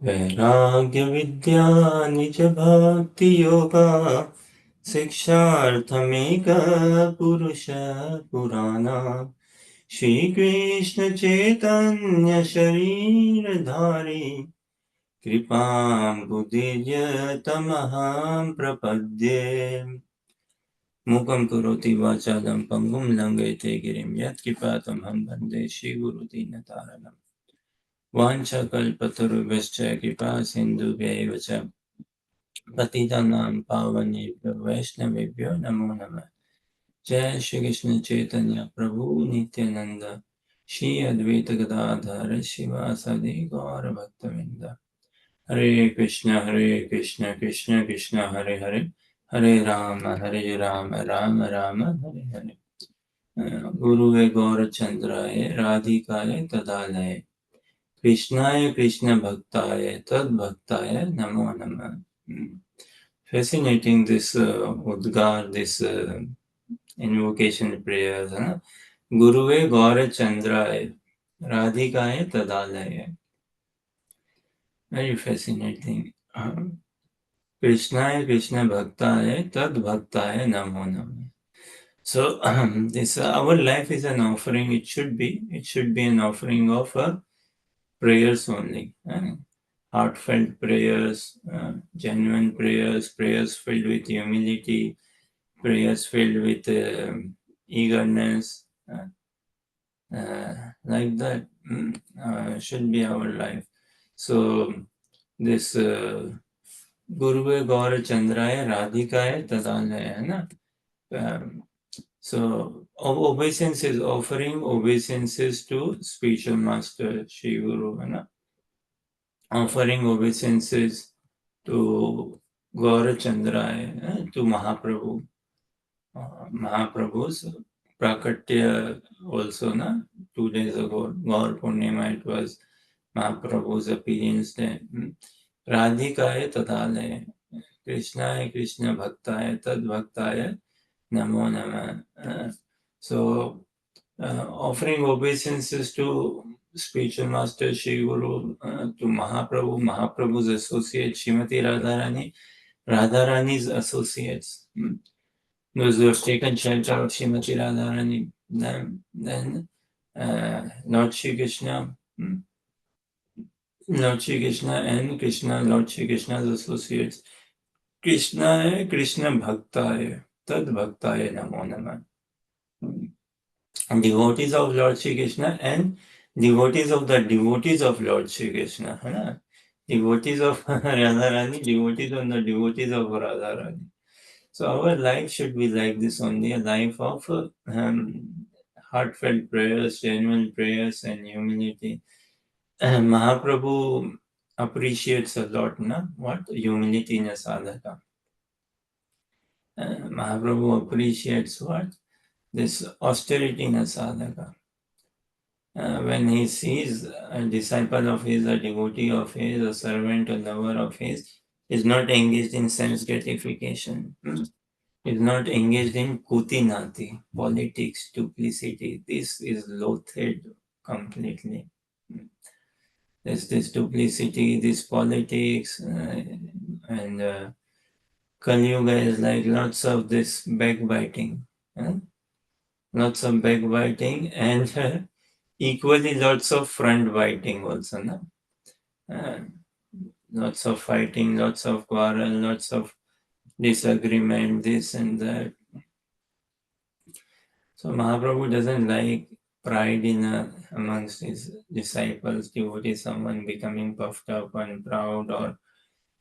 वैराग्य विद्या निज भक्ति योगा शिक्षार्थमेक पुरुष पुराना श्री कृष्ण चैतन्य शरीर धारी कृपां बुद्धिर्यतमहं प्रपद्ये मूकं करोति वाचालं पङ्गुं लङ्घयते गिरिं यत्कृपातमहं वन्दे श्रीगुरुदीनतारणम् वाञ्छाकल्पतरुभ्यश्च कृपा सिन्धुभ्यैव च पतितानां पावनेभ्यो वैष्णवेभ्यो नमो नमः। जय श्री कृष्ण चैतन्य प्रभु नित्यानंद श्री अद्वैत गदाधर शिवासादि गौर भक्तवृंद। हरे कृष्ण कृष्ण कृष्ण हरे हरे हरे राम राम राम हरे हरे। गुरुवे गौरचंद्राय राधिकाय तदालय कृष्णाय कृष्ण भक्ताय तद्भक्ताय नमो नमः। Fascinating this Udgar, this invocation prayers. Guruve Gaura Chandraya Radhikaya Tadalaya. Very fascinating. Krishnaya Krishna Bhaktaya Tad Bhaktaya Namo Namo. So this our life is an offering. It should be an offering of prayers only. Heartfelt prayers, genuine prayers, prayers filled with humility, prayers filled with eagerness, like that should be our life. So this Guruve Gaura Chandraya Radhikaya Tadalaya, hai na? So obeisances, offering obeisances to spiritual master Shri Guru, hai na? Offering obeisances to Gaura Chandraya, to Mahaprabhu. Mahaprabhu's Prakatya also, na? 2 days ago, Gaur Purnima, it was Mahaprabhu's appearance day. Radhikaya Tadalaya, Krishnaya Krishna Bhaktaya Tad Bhaktaya Namo Nama. So, offering obeisances to spiritual master Shri Guru, to Mahaprabhu, Mahaprabhu's associate Srimati Radharani, Radharani's associates. Those who have taken shelter of Srimati Radharani, then Lord Shri Krishna, Lord Shri Krishna and Krishna, Lord Shri Krishna's associates. Krishna Krishna Bhaktaya, Tad Bhaktaya Namo Namah. Devotees of Lord Shri Krishna and devotees of the devotees of Lord Shri Krishna. है ना? Devotees of Radharani, devotees of the devotees of Radharani. So our life should be like this only, a life of heartfelt prayers, genuine prayers and humility. Mahaprabhu appreciates a lot, na? What? Humility in a sadhaka. Mahaprabhu appreciates what? This austerity in a sadhaka. When he sees a disciple of his, a devotee of his, a servant, a lover of his, is not engaged in sense gratification. Is not engaged in kutinati, politics, duplicity. This is loathed completely. This duplicity, this politics, and Kali Yuga is like lots of this backbiting. Lots of backbiting and equally lots of front biting also. No? Lots of fighting, lots of quarrel, lots of disagreement, this and that. So Mahaprabhu doesn't like pride amongst his disciples, devotees, someone becoming puffed up and proud or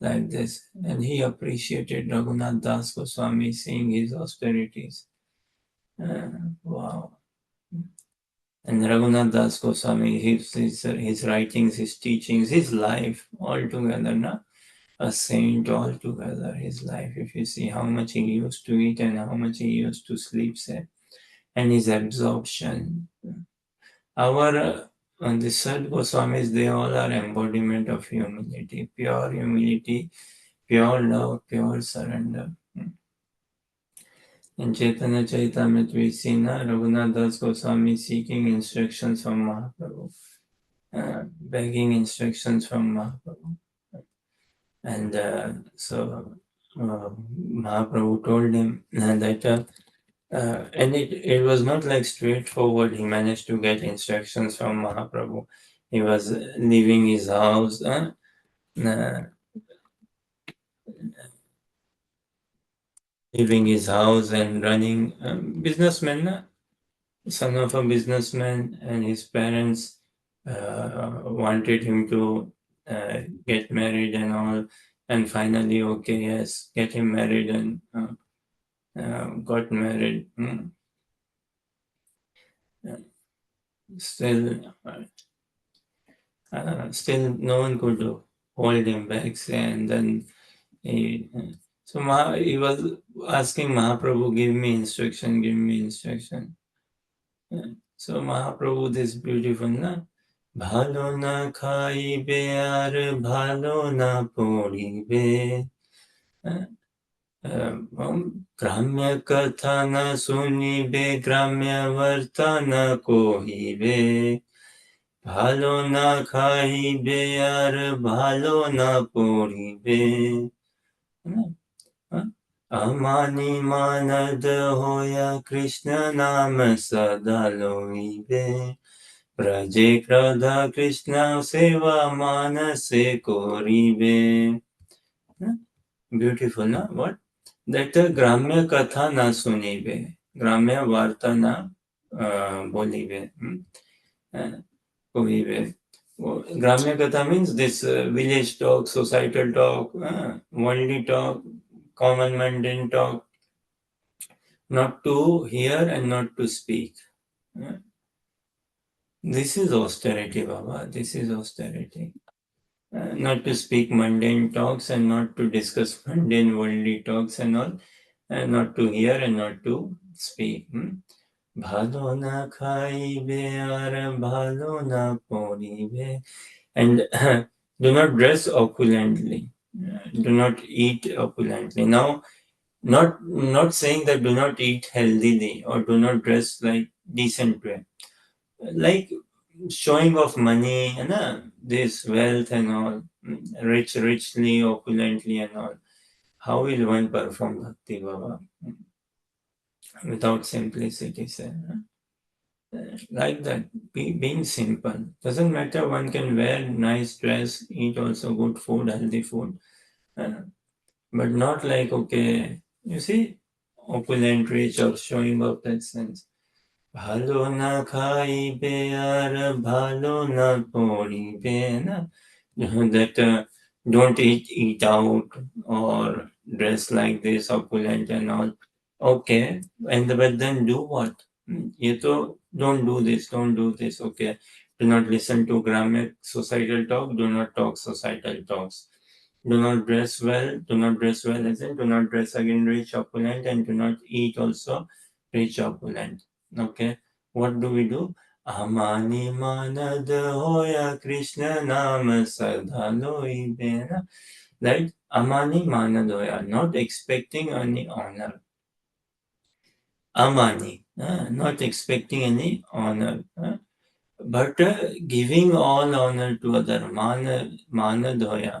like this. And he appreciated Raghunath Das Goswami seeing his austerities. Wow. And Raghunath Das Goswami, his writings, his teachings, his life altogether, na? A saint altogether, his life. If you see how much he used to eat and how much he used to sleep, say, and his absorption. Our the Sad Goswamis, they all are embodiment of humility, pure love, pure surrender. In Chaitanya Charitamrita, we see Raghunath Das Goswami seeking instructions from Mahaprabhu, begging instructions from Mahaprabhu. And so Mahaprabhu told him that, and it was not like straightforward. He managed to get instructions from Mahaprabhu. He was leaving his house, uh, leaving his house and running. Businessman, son of a businessman, and his parents wanted him to get married and all. And finally, okay, yes, get him married, and got married. Still, still, no one could hold him back. And then he, so he was asking Mahaprabhu, give me instruction, give me instruction. So Mahaprabhu, this beautiful, na? ভালো না খাইবে আর ভালো না পড়িবে, গ্রাম্য কথা না শুনিবে, গ্রাম্য বার্তা না কহিবে, ভালো না খাইবে আর ভালো না পড়িবে, আমানি মানদ হইয়া কৃষ্ণ নাম সদা লইবে, ব্রজে রাধা কৃষ্ণ সেবা মানসে করিবে. Beautiful, na? What? That Gramya Katha na sunibe. Gramya Varta na bolibe. Kohibe. Gramya Katha means this village talk, societal talk, worldly talk, common mundane talk, not to hear and not to speak. This is austerity, Baba. This is austerity. Not to speak mundane talks and not to discuss mundane worldly talks and all, and not to hear and not to speak. Bhalo na khaibe ar bhalo na poribe. And do not dress opulently. Do not eat opulently. Now, not saying that do not eat healthily or do not dress like decent way. Like showing off money and this wealth and all, richly, opulently and all. How will one perform Bhakti, Baba? Without simplicity, sir. Like that, being simple. Doesn't matter, one can wear nice dress, eat also good food, healthy food. But not like, okay, you see, opulent, rich, or showing off that sense. ভালো না খাইবে আর ভালো না পড়িবে, না? That don't eat out or dress like this, opulent and all. Okay, but then do what? You don't do this, okay? Do not listen to grammar, societal talk, do not talk societal talks. Do not dress well, as in do not dress again rich, opulent, and do not eat also rich, opulent. Okay, what do we do? Amani manad hoya Krishna naam sada loibe. Right? Amani manad hoya, not expecting any honor. Amani, not expecting any honor. But giving all honor to other, manad hoya,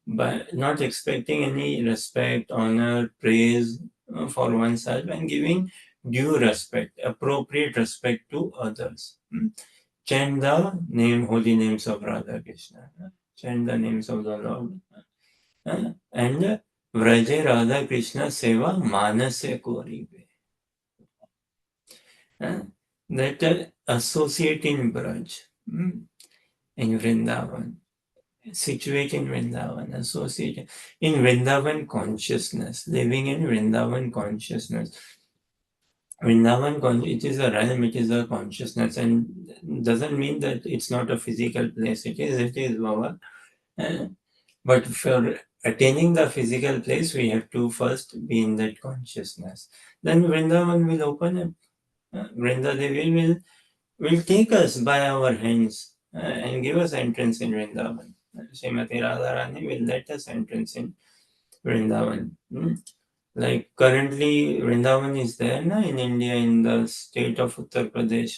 but not expecting any respect, honor, praise for oneself, and giving due respect, appropriate respect to others. Chant the holy names of Radha Krishna. Chant the names of the Lord. And Vraje Radha Krishna Seva Manase Koribe. That associate in Braj, in Vrindavan. Situate in Vrindavan, associate in Vrindavan consciousness, living in Vrindavan consciousness. Vrindavan, it is a realm, it is a consciousness, and doesn't mean that it's not a physical place. It is, Baba. But for attaining the physical place, we have to first be in that consciousness. Then Vrindavan will open up. Vrinda Devi will take us by our hands and give us entrance in Vrindavan. Srimati Radharani will let us entrance in Vrindavan. Like currently, Vrindavan is there in India, in the state of Uttar Pradesh.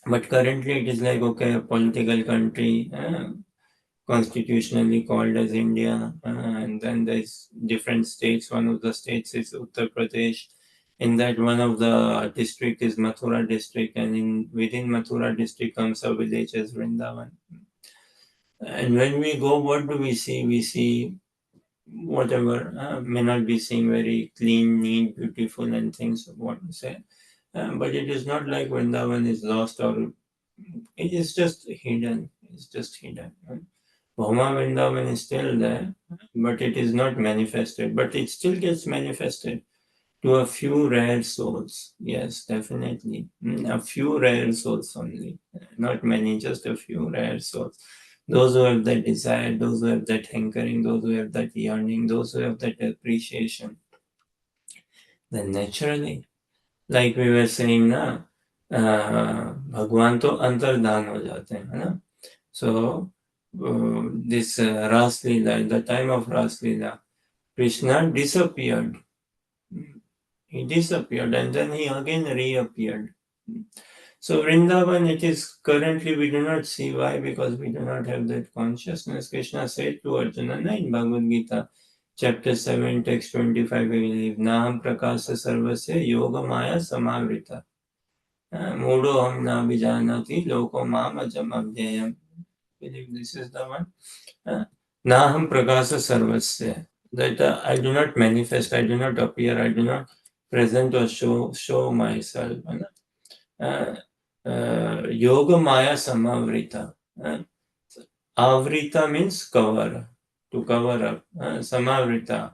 But currently, it is like, okay, a political country, constitutionally called as India, and then there's different states. One of the states is Uttar Pradesh. In that, one of the district is Mathura district, and within Mathura district comes a village as Vrindavan. And when we go, what do we see? We see whatever, may not be seeing very clean, neat, beautiful, and things, what to say. But it is not like Vrindavan is lost, or it is just hidden. It's just hidden. Bhoma Vrindavan is still there, but it is not manifested. But it still gets manifested to a few rare souls. Yes, definitely. A few rare souls only. Not many, just a few rare souls. Those who have that desire, those who have that hankering, those who have that yearning, those who have that appreciation. Then naturally, like we were saying ना, भगवान तो अंतर्धान हो जाते हैं, है ना? So this Ras Leela, in the time of Ras Leela, Krishna disappeared. He disappeared and then he again reappeared. So Vrindavan, it is currently we do not see. Why? Because we do not have that consciousness. Krishna said to Arjuna na, in Bhagavad Gita, chapter 7, text 25, I believe, Naham prakasa sarvasya yoga maya samavrita. Mudo ham na vijanati loko mam ajam abhyayam. I believe this is the one. Naham prakasa sarvasya. That I do not manifest, I do not appear, I do not present or show myself. Yoga Maya Samavrita. Avrita means cover, to cover up. Samavrita,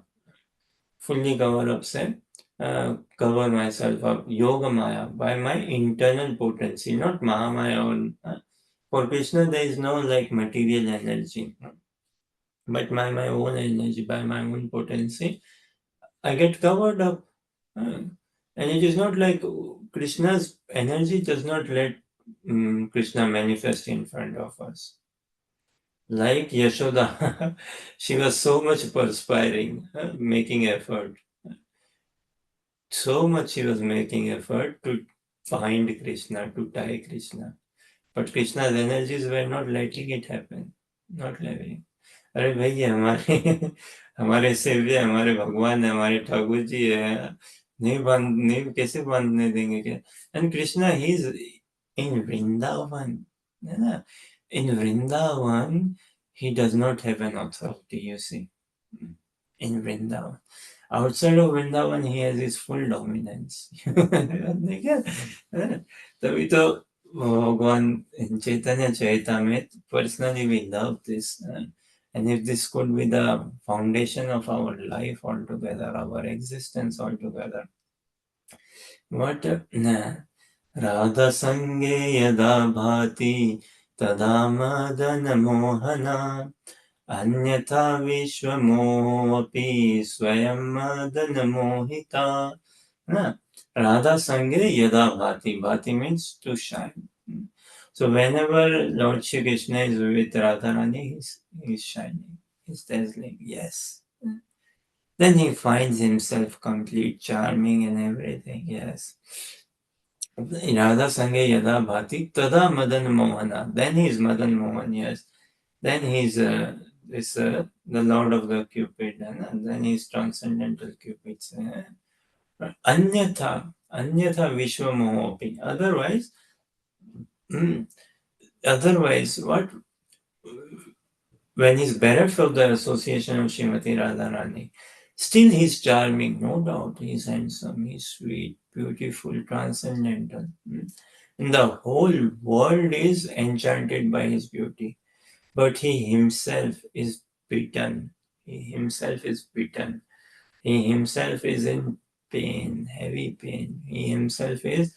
fully cover up, say, cover myself up. Yoga Maya, by my internal potency, not Mahamaya. Or, for Krishna, there is no like material energy, but by my own energy, by my own potency, I get covered up. And it is not like Krishna's energy does not let Krishna manifest in front of us. Like Yashoda, she was so much perspiring, making effort. So much she was making effort to find Krishna, to tie Krishna. But Krishna's energies were not letting it happen. Not letting. अरे भाई ये हमारे हमारे सेव्य हमारे भगवान है, हमारे ठाकुर जी है, नहीं कैसे बांधने देंगे क्या? And Krishna he is in Vrindavan, है ना? इन Vrindavan he does not have an authority, you see. In Vrindavan, outside of Vrindavan, he has his full dominance. तभी तो भगवान चैतन्य Charitamrita, personally we love this. And if this could be the foundation of our life altogether, our existence altogether, what Radha Sange Yada Bhati Tada Madana Mohana Anyatha Vishwamoapi Swayam Madana Mohita. Radha Sange Yada Bhati. Bhati means to shine. So whenever Lord Shri Krishna is with Radharani, he's shining, he's dazzling, yes. Then he finds himself complete, charming and everything, yes. Radha Sange Yada Bhati Tada Madan Mohana. Then he's Madan Mohan, yes. Then he's the Lord of the Cupid, and then he's transcendental Cupid. Anyatha Vishwamohopi. Otherwise, what? When he's bereft of the association of Srimati Radharani, still he's charming, no doubt. He's handsome, he's sweet, beautiful, transcendental. And the whole world is enchanted by his beauty. But he himself is beaten. He himself is beaten. He himself is in pain, heavy pain. He himself is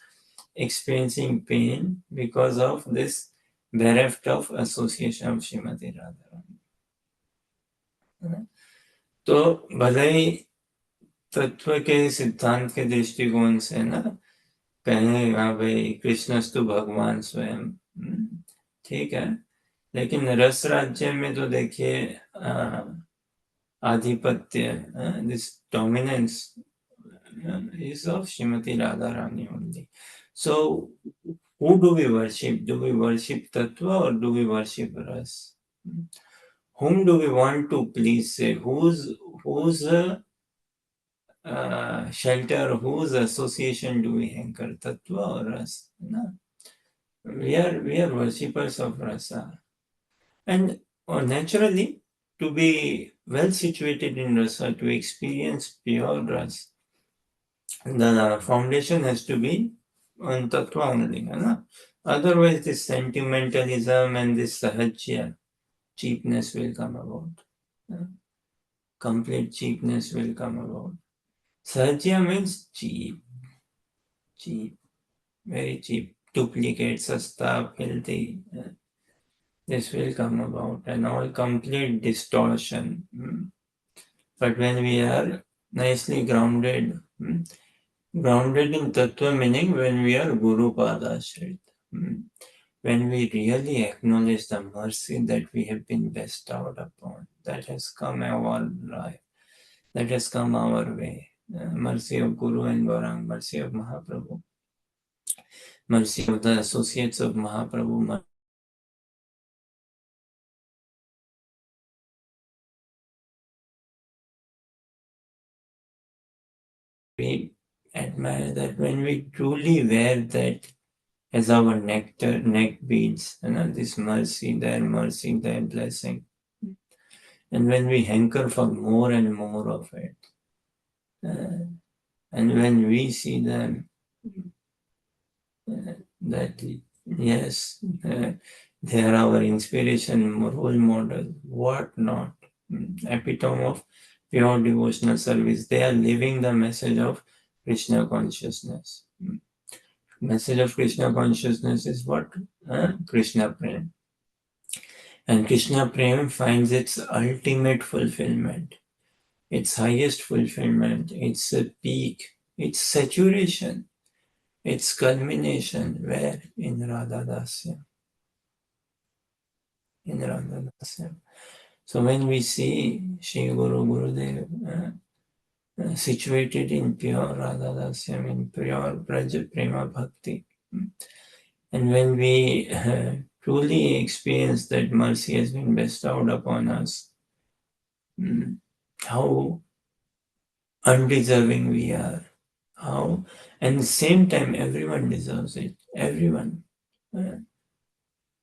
experiencing pain because of this bereft of association of Srimati Radharani. तो भले ही तत्व के सिद्धांत के दृष्टिकोण से ना कहें हाँ भाई कृष्णस्तु भगवान स्वयं, ठीक है, लेकिन रस राज्य में तो देखिए आधिपत्य, this dominance is of Srimati Radharani only. So who do we worship? Do we worship Tattva or do we worship Ras? whom do we want to please say? Whose shelter, whose association do we anchor? Tattva or Ras? No? We are worshippers of Rasa. And naturally, to be well situated in Rasa, to experience pure Rasa, the foundation has to be on Tattva only. No? Otherwise, this sentimentalism and this sahajya, cheapness will come about. Complete cheapness will come about. Sahajya means cheap, very cheap, duplicate, sasta, filthy. This will come about, and all complete distortion. But when we are nicely grounded, grounded in Tattva meaning when we are Guru Padashrit, when we really acknowledge the mercy that we have been bestowed upon, that has come our life, that has come our way. Mercy of Guru and Gaurang, mercy of Mahaprabhu, mercy of the associates of Mahaprabhu. We admire that when we truly wear that as our neck beads, this mercy, their blessing. And when we hanker for more and more of it, and when we see them, that yes, they are our inspiration, role model, what not, epitome of pure devotional service. They are living the message of Krishna consciousness. Message of Krishna consciousness is what? Krishna Prem. And Krishna Prem finds its ultimate fulfillment, its highest fulfillment, its peak, its saturation, its culmination, where? In Radha Dasya. In Radha Dasya. So when we see Shri Guru Gurudev situated in pure Radha Dasya, in pure Braja Prema Bhakti, and when we truly experience that mercy has been bestowed upon us, how undeserving we are, how, and at the same time, everyone deserves it. Everyone.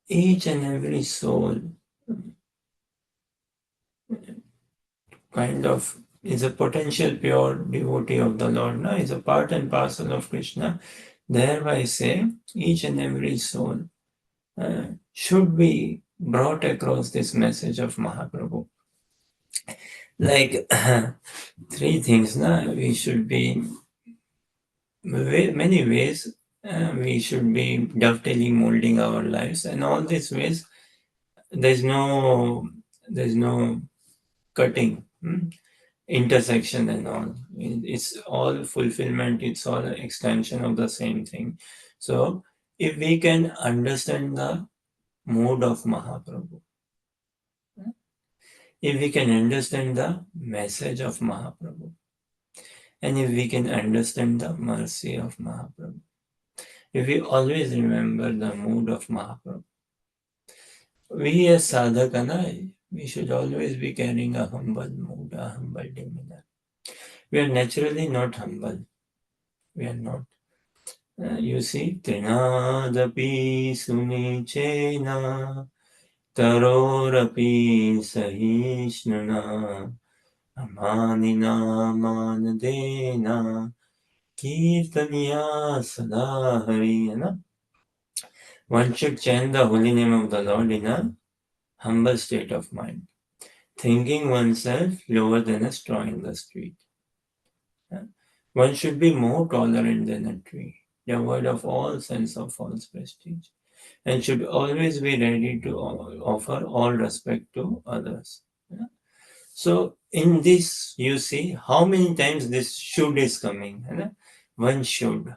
Each and every soul kind of is a potential pure devotee of the Lord, no? Is a part and parcel of Krishna. Thereby say, each and every soul should be brought across this message of Mahaprabhu. Like three things, na? We should be, many ways, we should be dovetailing, molding our lives, and all these ways, there's no cutting, intersection and all. It's all fulfillment, it's all extension of the same thing. So if we can understand the mood of Mahaprabhu, if we can understand the message of Mahaprabhu, and if we can understand the mercy of Mahaprabhu, if we always remember the mood of Mahaprabhu, we as sadhakana, we should always be carrying a humble mood, a humble demeanor. We are naturally not humble. We are not. You see, Trinadapi Sunichena Tarorapi Sahishnuna Amanina Manadena Kirtaniya Sadahari. One should chant the holy name of the Lord in a humble state of mind, thinking oneself lower than a straw in the street. One should be more tolerant than a tree, devoid of all sense of false prestige, and should always be ready to offer all respect to others. So in this, you see how many times this should is coming. One should.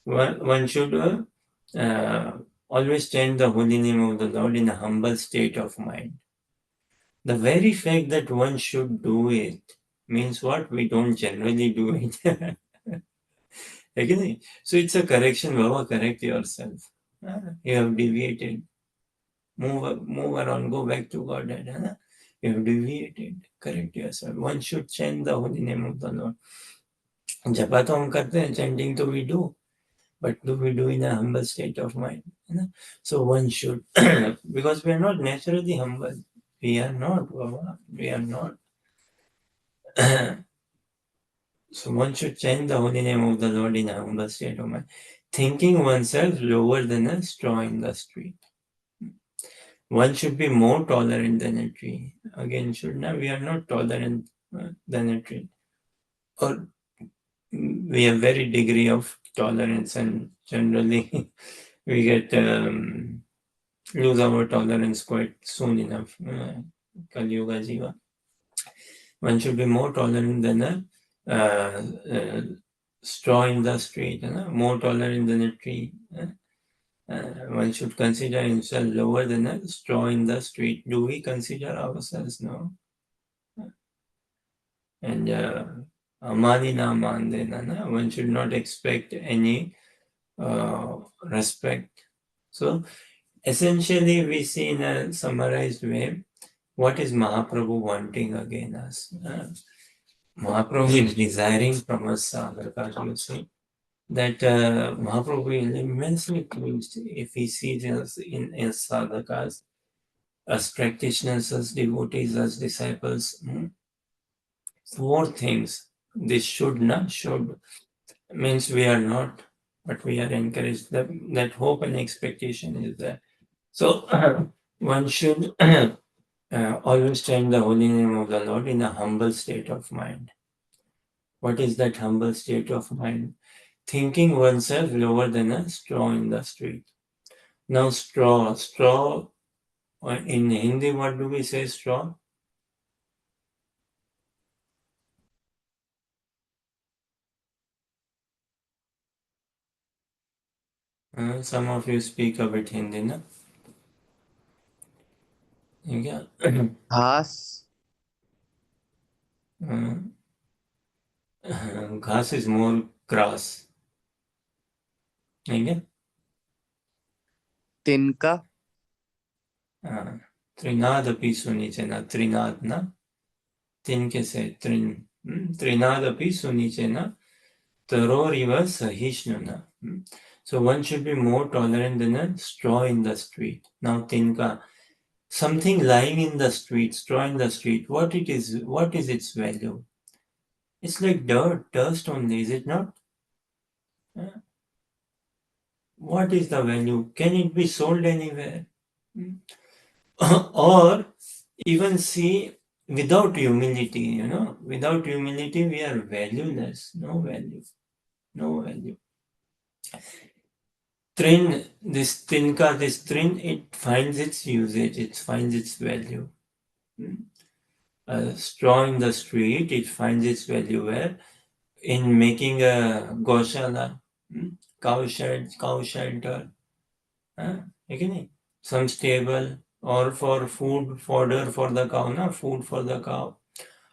One should always chant the holy name of the Lord in a humble state of mind. The very fact that one should do it means what? We don't generally do it. Okay? So it's a correction, Baba, correct yourself. You have deviated. move around, go back to Godhead. You have deviated. Correct yourself. One should chant the holy name of the Lord. जपा तो हम करते हैं, chanting तो we do, but do we do in a humble state of mind? So one should, because we are not naturally humble. We are not, Baba. We are not. So one should chant the holy name of the Lord in a humble state of mind, thinking oneself lower than a straw in the street. One should be more tolerant than a tree. Again, should not. We are not tolerant than a tree, or we have very degree of tolerance, and generally we get lose our tolerance quite soon enough. Kali Yuga Jiva. One should be more tolerant than a straw in the street, more tolerant than a tree. One should consider himself lower than a straw in the street. Do we consider ourselves? No. And amani na mandena, one should not expect any respect. So essentially, we see in a summarized way what is Mahaprabhu wanting again us. Mahaprabhu is desiring from us, Sagarkar, you see, that Mahaprabhu will immensely pleased if he sees us in as sadhakas, as practitioners, as devotees, as disciples. Four things. This should not, should means we are not, but we are encouraged. That hope and expectation is there. So one should always chant the holy name of the Lord in a humble state of mind. What is that humble state of mind? Thinking oneself lower than a straw in the street. Now, straw, in Hindi, what do we say, straw? Some of you speak a bit Hindi, na? Yeah. घास Grass is more grass. Okay? तिनका Trinadapi sunichena, trinad na. Tin के से trin. Trinadapi sunichena, taroriva sahishnuna. So one should be more tolerant than a straw in the street. Now tinka, something lying in the street, straw in the street, what is its value? It's like dirt, dust only, is it not? What is the value? Can it be sold anywhere? Or even see, without humility, without humility we are valueless, no value, no value. This trin, it finds its usage, it finds its value. A straw in the street, it finds its value where? In making a goshala, cow shelter, some stable, or for food, fodder for the cow, food for the cow,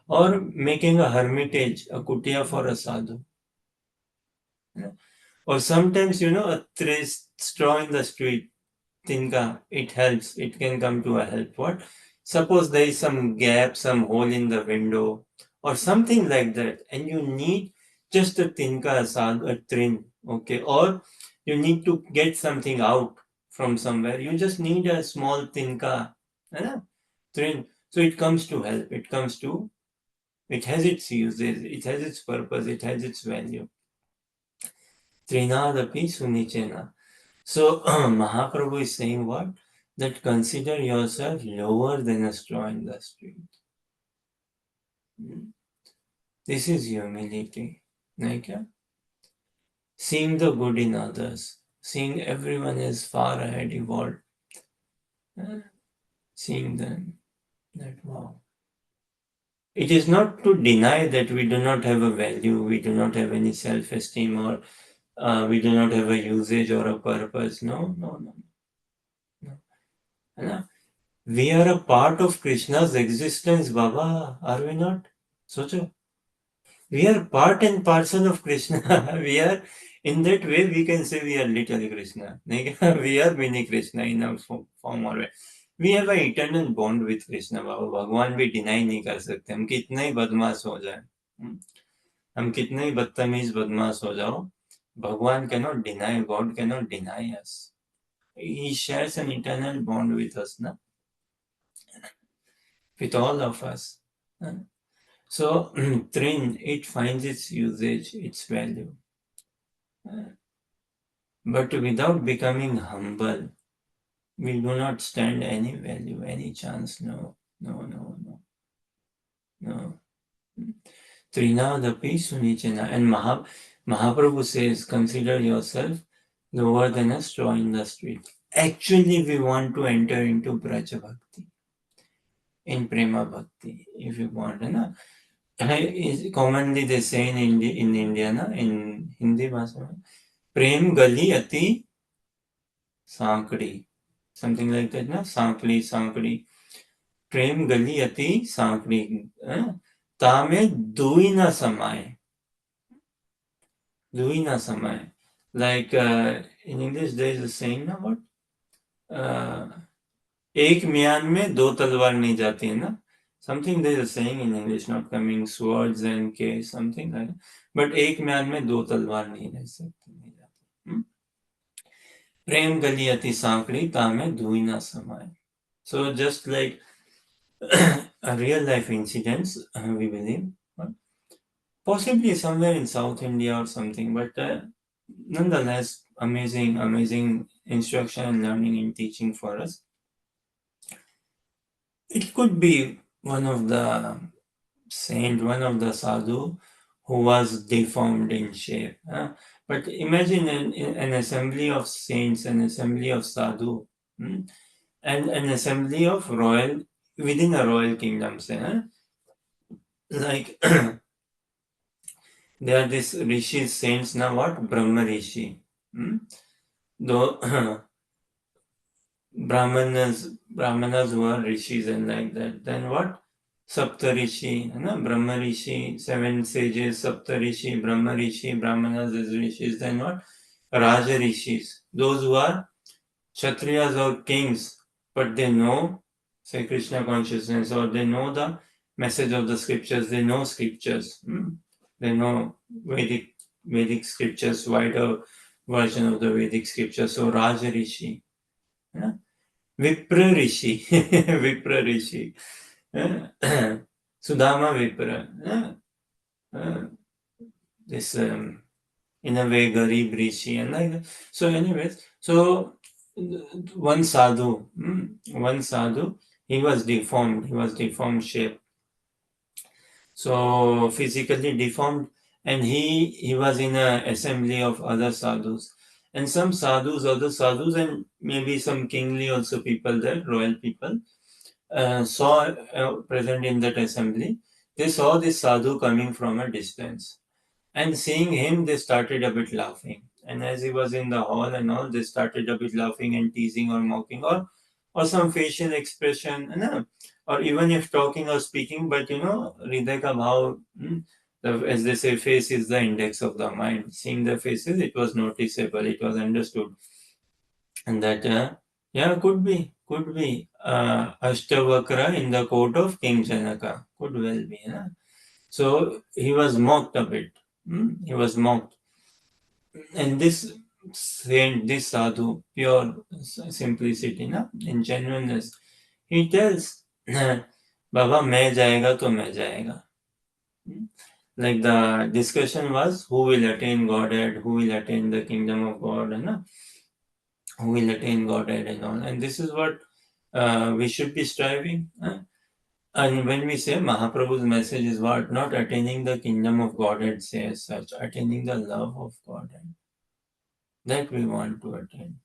or making a hermitage, a kutia for a sadhu. Or sometimes, a straw in the street, tinka, it helps, it can come to a help. What? Suppose there is some gap, some hole in the window, or something like that, and you need just a tinka, a trin, okay, or you need to get something out from somewhere. You just need a small tinka, trin. So it comes to help. It has its uses, it has its purpose, it has its value. Trinadapi sunichena. So Mahaprabhu is saying what? That consider yourself lower than a straw in the street. This is humility. Seeing the good in others, seeing everyone is far ahead, evolved, seeing them, that wow. It is not to deny that we do not have a value, we do not have any self-esteem, or we do not have a usage or a purpose. No. We are a part of Krishna's existence, Baba, are we not? Socho. We are part and parcel of Krishna. We are In that way, we can say we are little Krishna. We are mini Krishna in a form or way. We have an eternal bond with Krishna. बाबा भगवान भी deny नहीं कर सकते. हम कितने ही बदमाश हो जाए, हम कितने ही बदतमीज बदमाश हो जाओ, भगवान cannot deny, God cannot deny us. He shares an eternal bond with us, na? With all of us. So, Trin, it finds its usage, its value. But without becoming humble, we do not stand any value, any chance. No, no, no, no, no. Trinadapi Sunichana. And Mahaprabhu says, consider yourself lower than a straw in the street. Actually, we want to enter into Braja Bhakti, in Prema Bhakti, if you want. Na? Commonly they say in India, na? In Hindi Bhasha, Prem Gali Ati Sankadi. Something like that, na? Sankli, Sankadi. प्रेम गली अति सांकड़ी तामे दुई न समाए like in English there is a saying ना what एक म्यान में दो तलवार नहीं जाती है ना something there is a saying in English not coming swords and case something like that. But एक म्यान में दो तलवार नहीं रह सकती नहीं जाती प्रेम गली अति सांकड़ी तामे दुई न समाए. So just like a real life incidents, we believe, possibly somewhere in South India or something, but nonetheless, amazing instruction and learning and teaching for us. It could be one of the saint, one of the sadhu who was deformed in shape. But imagine an assembly of saints, an assembly of sadhu, and an assembly of royal within a royal kingdom. Say, like there are these rishis, saints, now what? Brahma Rishi. Though Brahmanas were rishis and like that. Then what? Sapta Rishi, Brahma Rishi, 7 sages, Sapta Rishi, Brahma Rishi, Brahmanas as rishis. Then what? Raja Rishis. Those who are Kshatriyas or kings, but they know, say, Krishna consciousness, or they know the message of the scriptures, they know scriptures. They know Vedic scriptures, wider version of the Vedic scriptures. So Raja Rishi, Vipra Rishi, Vipra Rishi, Sudama Vipra, this in a way Garib Rishi and like that. So anyways, so one sadhu, he was deformed shape. So physically deformed, and he was in an assembly of other sadhus, and some sadhus, other sadhus, and maybe some kingly also people there, royal people, saw present in that assembly. They saw this sadhu coming from a distance, and seeing him, they started a bit laughing. And as he was in the hall and all, they started a bit laughing and teasing or mocking or some facial expression, or even if talking or speaking, but Hriday ka bhav, as they say, face is the index of the mind. Seeing the faces, it was noticeable, it was understood. And that, could be. Ashtavakra in the court of King Janaka. Could well be. So he was mocked a bit. He was mocked. And this saint, this sadhu, pure simplicity, in genuineness, he tells, Baba, मैं जाएगा तो मैं जाएगा. Like the discussion was, who will attain Godhead, who will attain the kingdom of God, who will attain Godhead and all. And this is what we should be striving. And when we say Mahaprabhu's message is what? Not attaining the kingdom of Godhead, say as such, attaining the love of Godhead. That we want to attain.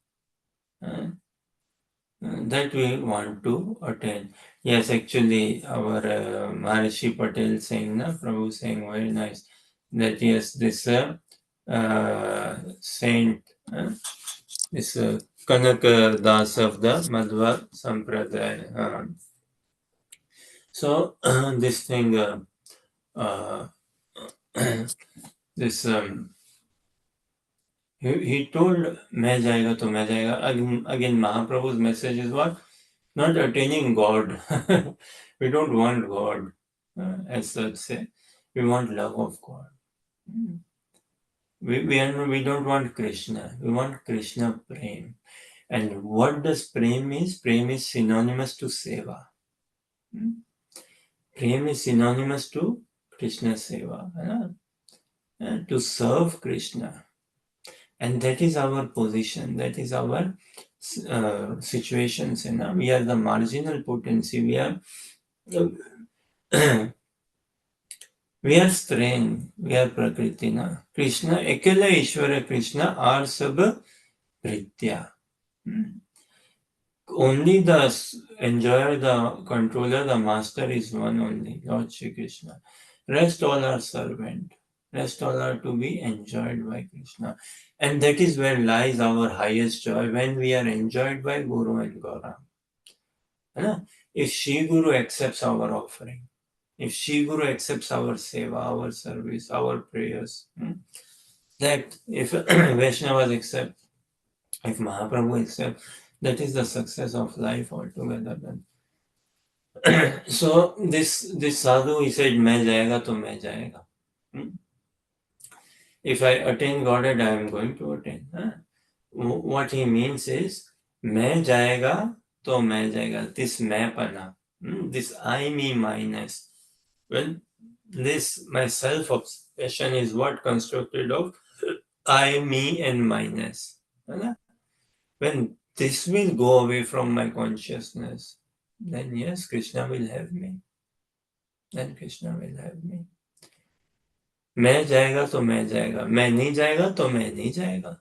That we want to attain. Yes, actually, our Maharishi Patel saying, Prabhu saying, very nice, that yes, this saint, this Kanak Das of the Madhva Sampradaya. So, this thing, this He told, "मैं जाएगा तो मैं जाएगा." Again, Mahaprabhu's message is what? Not attaining God. We don't want God, as such say. We want love of God. We don't want Krishna. We want Krishna Prem. And what does Prem is? Prem is synonymous to Seva. Prem is synonymous to Krishna Seva. To serve Krishna. And that is our position. That is our situations. We are the marginal potency. We are we are strange. We are Prakriti. Krishna, Ekala Ishvara Krishna are sab Pritya. Only the enjoyer, the controller, the master is one only, Lord Shri Krishna. Rest all are servant. Rest all are to be enjoyed by Krishna. And that is where lies our highest joy, when we are enjoyed by Guru and Gaura. If Shri Guru accepts our offering, if Shri Guru accepts our seva, our service, our prayers, that if Vaishnavas accept, if Mahaprabhu accepts, that is the success of life altogether. Then. So this sadhu, he said, "मैं जाएगा तो मैं जाएगा." If I attain Godhead, I am going to attain. What he means is, मैं जाएगा तो मैं जाएगा. This मैंपना, this I, me, minus. Well, this my self obsession is what constructed of I, me, and minus. When this will go away from my consciousness, then yes, Krishna will have me. Then Krishna will have me. मैं जाएगा तो मैं जाएगा, मैं नहीं जाएगा तो मैं नहीं जाएगा.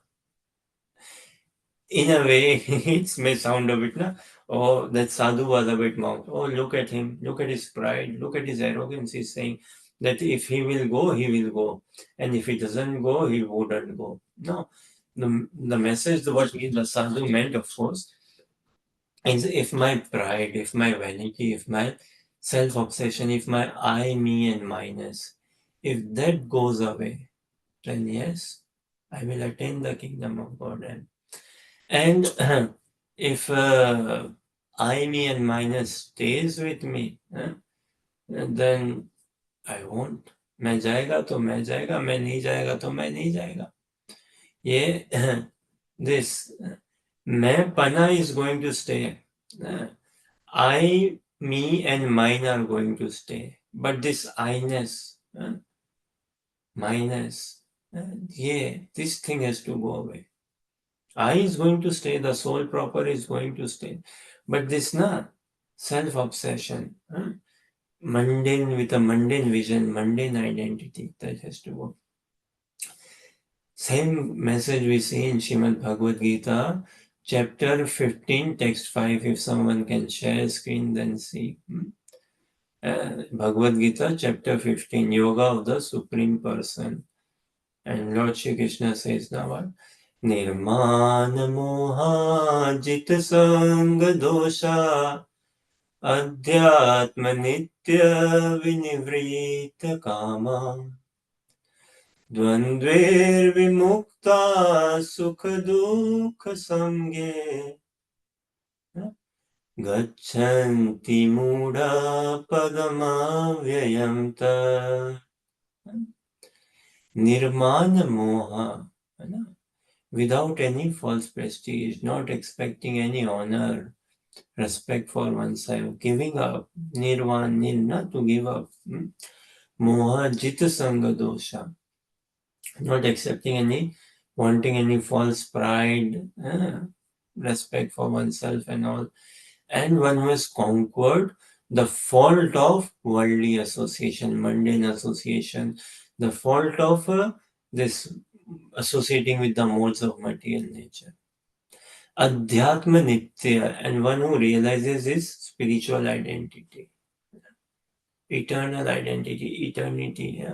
In a way, it may sound a bit, oh, that sadhu was a bit mocked. Oh, look at him, look at his pride, look at his arrogance. He's saying that if he will go, he will go. And if he doesn't go, he wouldn't go. No, the message, what the sadhu meant, of course, is if my pride, if my vanity, if my self-obsession, if my I, me, and minus, if that goes away, then yes, I will attain the kingdom of God. And if I, me, and minus stays with me, then I won't. मैं जाएगा तो मैं जाएगा, मैं नहीं जाएगा तो मैं नहीं जाएगा. ये this मैं pana is going to stay. I, me, and mine are going to stay. But this I-ness, minus, this thing has to go away. I is going to stay, the soul proper is going to stay. But this self-obsession, mundane with a mundane vision, mundane identity, that has to go. Same message we see in Srimad Bhagavad Gita, chapter 15, text 5. If someone can share screen, then see. Bhagavad Gita, chapter 15, Yoga of the Supreme Person. And Lord Shri Krishna says now what? निर्माण मोहाजित संग दोषा अध्यात्म नित्य विनिवृत कामा द्वंद्वैर्विमुक्ता सुख दुख संगे गच्छन्ति मूढ़ा पदमाव्ययम् तत्. निर्माण मोहा, without any false prestige, not expecting any honor, respect for oneself, giving up, nirvan, not to give up, moha jita sanga dosha, not accepting any, wanting any false pride, respect for oneself and all, and one who has conquered the fault of worldly association, mundane association, the fault of this associating with the modes of material nature. Adhyatma Nitya, and one who realizes his spiritual identity, eternal identity, eternity.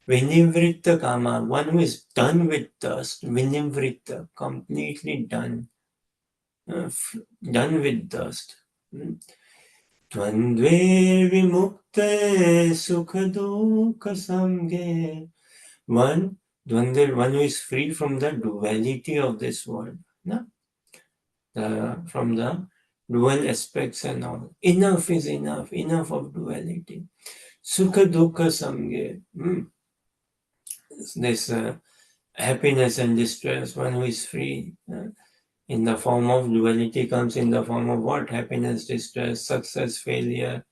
Vinivritta Kama, one who is done with thirst, Vinivritta, completely done, done with thirst. Tvandve Vimukte Sukha Dukha Samge, one Dvandil, one who is free from the duality of this world. No? From the dual aspects and all. Enough is enough. Enough of duality. Sukha dukkha samge. This happiness and distress, one who is free in the form of duality comes in the form of what? Happiness, distress, success, failure,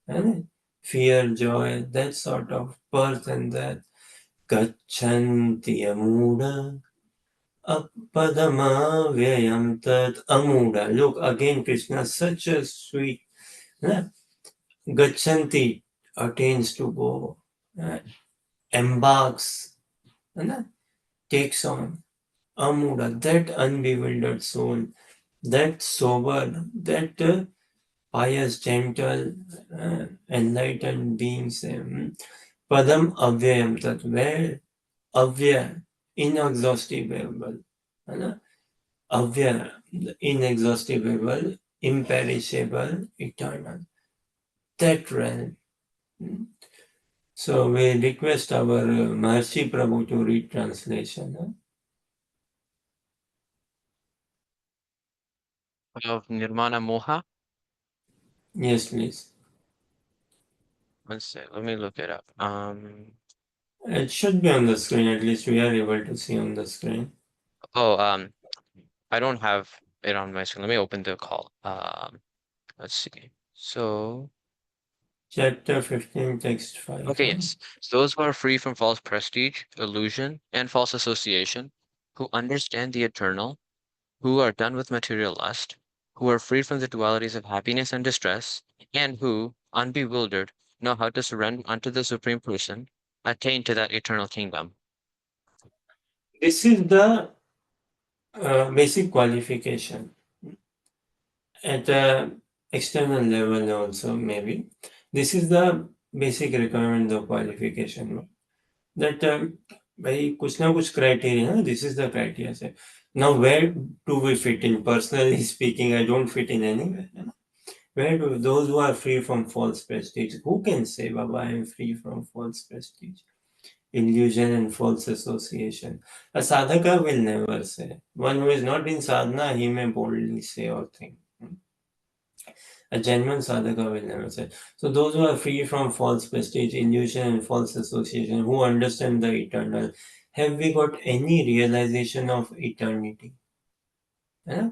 and fear, joy, that sort of birth and death. Gachanti amuda apadama vyayam tat amuda. Look again, Krishna, such a sweet. Gachanti attains to go, embarks, takes on. Amuda, that unbewildered soul, that sober, that pious, gentle, enlightened beings. Padam avyayam, that where avya, inexhaustible, avya, inexhaustible, imperishable, eternal. That realm. So we request our Maharshi Prabhu to read translation. Of Nirmana Moha. Yes, please. One sec, let me look it up. It should be on the screen. At least we are able to see on the screen. Oh, I don't have it on my screen. Let me open the call. Let's see. So, Chapter 15, text 5. okay, yes. So those who are free from false prestige, illusion, and false association, who understand the eternal, who are done with material lust, who are free from the dualities of happiness and distress, and who, unbewildered, know how to surrender unto the Supreme Person, attain to that eternal kingdom. This is the basic qualification at the external level also maybe. This is the basic requirement of qualification that by कुछ ना कुछ criteria, this is the criteria. Say. Now where do we fit in? Personally speaking, I don't fit in anywhere. Where do those who are free from false prestige? Who can say, Baba, I am free from false prestige? Illusion and false association. A sadhaka will never say. One who is not in sadhana, he may boldly say or think. A genuine sadhaka will never say. So those who are free from false prestige, illusion and false association, who understand the eternal, have we got any realization of eternity? Yeah?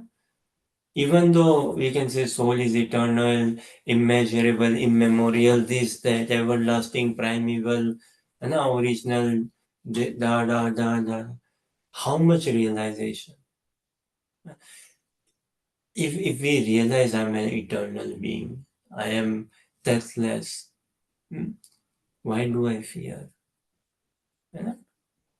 Even though we can say soul is eternal, immeasurable, immemorial, this, that, everlasting, primeval, and original, da. How much realization? If we realize I'm an eternal being, I am deathless, why do I fear?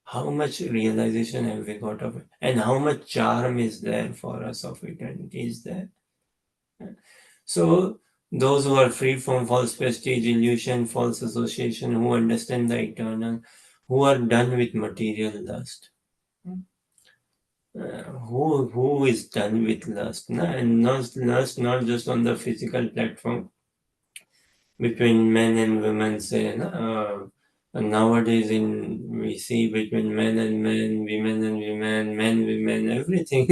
How much realization have we got of it? And how much charm is there for us of eternity is there? So those who are free from false prestige, illusion, false association, who understand the eternal, who are done with material lust. Who is done with lust? And not lust not just on the physical platform between men and women, say, nowadays we see between men and men, women and women, men, women, everything,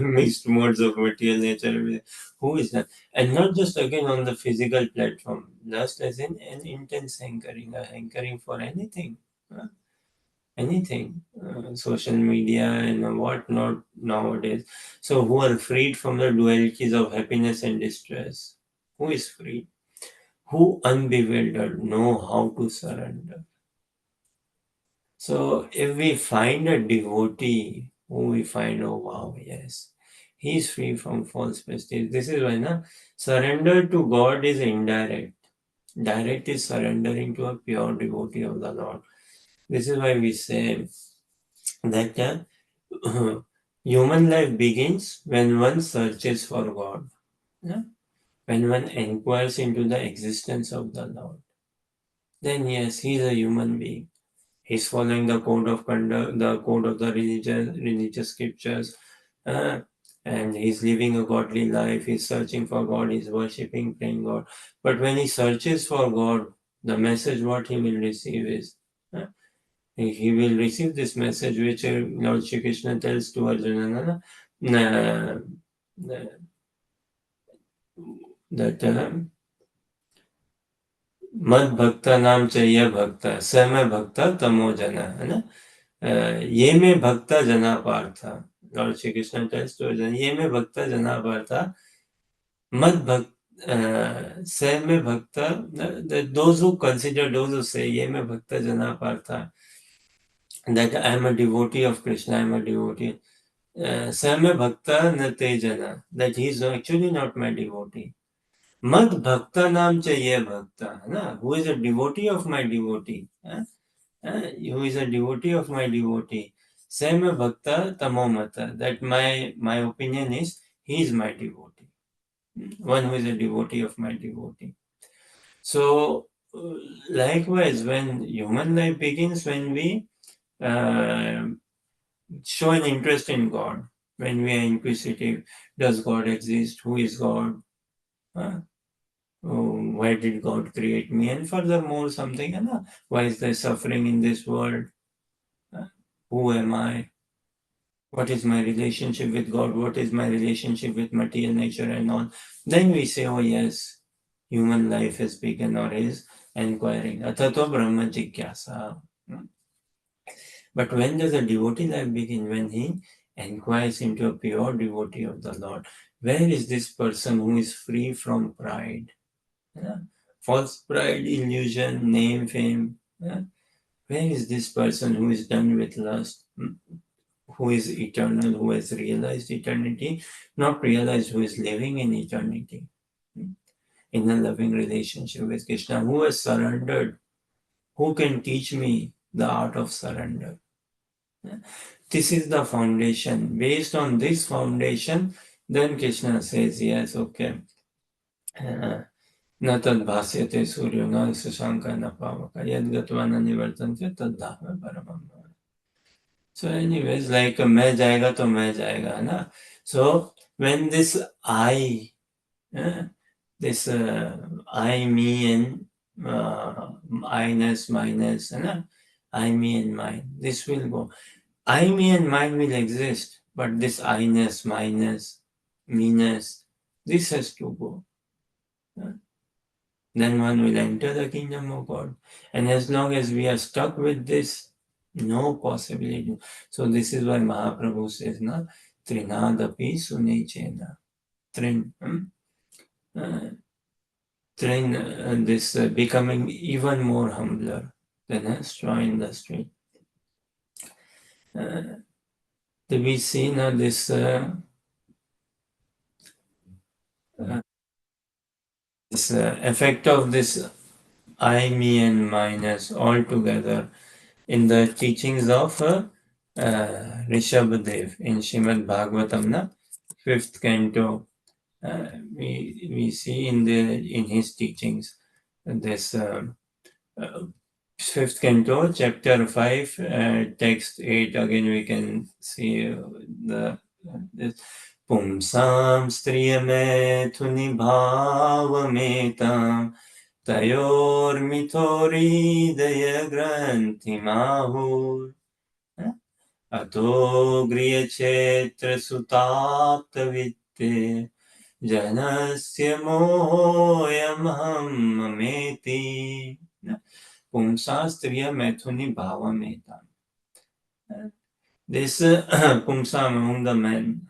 mixed modes of material nature, everything. Who is that? And not just again on the physical platform, lust as in an intense hankering, a hankering for anything. Anything, social media and what not nowadays. So, who are freed from the dualities of happiness and distress? Who is free? Who unbewildered know how to surrender? So, if we find a devotee who we find, oh wow, yes, he is free from false prestige. This is why surrender to God is indirect. Direct is surrendering to a pure devotee of the Lord. This is why we say that human life begins when one searches for God, yeah? When one inquires into the existence of the Lord. Then yes, he is a human being. He's following the code of conduct, the code of the religious scriptures, uh, and he's living a godly life. He's searching for God. He's worshiping, praying God. But when he searches for God, the message what he will receive is, uh, he will receive this message which Lord Shri Krishna tells to Arjuna, that मद भक्ता नाम चाहिए भक्ता स में भक्ता तमो जना, है ना. ये में भक्ता जना Partha. Lord Shri Krishna tells to Arjuna, ये में भक्ता जना पार्था मद भक्त से में भक्ता, those who consider, those who say ये में भक्ता जना Partha, that I am a devotee of Krishna, I am a devotee. Same bhakta na te jana, that he is actually not my devotee. Mad bhakta naam chahiye bhakta, na? Who is a devotee of my devotee? Who is a devotee of my devotee? Same bhakta tamo mata, that my opinion is he is my devotee. One who is a devotee of my devotee. So, likewise, when human life begins, when we uh, show an interest in God, when we are inquisitive, does God exist? Who is God? Huh? Why did God create me? And furthermore, something, why is there suffering in this world? Huh? Who am I? What is my relationship with God? What is my relationship with material nature and all? Then we say, oh yes, human life has begun or is inquiring. Atato Brahma Jigyasa. But when does a devotee life begin? When he inquires into a pure devotee of the Lord. Where is this person who is free from pride? Yeah? False pride, illusion, name, fame. Yeah? Where is this person who is done with lust? Who is eternal, who has realized eternity, not realized who is living in eternity? In a loving relationship with Krishna, who has surrendered? Who can teach me the art of surrender? This is the foundation. Based on this foundation, then Krishna says, yes, okay. न तद भाष्यते सूर्यो न शशांक न पावक यद गत्वा न निवर्तन्ते तद धाम परमम. So anyways, like मैं जाएगा तो मैं जाएगा, है ना. So when this this I, me and I-ness, my-ness, है ना, I, me and mine, this will go. I, me and mine will exist, but this I-ness, my-ness, me-ness, this has to go. Then one will enter the kingdom of God. And as long as we are stuck with this, no possibility. So this is why Mahaprabhu says, na, Trinadapi Sunechena. This becoming even more humbler than a straw in the street. We see now this effect of this I, me, and minus all together in the teachings of Rishabhadev in Srimad Bhagavatam, na, 5th canto. We see in his teachings this 5th canto, chapter 5, text 8. Again, we can see this. Pumsam striyame bhavametam तयोर्मिथोरीदय ग्रन्थिमाहुः अतो गृहक्षेत्रसुताप्तवित्ते जनस्य मोहोऽयमहं ममेति. पुंसा स्त्रिय मैथुनी भावमेता. This pumsa among the men.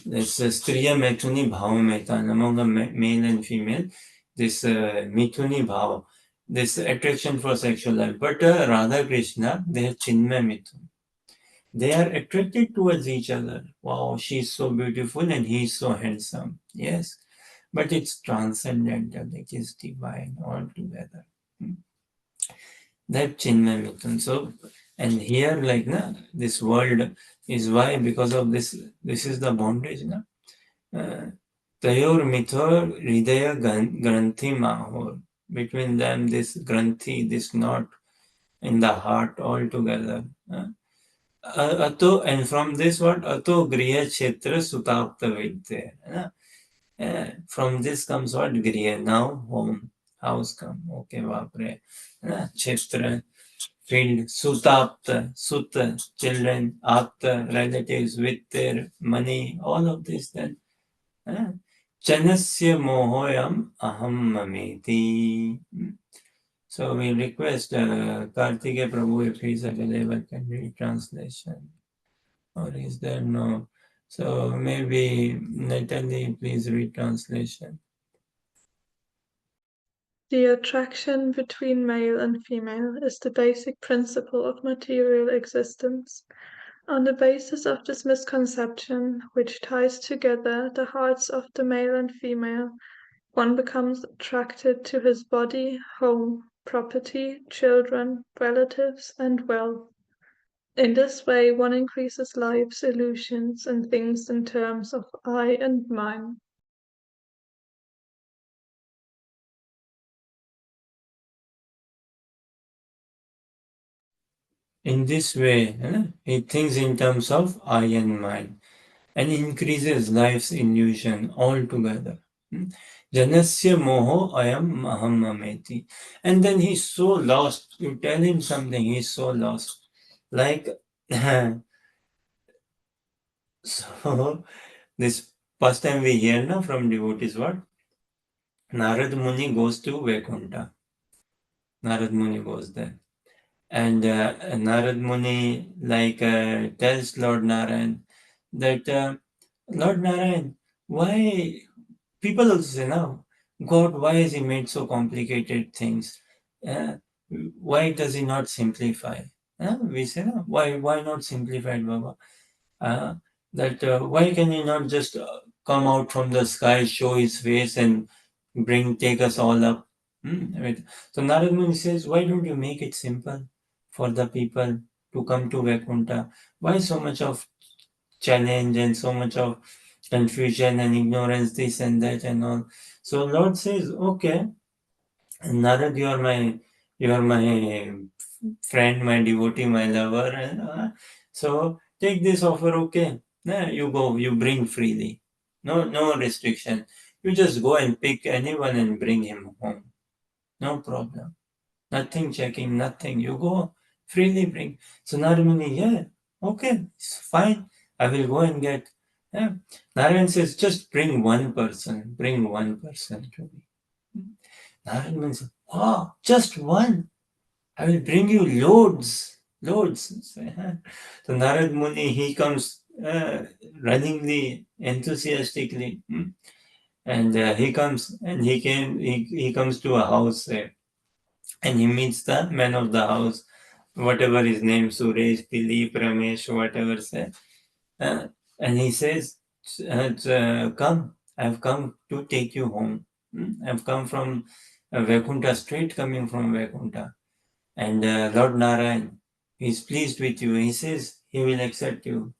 This striya methuni bhavameta among the male and female. This mithuni bhava, this attraction for sexual life. But Radha Krishna, they have chinmay mithun. They are attracted towards each other. Wow, she is so beautiful and he is so handsome. Yes, but it's transcendental. It is divine altogether. That chinmay mithun. So, and here, like this world is why, because of this. This is the bondage, na. Tayor mithor hridaya granthi mahor. Between them, this granthi, this knot in the heart altogether. Ato, and from this what? Ato griya kshetra sutapta vidya. From this comes what? Griya. Now home, house come. Okay, vapre. Kshetra. filled Sutapta, Sutta, children, Apta, relatives with their money, all of this then. Chanasya mohoyam aham mameti. So we request Kartike Prabhu if he is available, can read translation. Or is there no? So maybe Natalie, please read translation. The attraction between male and female is the basic principle of material existence. On the basis of this misconception, which ties together the hearts of the male and female, one becomes attracted to his body, home, property, children, relatives, and wealth. In this way, one increases life's illusions and thinks in terms of I and mine. In this way, he thinks in terms of I and mine and increases life's illusion altogether. Janasya moho ayam aham mameti. And then he's so lost. You tell him something, he's so lost. Like, so this first time we hear now from devotees what? Narad Muni goes to Vaikuntha. Narad Muni goes there. And Narad Muni tells Lord Narayan that Lord Narayan, why people also say now, God, why has He made so complicated things? Uh, why does He not simplify? We say, no, why not simplify it, Baba? Uh, why can He not just come out from the sky, show His face, and take us all up? So Narad Muni says, why don't you make it simple for the people to come to Vaikuntha? Why so much of challenge and so much of confusion and ignorance, this and that and all? So Lord says, okay, Narad, you are my friend, my devotee, my lover, and so take this offer, okay? You go, you bring freely, no restriction. You just go and pick anyone and bring him home, no problem. Nothing checking, nothing. You go freely bring. So Narmini, yeah, okay, it's fine. I will go and get. Yeah. Narayan says, just bring one person to me. Narayan says, wow, just one. I will bring you loads. So Narad Muni, he comes runningly, enthusiastically, and he comes and he comes to a house there, and he meets the man of the house, whatever his name, Suresh, Dilip, Ramesh, whatever say, uh, and he says, "Come, I've come to take you home. I've come from Vaikuntha, straight coming from Vaikuntha." And Lord Narayan is pleased with you. He says he will accept you.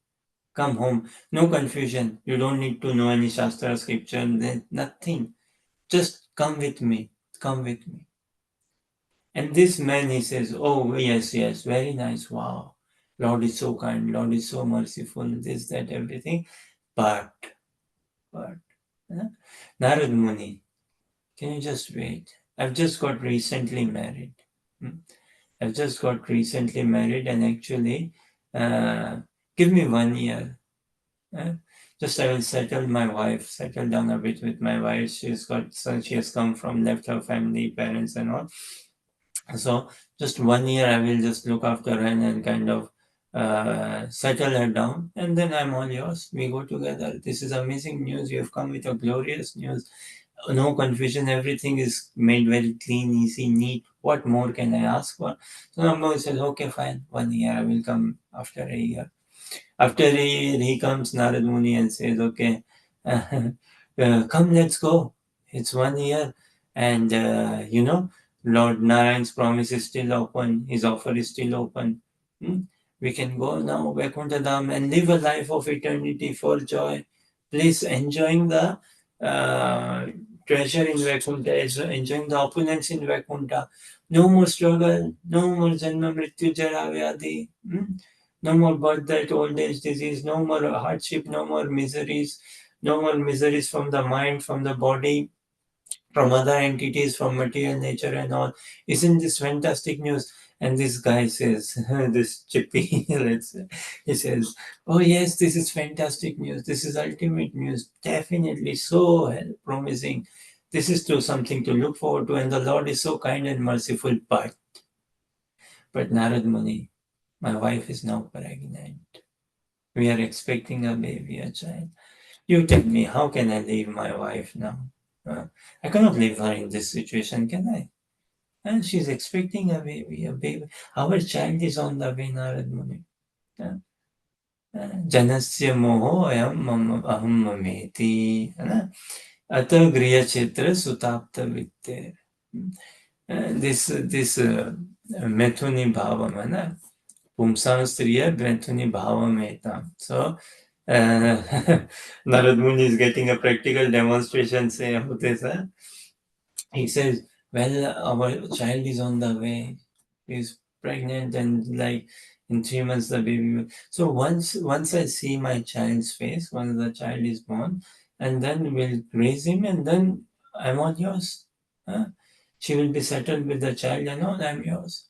Come home. No confusion. You don't need to know any Shastra scripture, nothing. Just come with me. Come with me. And this man, he says, oh, yes, very nice. Wow. Lord is so kind. Lord is so merciful. This, that, everything. But, uh, Narad Muni, can you just wait? I've just got recently married. I've just got recently married, and actually, give me 1 year. Uh, just I will settle down a bit with my wife. She has come from, left her family, parents, and all. So just 1 year, I will just look after her and kind of settle her down, and then I'm all yours. We go together. This is amazing news. You have come with a glorious news. No confusion. Everything is made very clean, easy, neat. What more can I ask for? So Namo says, okay, fine. 1 year, I will come after a year. After a year, he comes, Narad Muni, and says, okay, come, let's go. It's 1 year. And, Lord Narayan's promise is still open. His offer is still open. We can go now, Vaikuntha Dham, and live a life of eternity for joy. Please enjoying the uh, treasure in Vaikuntha, enjoying the opulence in Vaikuntha. No more struggle, no more Janma Mrityu Jara Vyadi. No more birth, death, old age, disease, no more hardship, no more miseries from the mind, from the body, from other entities, from material nature and all. Isn't this fantastic news? And this guy says, this chippy, let's say, he says, oh yes, this is fantastic news. This is ultimate news. Definitely so promising. This is to something to look forward to. And the Lord is so kind and merciful. But Narad Muni, my wife is now pregnant. We are expecting a baby, a child. You tell me, how can I leave my wife now? I cannot leave her in this situation, can I? And she's expecting a baby, a baby. Our child is on the way, Narad Muni. जनस्य मोहो अहम ममेति है ना अतः गृह क्षेत्र सुताप्त वित्ते this मैथुनी भावम है ना पुंसां स्त्रिय मैथुनी भावम एताम. So Narad Muni is getting a practical demonstration say of this. He says, well, our child is on the way. He's pregnant and like in 3 months the baby. So once I see my child's face, once the child is born, and then we'll raise him, and then I'm all yours. Huh? She will be settled with the child and all, I'm yours.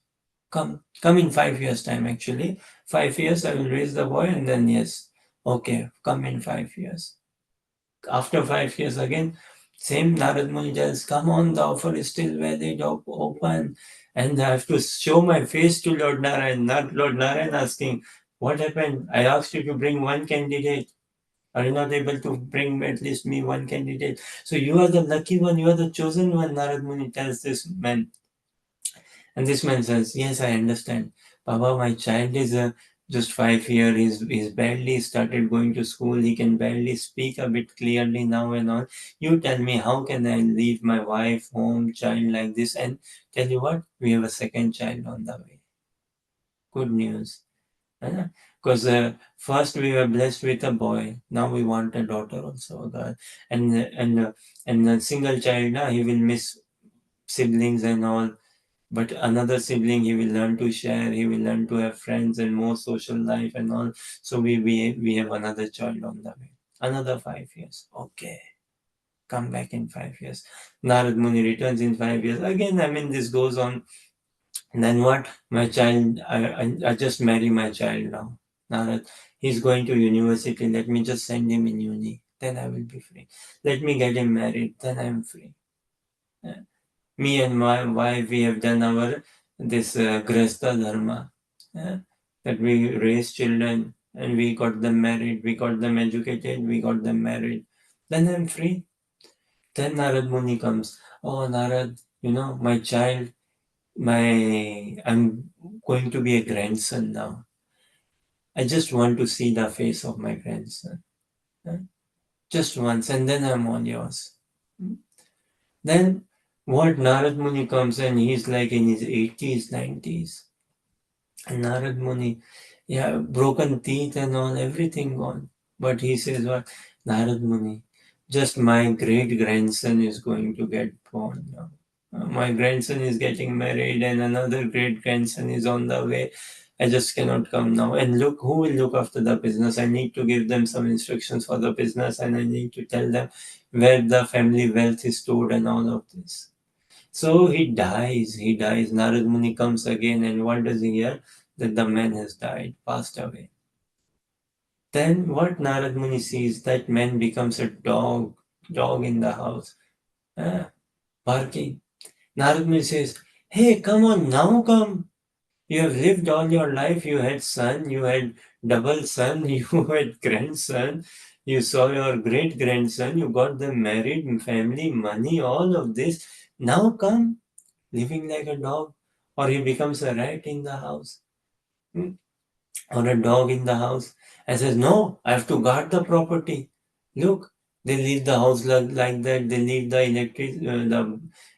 Come in 5 years time actually. 5 years I will raise the boy and then yes. Okay, come in 5 years. After 5 years again, same Narad Muni tells, come on, the offer is still valid, open. And I have to show my face to Lord Narayan, not Lord Narayan asking, what happened? I asked you to bring one candidate. Are you not able to bring at least me one candidate? So you are the lucky one, you are the chosen one, Narad Muni tells this man. And this man says, yes, I understand. Baba, my child is just 5 years. He's barely started going to school. He can barely speak a bit clearly now and all. You tell me, how can I leave my wife, home, child like this? And tell you what, we have a second child on the way. Good news. Because first we were blessed with a boy. Now we want a daughter also. And a single child, he will miss siblings and all. But another sibling, he will learn to share, he will learn to have friends and more social life and all. So we have another child on the way. Another 5 years. Okay. Come back in 5 years. Narad Muni returns in 5 years. Again, I mean, this goes on. And then what? My child, I just marry my child now. Narad, he's going to university. Let me just send him in uni. Then I will be free. Let me get him married. Then I'm free. Me and my wife, we have done our this Grihastha Dharma, that we raise children and we got them married, we got them educated, we got them married. Then I'm free. Then Narad Muni comes. Oh, Narad, my child, I'm going to be a grandson now. I just want to see the face of my grandson. Just once, and then I'm all yours. Then what Narad Muni comes and he's like in his 80s, 90s. And Narad Muni, yeah, broken teeth and all, everything gone. But he says, what? Narad Muni, just my great grandson is going to get born now. My grandson is getting married and another great grandson is on the way. I just cannot come now. And look, who will look after the business? I need to give them some instructions for the business and I need to tell them where the family wealth is stored and all of this. So he dies. Narad Muni comes again, and what does he hear? That the man has died, passed away. Then what Narad Muni sees, that man becomes a dog in the house, barking. Narad Muni says, hey, come on, now come. You have lived all your life. You had son, you had double son, you had grandson, you saw your great grandson, you got them married, family, money, all of this. Now come, living like a dog, or he becomes a rat in the house, or a dog in the house, and says, no, I have to guard the property. Look, they leave the house like that, they leave the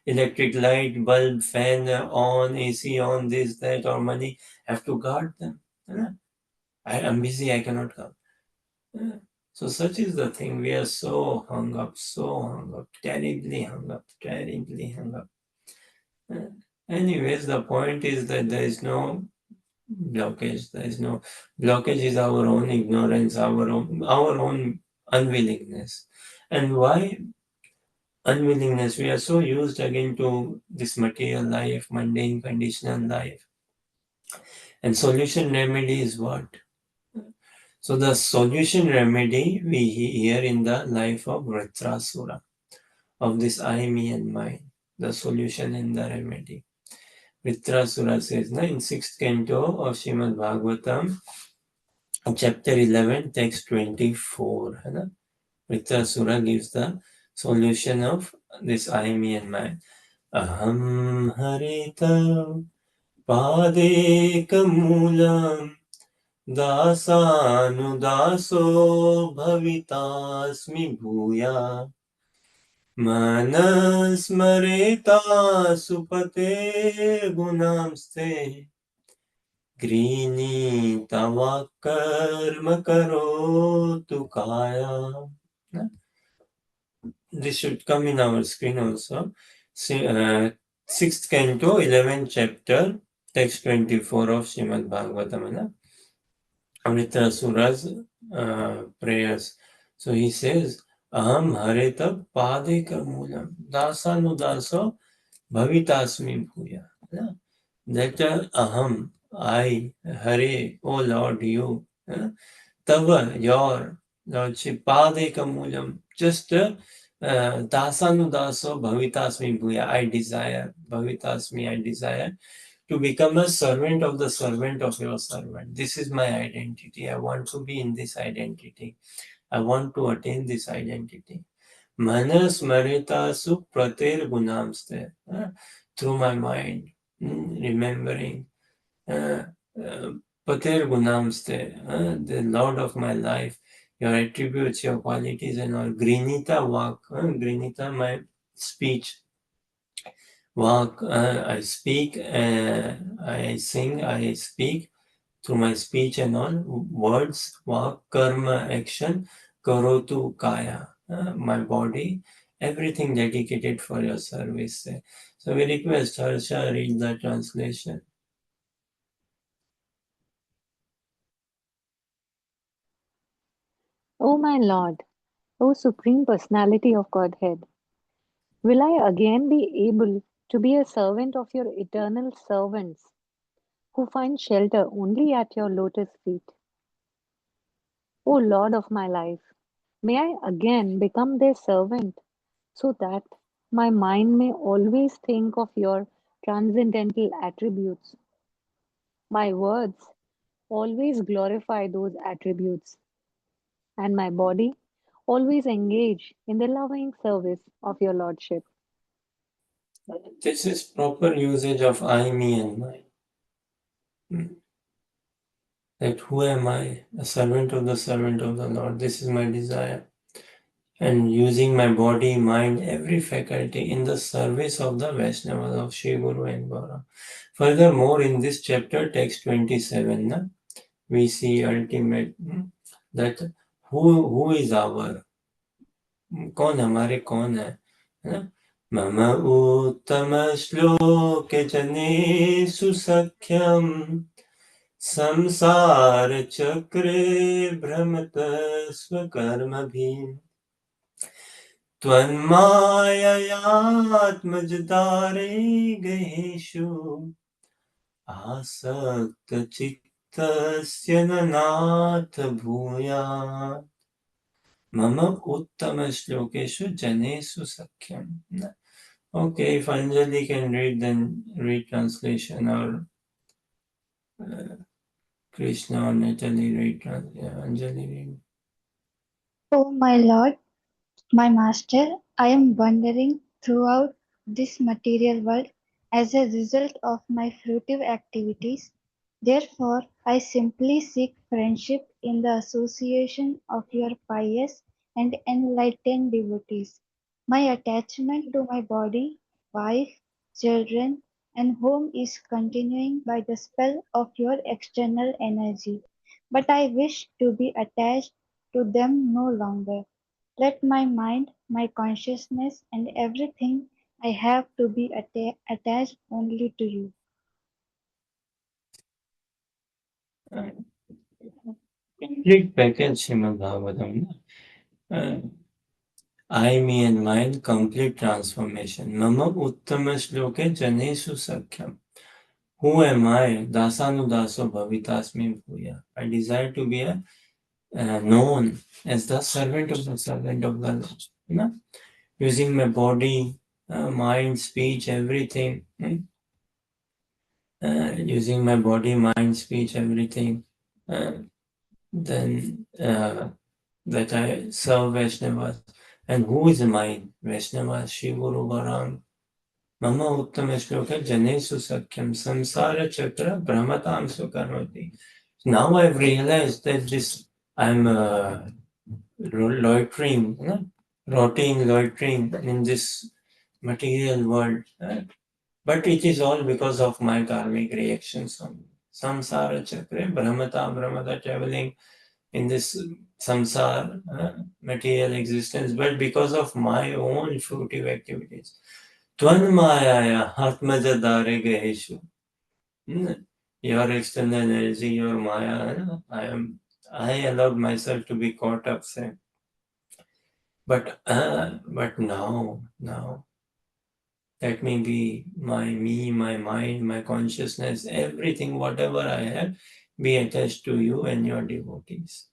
electric light, bulb, fan on, AC on, this, that, or money. I have to guard them. I am busy, I cannot come. So such is the thing. We are so hung up, terribly hung up. Anyways, the point is that there is no blockage. There is no blockage. Is our own ignorance, our own unwillingness. And why unwillingness? We are so used again to this material life, mundane, conditional life. And solution remedy is what? So the solution remedy we hear in the life of Vritrasura, of this I, me and mine, the solution and the remedy. Vritrasura says in 6th canto of Srimad Bhagavatam, chapter 11, text 24. Vritrasura gives the solution of this I, me and mine. Aham harita padekamulam dasanudaso bhavitasmi bhuya manasmareta supate gunamste grini tava karma karotu kaya. This should come in our screen also. See, 6th canto, 11th chapter, text 24 of Srimad Bhagavatam, Amrita Sura's prayers. So he says, Aham hareta padeka moolam, dasanudaso bhavitasmi bhuya. That aham, I, hare, O Lord, you, tava, your Lordship, padeka moolam, just dasanudaso bhavitasmi bhuya, I desire, bhavitasmi, I desire to become a servant of the servant of your servant. This is my identity. I want to be in this identity. I want to attain this identity. Manas marita su prater gunamste. Through my mind, remembering. Pater gunamste, the Lord of my life, your attributes, your qualities and all. Grinita vak, grinita my speech. Vak, I speak, I sing, I speak through my speech and all. Words, vak, karma, action, karotu kaya, my body, everything dedicated for your service. So we request Harsha read the translation. O my Lord, O Supreme Personality of Godhead, will I again be able to be a servant of your eternal servants who find shelter only at your lotus feet? O Lord of my life, may I again become their servant so that my mind may always think of your transcendental attributes. My words always glorify those attributes, and my body always engage in the loving service of your Lordship. This is proper usage of I, me, and mine. That who am I? A servant of the Lord. This is my desire. And using my body, mind, every faculty in the service of the Vaishnavas of Sri Guru and Gaura. Furthermore, in this chapter, text 27, we see ultimate that who is our, कौन हमारे कौन है ना? मम उत्तम श्लोक जने सुसख्यम संसार चक्रे भ्रमत स्वकर्मभि त्वन्माययात्मजदारे गहेषु आसक्त चित्तस्य न नाथ भूयात् मम उत्तम श्लोकेषु जनेषु सख्यम. Okay, if Anjali can read, then read translation, or Krishna or Natalie read. Anjali read. O my Lord, my Master, I am wandering throughout this material world as a result of my fruitive activities. Therefore, I simply seek friendship in the association of your pious and enlightened devotees. My attachment to my body, wife, children, and home is continuing by the spell of your external energy, but I wish to be attached to them no longer. Let my mind, my consciousness, and everything I have to be attached only to you. Complete package Srimad Bhagavatam. I, me and mine, complete transformation. Mama uttama shloke janesu sakhyam. Who am I? Dasanudaso bhavitasmi bhuya. I desire to be known as the servant of the Lord. You know? Using my body, mind, speech, everything. Using my body, mind, speech, everything. Then that I serve Vaishnavas. And who is mine? Vaishnavas, Shri Guru Gaurang. Mama Uttama Shloka Janesu Sakyam Samsara Chakra Brahmatam Sukarmati. Now I've realized that this I'm loitering, loitering in this material world. But it is all because of my karmic reactions on samsara chakra, brahmata traveling in this samsara, material existence, but because of my own fruitive activities. Tvanmayaya atmaja dare gaheshu. Your external energy, your maya, I allowed myself to be caught up, say. But now, let me be me, my mind, my consciousness, everything, whatever I have, be attached to you and your devotees.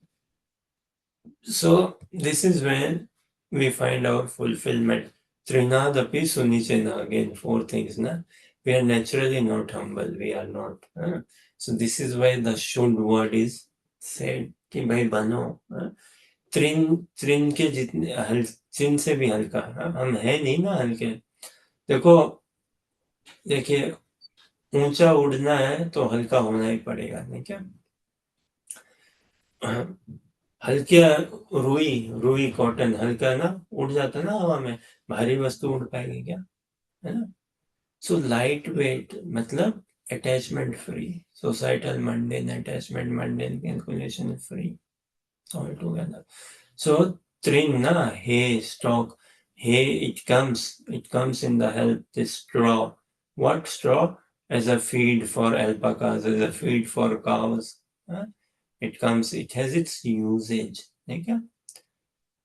So this is when we find our fulfillment. Trinadapi sunichena, again, 4 things. Na? We are naturally not humble. We are not. So this is why the should word is said. कि भाई बनो. त्रिन के जितने त्रिन से भी हल्का. हम है नहीं ना हल्के. देखिए ऊंचा उड़ना है तो हल्का होना ही पड़ेगा, नहीं क्या? हल्के रुई कॉटन हल्का ना उड़ जाता ना हवा में, भारी वस्तु उड़ पाएगी क्या? है ना? सो लाइट वेट मतलब attachment free, societal mundane attachment, mundane calculation free all together. So trin na hay stock, hay it comes in the help, this straw. What straw? As a feed for alpacas, as a feed for cows. It has its usage. Okay?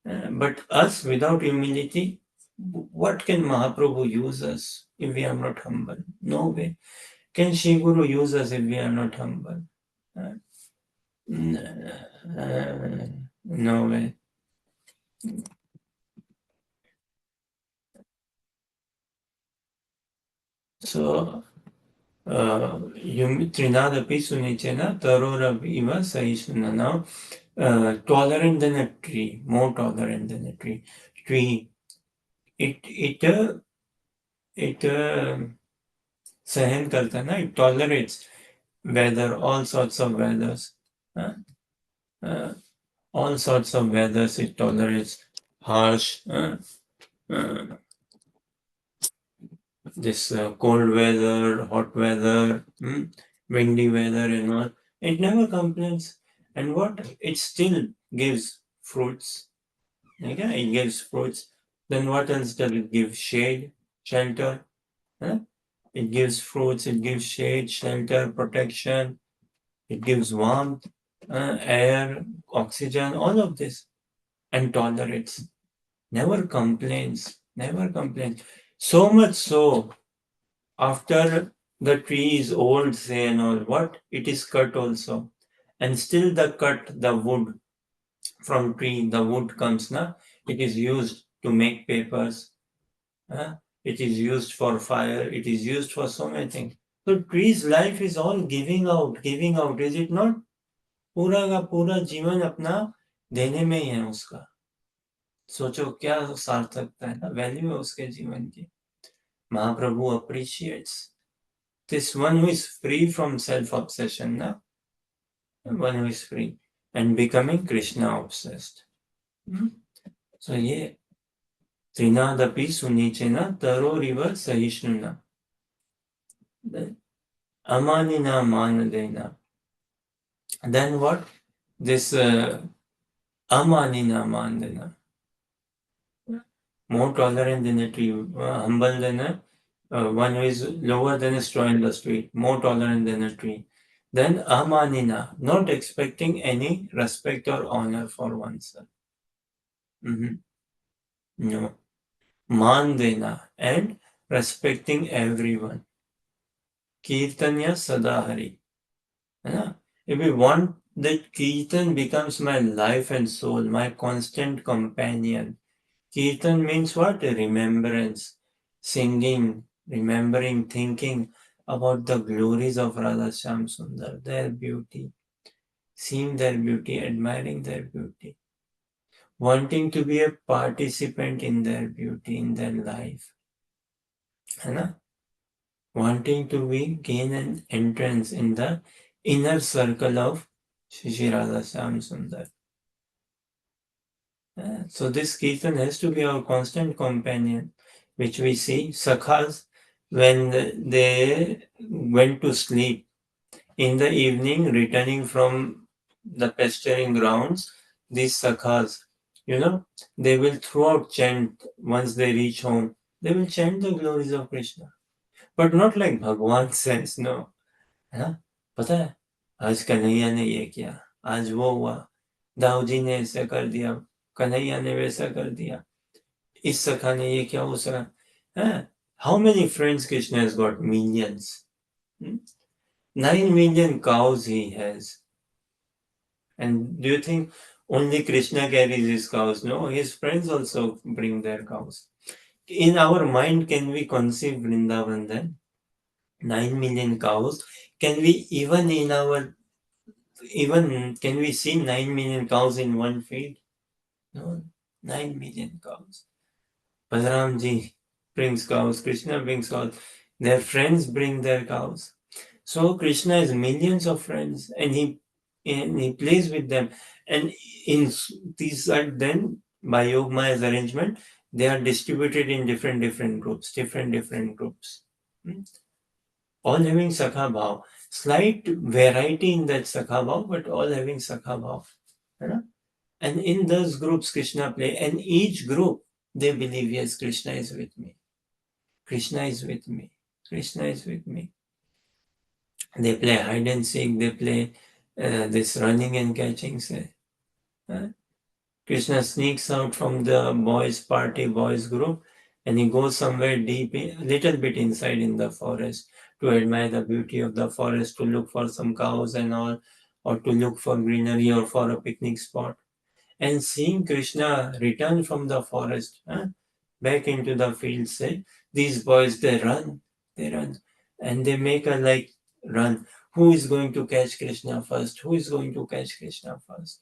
But us without humility, what can Mahaprabhu use us if we are not humble? No way. Can Shri Guru use us if we are not humble? No way. So, Trinadapi Sunichena Taroraviva Saishuna. Now, tolerant than a tree, more tolerant than a tree. Tree, it सहन करता ना, it tolerates weather, all sorts of weathers. All sorts of weathers it tolerates. Harsh, this cold weather, hot weather, windy weather and all. It never complains. And what? It still gives fruits. Okay? It gives fruits. Then what else does it give? Shade, shelter. It gives fruits, it gives shade, shelter, protection. It gives warmth, air, oxygen, all of this. And tolerates. Never complains. Never complains. So much so, after the tree is old, say and all, what? It is cut also. And still the wood from tree, the wood comes, na? It is used to make papers. It is used for fire. It is used for so many things. So tree's life is all giving out, is it not? पूरा का पूरा जीवन अपना देने में ही है उसका. सोचो क्या सार्थकता है ना, वैल्यू है उसके जीवन की. Mahaprabhu appreciates this one who is free from self-obsession, na? One who is free and becoming Krishna obsessed. So ये त्रिनादपि सुनीचेना तरोरिव सहिष्णुना. Amanina manadena. Then what? This amanina mandana. More tolerant than a tree, humble than one who is lower than a straw in the street, more tolerant than a tree. Then amanina, not expecting any respect or honor for oneself. No. Mandena, and respecting everyone. Kirtanya Sadahari. If we want that Kirtan becomes my life and soul, my constant companion. Kirtan means what? Remembrance, singing, remembering, thinking about the glories of Radha Shyam Sundar, their beauty, seeing their beauty, admiring their beauty, wanting to be a participant in their beauty, in their life. है ना? Wanting to gain an entrance in the inner circle of Shri Radha Shyam Sundar. So this Kirtan has to be our constant companion, which we see Sakhas when they went to sleep in the evening, returning from the pasturing grounds. These Sakhas, they will throughout chant once they reach home. They will chant the glories of Krishna, but not like Bhagwan says, no. है ना? पता है आज कन्हैया ने ये किया, आज वो हुआ, दाऊ जी ने ऐसा कर दिया, कन्हैया ने वैसा कर दिया, इस सखा ने ये किया, वो सखा. How many friends Krishna has got? Millions. 9 million cows he has. And do you think only Krishna carries his cows? No, his friends also bring their cows. In our mind, can we conceive Vrindavan then? 9 million cows. Can we can we see 9 million cows in one field? No, 9 million cows. Balaramji brings cows, Krishna brings cows, their friends bring their cows. So Krishna has millions of friends and he plays with them. And in these are then by Yogmaya's arrangement, they are distributed in different groups, different groups. All having Sakha Bhav. Slight variety in that Sakha Bhav, but all having Sakha Bhav. And in those groups, Krishna play. And each group, they believe, yes, Krishna is with me. Krishna is with me. Krishna is with me. They play hide and seek. They play this running and catching. Krishna sneaks out from the boys' party, boys' group, and he goes somewhere deep, a little bit inside in the forest to admire the beauty of the forest, to look for some cows and all, or to look for greenery or for a picnic spot. And seeing Krishna return from the forest back into the field, say, these boys, they run, and they make a run. Who is going to catch Krishna first? Who is going to catch Krishna first?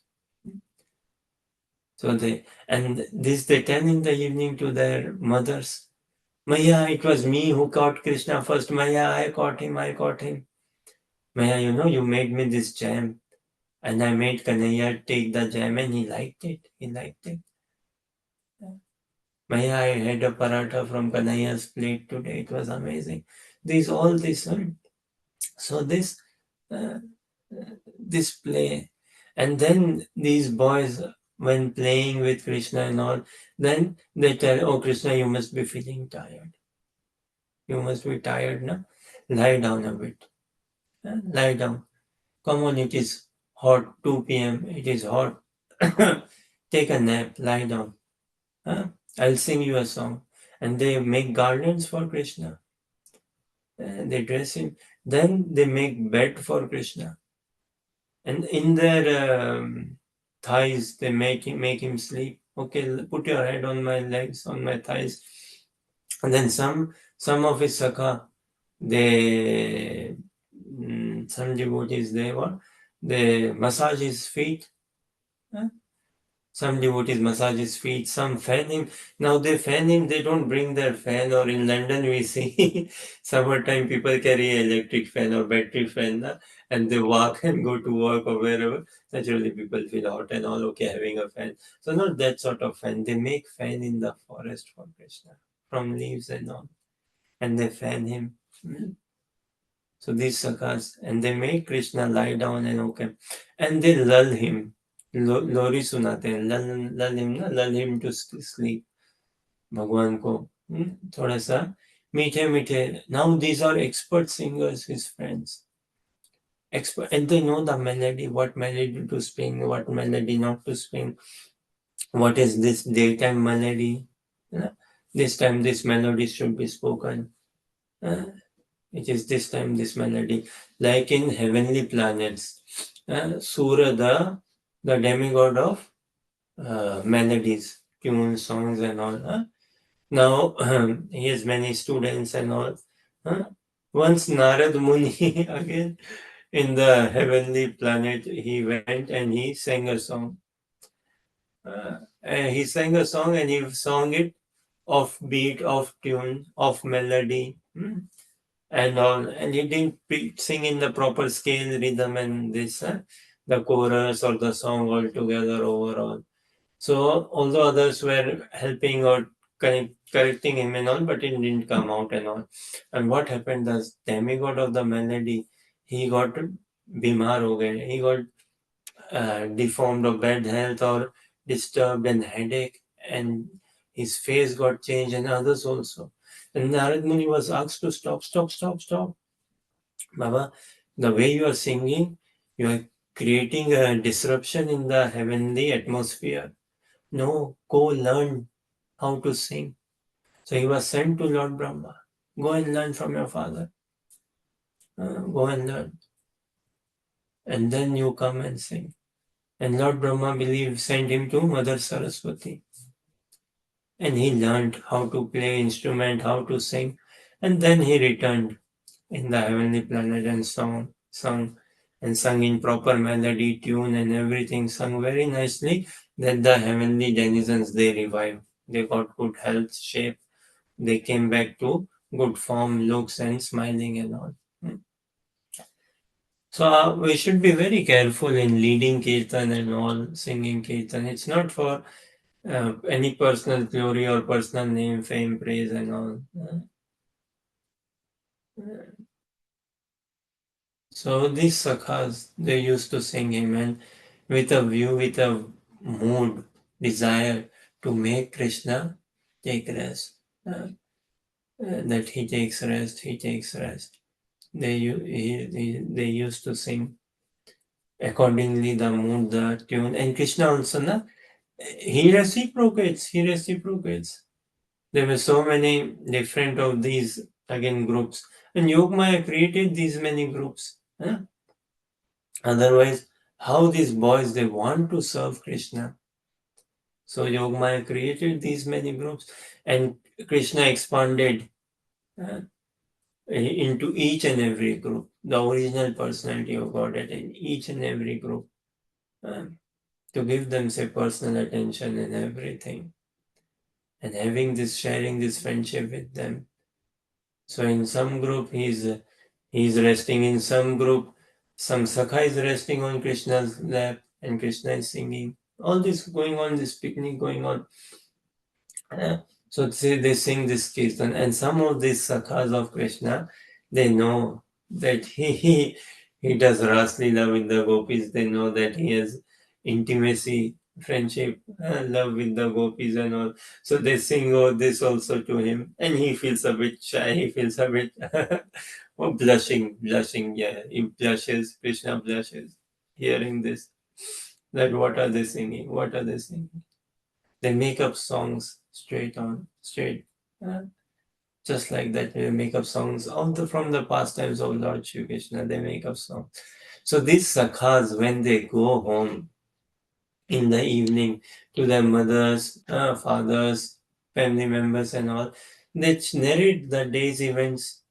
So they tell in the evening to their mothers, Maya, it was me who caught Krishna first. Maya, I caught him. Maya, you made me this jam. And I made Kanhaiya take the jam and he liked it. Maya, I had a paratha from Kanhaiya's plate today. It was amazing. All this. So this play. And then these boys, when playing with Krishna and all, then they tell, oh Krishna, you must be feeling tired. You must be tired now. Lie down a bit. Lie down. Come on, it is hot, 2 p.m. It is hot. Take a nap, lie down. I'll sing you a song. And they make garlands for Krishna. They dress him. Then they make bed for Krishna. And in their thighs, they make him sleep. Okay, put your head on my legs, on my thighs. And then some of his Sakha, they some devotees, they massage his feet. Some devotees massage his feet, some fan him. Now they fan him, they don't bring their fan, or in London we see summertime people carry electric fan or battery fan, and they walk and go to work or wherever. Naturally people feel hot and all, okay, having a fan. So not that sort of fan. They make fan in the forest for Krishna, from leaves and all. And they fan him. So these sakas, and they make Krishna lie down and okay. And they lull him. लोरी सुनाते हैं, लल him to sleep, भगवान को थोड़ा सा मीठे मीठे. Now these are expert singers, his friends, expert, and they know the melody, what melody to sing, what melody not to sing, what is this daytime melody, this time this melody should be spoken. It is this time this melody, like in heavenly planets. Surya, the demigod of melodies, tunes, songs, and all. Now he has many students and all. Once Narad Muni again in the heavenly planet, he went and he sang a song. He sang a song and he sang it off beat, off tune, off melody. And all, and he didn't sing in the proper scale, rhythm, and this the chorus or the song altogether overall. So although others were helping or correcting him and all, but it didn't come out and all. And what happened? The demigod of the melody, he got bimar ho gaya. He got deformed or bad health or disturbed and headache, and his face got changed, and others also. And Narad Muni was asked to stop. Baba, the way you are singing, you are creating a disruption in the heavenly atmosphere. No, go learn how to sing. So he was sent to Lord Brahma. Go and learn from your father. Go and learn. And then you come and sing. And Lord Brahma sent him to Mother Saraswati. And he learned how to play instrument, how to sing. And then he returned in the heavenly planet and sung in proper melody, tune, and everything, sung very nicely. That the heavenly denizens they revived. They got good health, shape. They came back to good form, looks, and smiling and all. So we should be very careful in leading kirtan and all, singing kirtan. It's not for any personal glory or personal name, fame, praise, and all. So these sakhas, they used to sing him, and with a view, with a mood, desire to make Krishna take rest. That he takes rest, he takes rest. They used to sing accordingly the mood, the tune, and Krishna also, he reciprocates. There were so many different of these again groups, and Yogmaya created these many groups. Otherwise, how these boys they want to serve Krishna. So Yogmaya created these many groups, and Krishna expanded into each and every group, the original personality of Godhead in each and every group, to give them say personal attention and everything, and having this sharing this friendship with them. So in some group he's resting, in some group some Sakha is resting on Krishna's lap and Krishna is singing. All this going on, this picnic going on. So they sing this kirtan, and some of these sakhas of Krishna, they know that he does Raslila with the gopis. They know that he has intimacy, friendship, love with the gopis and all. So they sing all this also to him, and he feels a bit shy. He feels a bit blushing. Yeah, he blushes. Krishna blushes, hearing this. That what are they singing? What are they singing? They make up songs straight, uh, just like that. They make up songs from the pastimes of Lord Shri Krishna. They make up songs. So these sakhas, when they go home in the evening to their mothers, fathers, family members, and all, they narrate the day's events.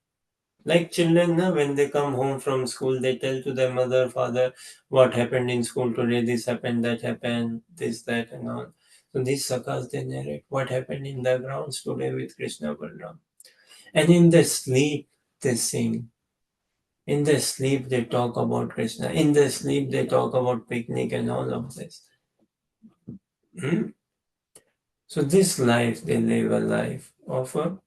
Like children, when they come home from school, they tell to their mother, father, what happened in school today, this happened, that happened, this, that, and all. So these sakas, they narrate what happened in the grounds today with Krishna Balram. And in their sleep, they sing. In their sleep, they talk about Krishna. In their sleep, they talk about picnic and all of this. So this life, they live a life of a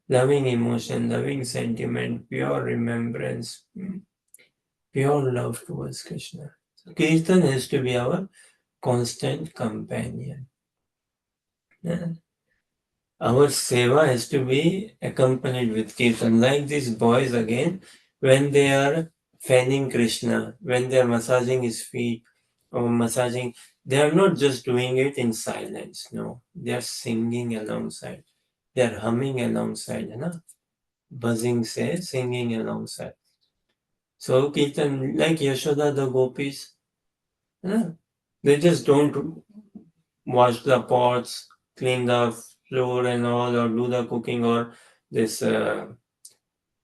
loving emotion, loving sentiment, pure remembrance, pure love towards Krishna. So Kirtan has to be our constant companion. Yeah. Our seva has to be accompanied with Kirtan. Like these boys again, when they are fanning Krishna, when they are massaging his feet or massaging, they are not just doing it in silence. No, they are singing alongside. They are humming alongside. You know? buzzing say, singing alongside. So Kirtan, like Yashoda, the gopis, they just don't wash the pots, clean the floor and all, or do the cooking, or this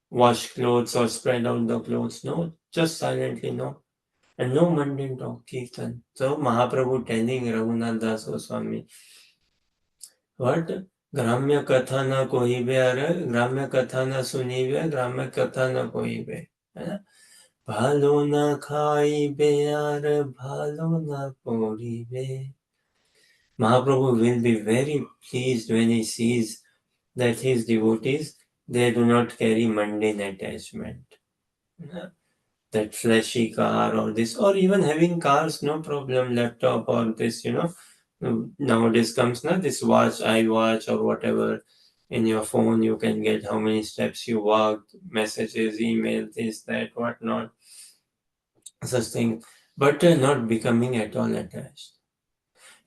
wash clothes or spread out the clothes. No, just silently, no. And no mundane talk, Kirtan. So Mahaprabhu telling Raghunath Das Goswami, what? ग्राम्य कथा न कोहिबे, अरे ग्राम्य कथा न सुनिबे, ग्राम्य कथा न कोहिबे, है ना? भालो न खाइबे, अरे भालो न पोड़िबे. Mahaprabhu will be very pleased when he sees that his devotees, they do not carry mundane attachment. That flashy car or this, or even having cars, no problem, laptop or this, nowadays comes now this watch, iWatch or whatever, in your phone you can get how many steps you walked, messages, email, this, that, whatnot, such things, but not becoming at all attached.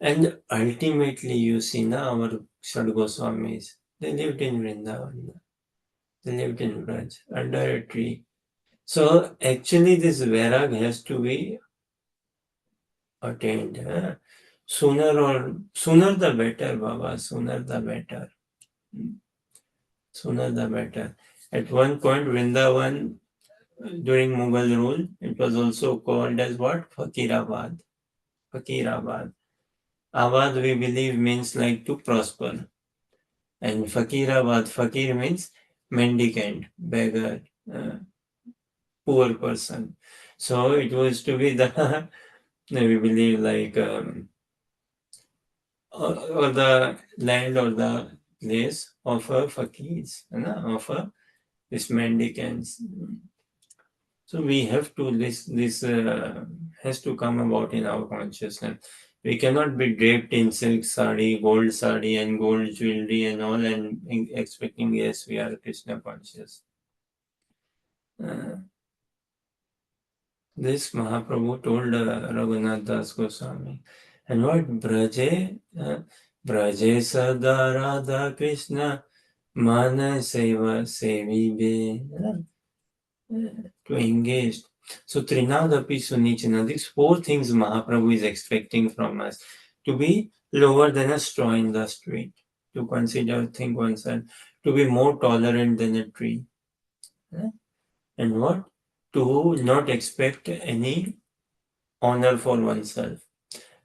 And ultimately, you see now our Sad Goswamis, they lived in Vrindavan, they lived in Braj, under a tree. So actually, this Vairag has to be attained. Sooner the better, Baba, sooner the better. Sooner the better. At one point, Vrindavan, during Mughal rule, it was also called as what? Fakirabad. Fakirabad. Abad, we believe, means like to prosper. And Fakirabad, Fakir means mendicant, beggar, poor person. So it was to be the, we believe, like, or the land or the place of a fakirs, of a this mendicants. So we have to this has to come about in our consciousness. We cannot be draped in silk sari, and gold jewelry and all, and expecting yes we are Krishna conscious. This Mahaprabhu told Raghunath Das Goswami. And what Braje? Braje Sada Radha Krishna Mana Seva Sevi Be. To engage. So Trinadapi Sunichana, these four things Mahaprabhu is expecting from us. To be lower than a straw in the street. To consider, think oneself. To be more tolerant than a tree. And what? To not expect any honor for oneself.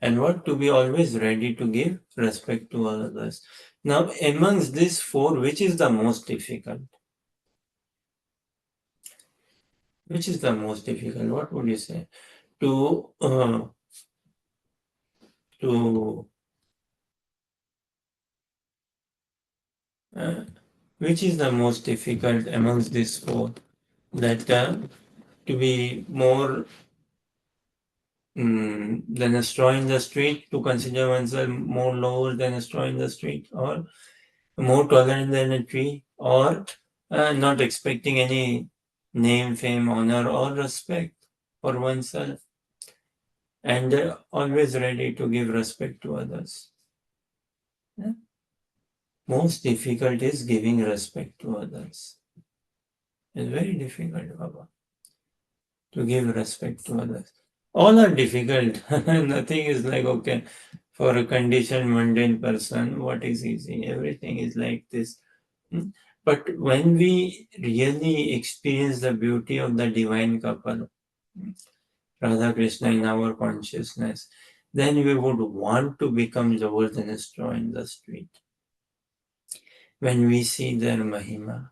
And what? To be always ready to give respect to others. Now, amongst these four, which is the most difficult? Which is the most difficult? What would you say? To which is the most difficult amongst these four? That to be more than a straw in the street, to consider oneself more lower than a straw in the street, or more tolerant than a tree, or not expecting any name, fame, honor, or respect for oneself, and always ready to give respect to others. Yeah? Most difficult is giving respect to others. It's very difficult, Baba, to give respect to others. All are difficult. Nothing is like, okay, for a conditioned mundane person, what is easy? Everything is like this. But when we really experience the beauty of the divine couple, Radha Krishna in our consciousness, then we would want to become lower than a straw in the street. When we see their Mahima,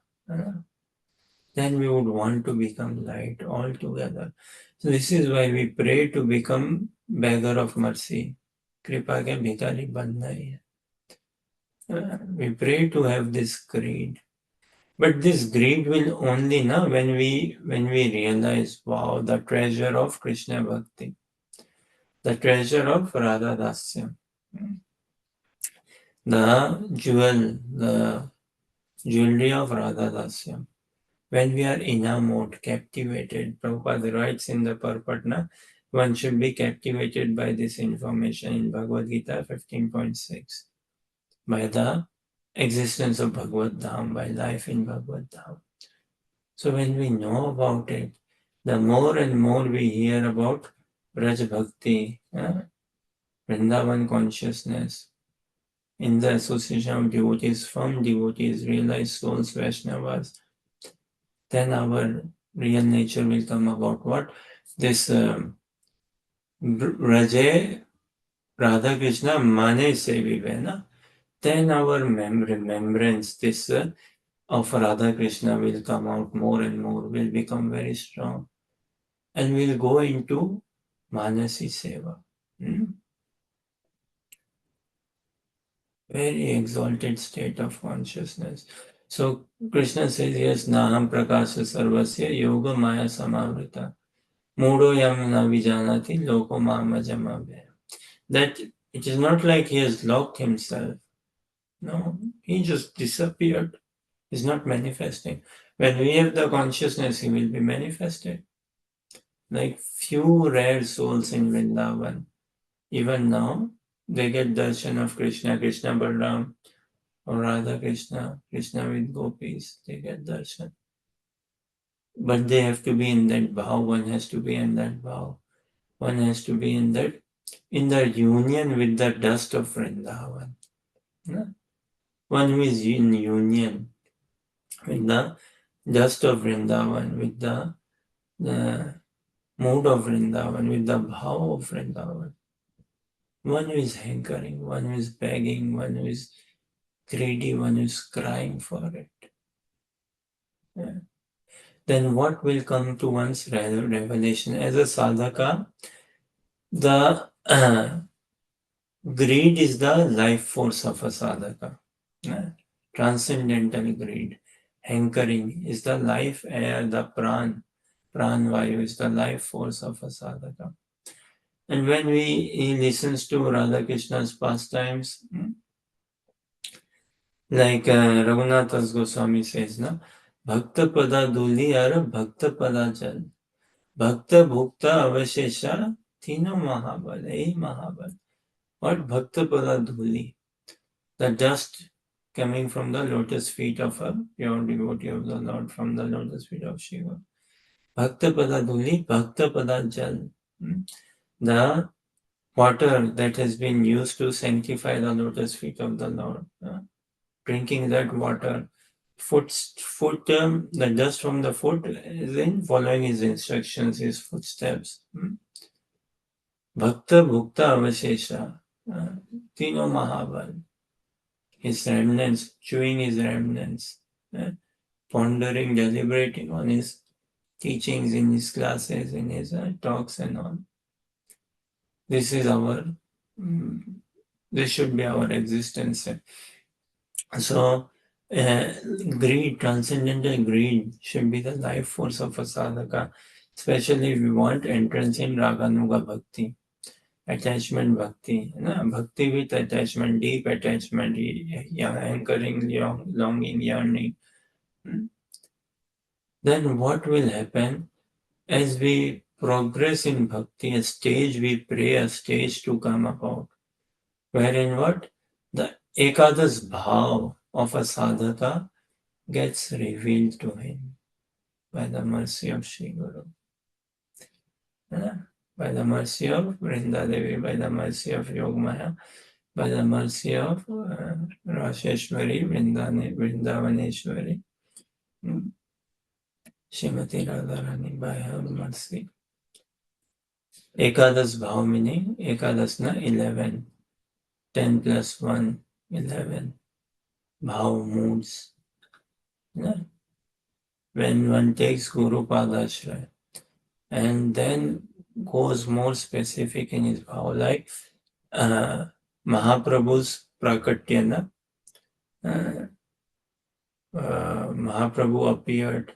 then we would want to become light altogether. So this is why we pray to become beggar of mercy. Kripa ke bhikari banna hai. We pray to have this greed. But this greed will only now when we realize, wow, the treasure of Krishna Bhakti, the treasure of Radha Dasya, the jewelry of Radha Dasya. When we are enamored, captivated, Prabhupada writes in the Purpatna, one should be captivated by this information in Bhagavad Gita 15.6, by the existence of Bhagavad Dham, by life in Bhagavad Dham. So when we know about it, the more and more we hear about Raj Bhakti, Vrindavan consciousness, in the association of devotees, from devotees, realized souls, Vaishnavas, then our real nature will come about. What? This Raje Radha Krishna Mane Sevivena, then our remembrance, this of Radha Krishna will come out more and more, will become very strong. And we'll go into Manasi Seva. Very exalted state of consciousness. So Krishna says, yes, Naham Prakasha Sarvasya Yoga Maya Samavrita. Mudo Yam Na Vijanati Loko Mamajamabhe. That it is not like he has locked himself. No, he just disappeared. He's not manifesting. When we have the consciousness, he will be manifested. Like few rare souls in Vrindavan. Even now, they get darshan of Krishna, Krishna Balaram, or Radha Krishna, Krishna with gopis. They get darshan. But they have to be in that bhav. One has to be in that bhav. One has to be in the union with the dust of Vrindavan. One who is in union with the dust of Vrindavan, with the mood of Vrindavan, with the bhav of Vrindavan. One who is hankering, one who is begging, one who is greedy, one who is crying for it. Yeah. Then what will come to one's revelation? As a sadhaka, the greed is the life force of a sadhaka. Transcendental greed. Hankering is the life air, the pranvayu is the life force of a sadhaka. And when he listens to Radha Krishna's pastimes, like Raghunath Das Goswami says, na, Bhakta Pada Duli Ara Bhakta Pada Jal. Bhakta Bhukta Avashesha Tino Mahabal, Ei Mahabal. What Bhakta Pada Duli? The dust coming from the lotus feet of a pure devotee of the Lord, from the lotus feet of Shiva. Bhakta Pada Duli, Bhakta Pada Jal. The water that has been used to sanctify the lotus feet of the Lord. Drinking that water, the dust from the foot is in following his instructions, his footsteps. Bhakta Bhukta Avashesha, Tino Mahabal, his remnants, chewing his remnants, pondering, deliberating on his teachings in his classes, in his talks and all. This is this should be our existence. So, greed, transcendental greed, should be the life force of a sadhaka, especially if we want entrance in Raganuga Bhakti, attachment Bhakti, Bhakti with attachment, deep attachment, anchoring, longing, yearning. Then what will happen as we progress in Bhakti? A stage we pray, a stage to come about, wherein what? The Ekadas Bhav of a sadhaka gets revealed to him by the mercy of Sri Guru. By the mercy of Vrinda Devi, by the mercy of Yogmaya, by the mercy of Rasheshwari, Vrindavaneshwari, Shrimati Radharani, by her mercy. Ekadas Bhav meaning Ekadasna 11. 10 plus 1, 11. Bhav moods. When one takes Guru Padashraya and then goes more specific in his bhav, like Mahaprabhu's Prakatyana. Mahaprabhu appeared.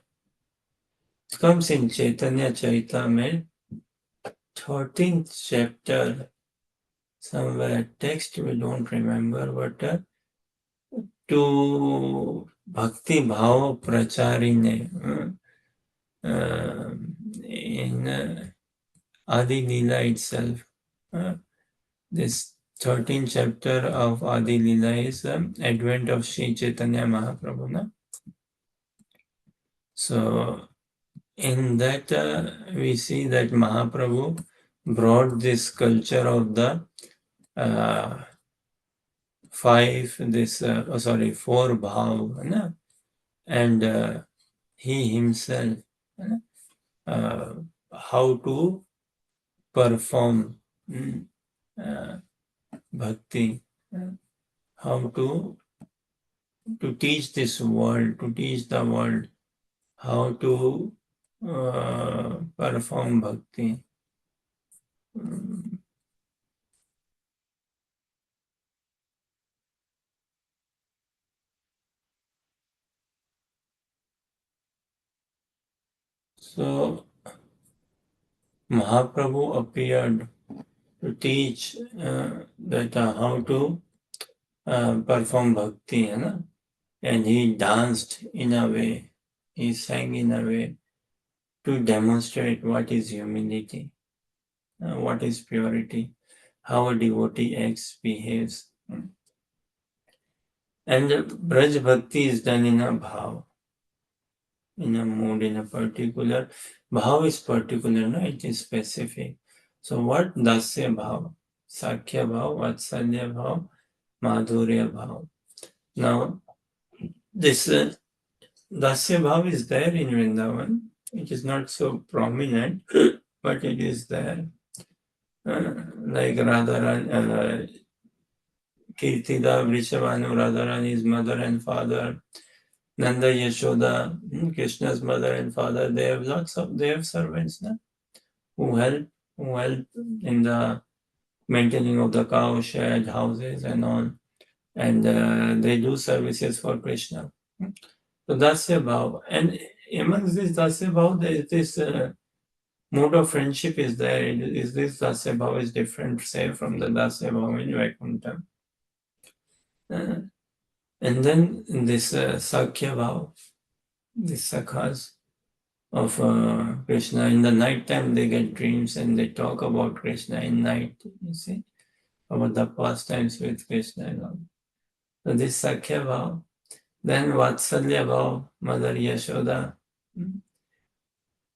It comes in Chaitanya Charita mein 13th chapter, somewhere text we don't remember, but to Bhakti Bhava Pracharine in Adi Leela itself. This 13th chapter of Adi Leela is Advent of Sri Chaitanya Mahaprabhu. So in that we see that Mahaprabhu brought this culture of the four bhav, na? And he himself, uh, how to perform bhakti, how to teach this world, to teach the world how to perform bhakti. So Mahaprabhu appeared to teach that how to perform bhakti, and he danced in a way, he sang in a way to demonstrate what is humility, what is purity, how a devotee acts, behaves. And Braj Bhakti is done in a bhav, in a mood, in a particular. Bhav is particular, no? It is specific. So what Dasya Bhav? Sakhya Bhav, Vatsalya Bhav, Madhurya Bhav. Now, this Dasya Bhav is there in Vrindavan. It is not so prominent, but it is there. Like Radharan, Kirtida, Vrishabhanu, Radharani's mother and father, Nanda Yashoda, Krishna's mother and father, they have servants na, who help in the maintaining of the cow shed, houses and all. And they do services for Krishna. So Dasya Bhav. And amongst this Dasya Bhav, there is this mode of friendship is there. Is this Dasya Bhav is different, say, from the Dasya Bhav in Vaikuntha. And then this Sakhya Bhav, these Sakhas of Krishna, in the night time they get dreams and they talk about Krishna in night, you see, about the pastimes with Krishna and all. So this Sakhya Bhav, then Vatsalya Bhav, Mother Yashoda,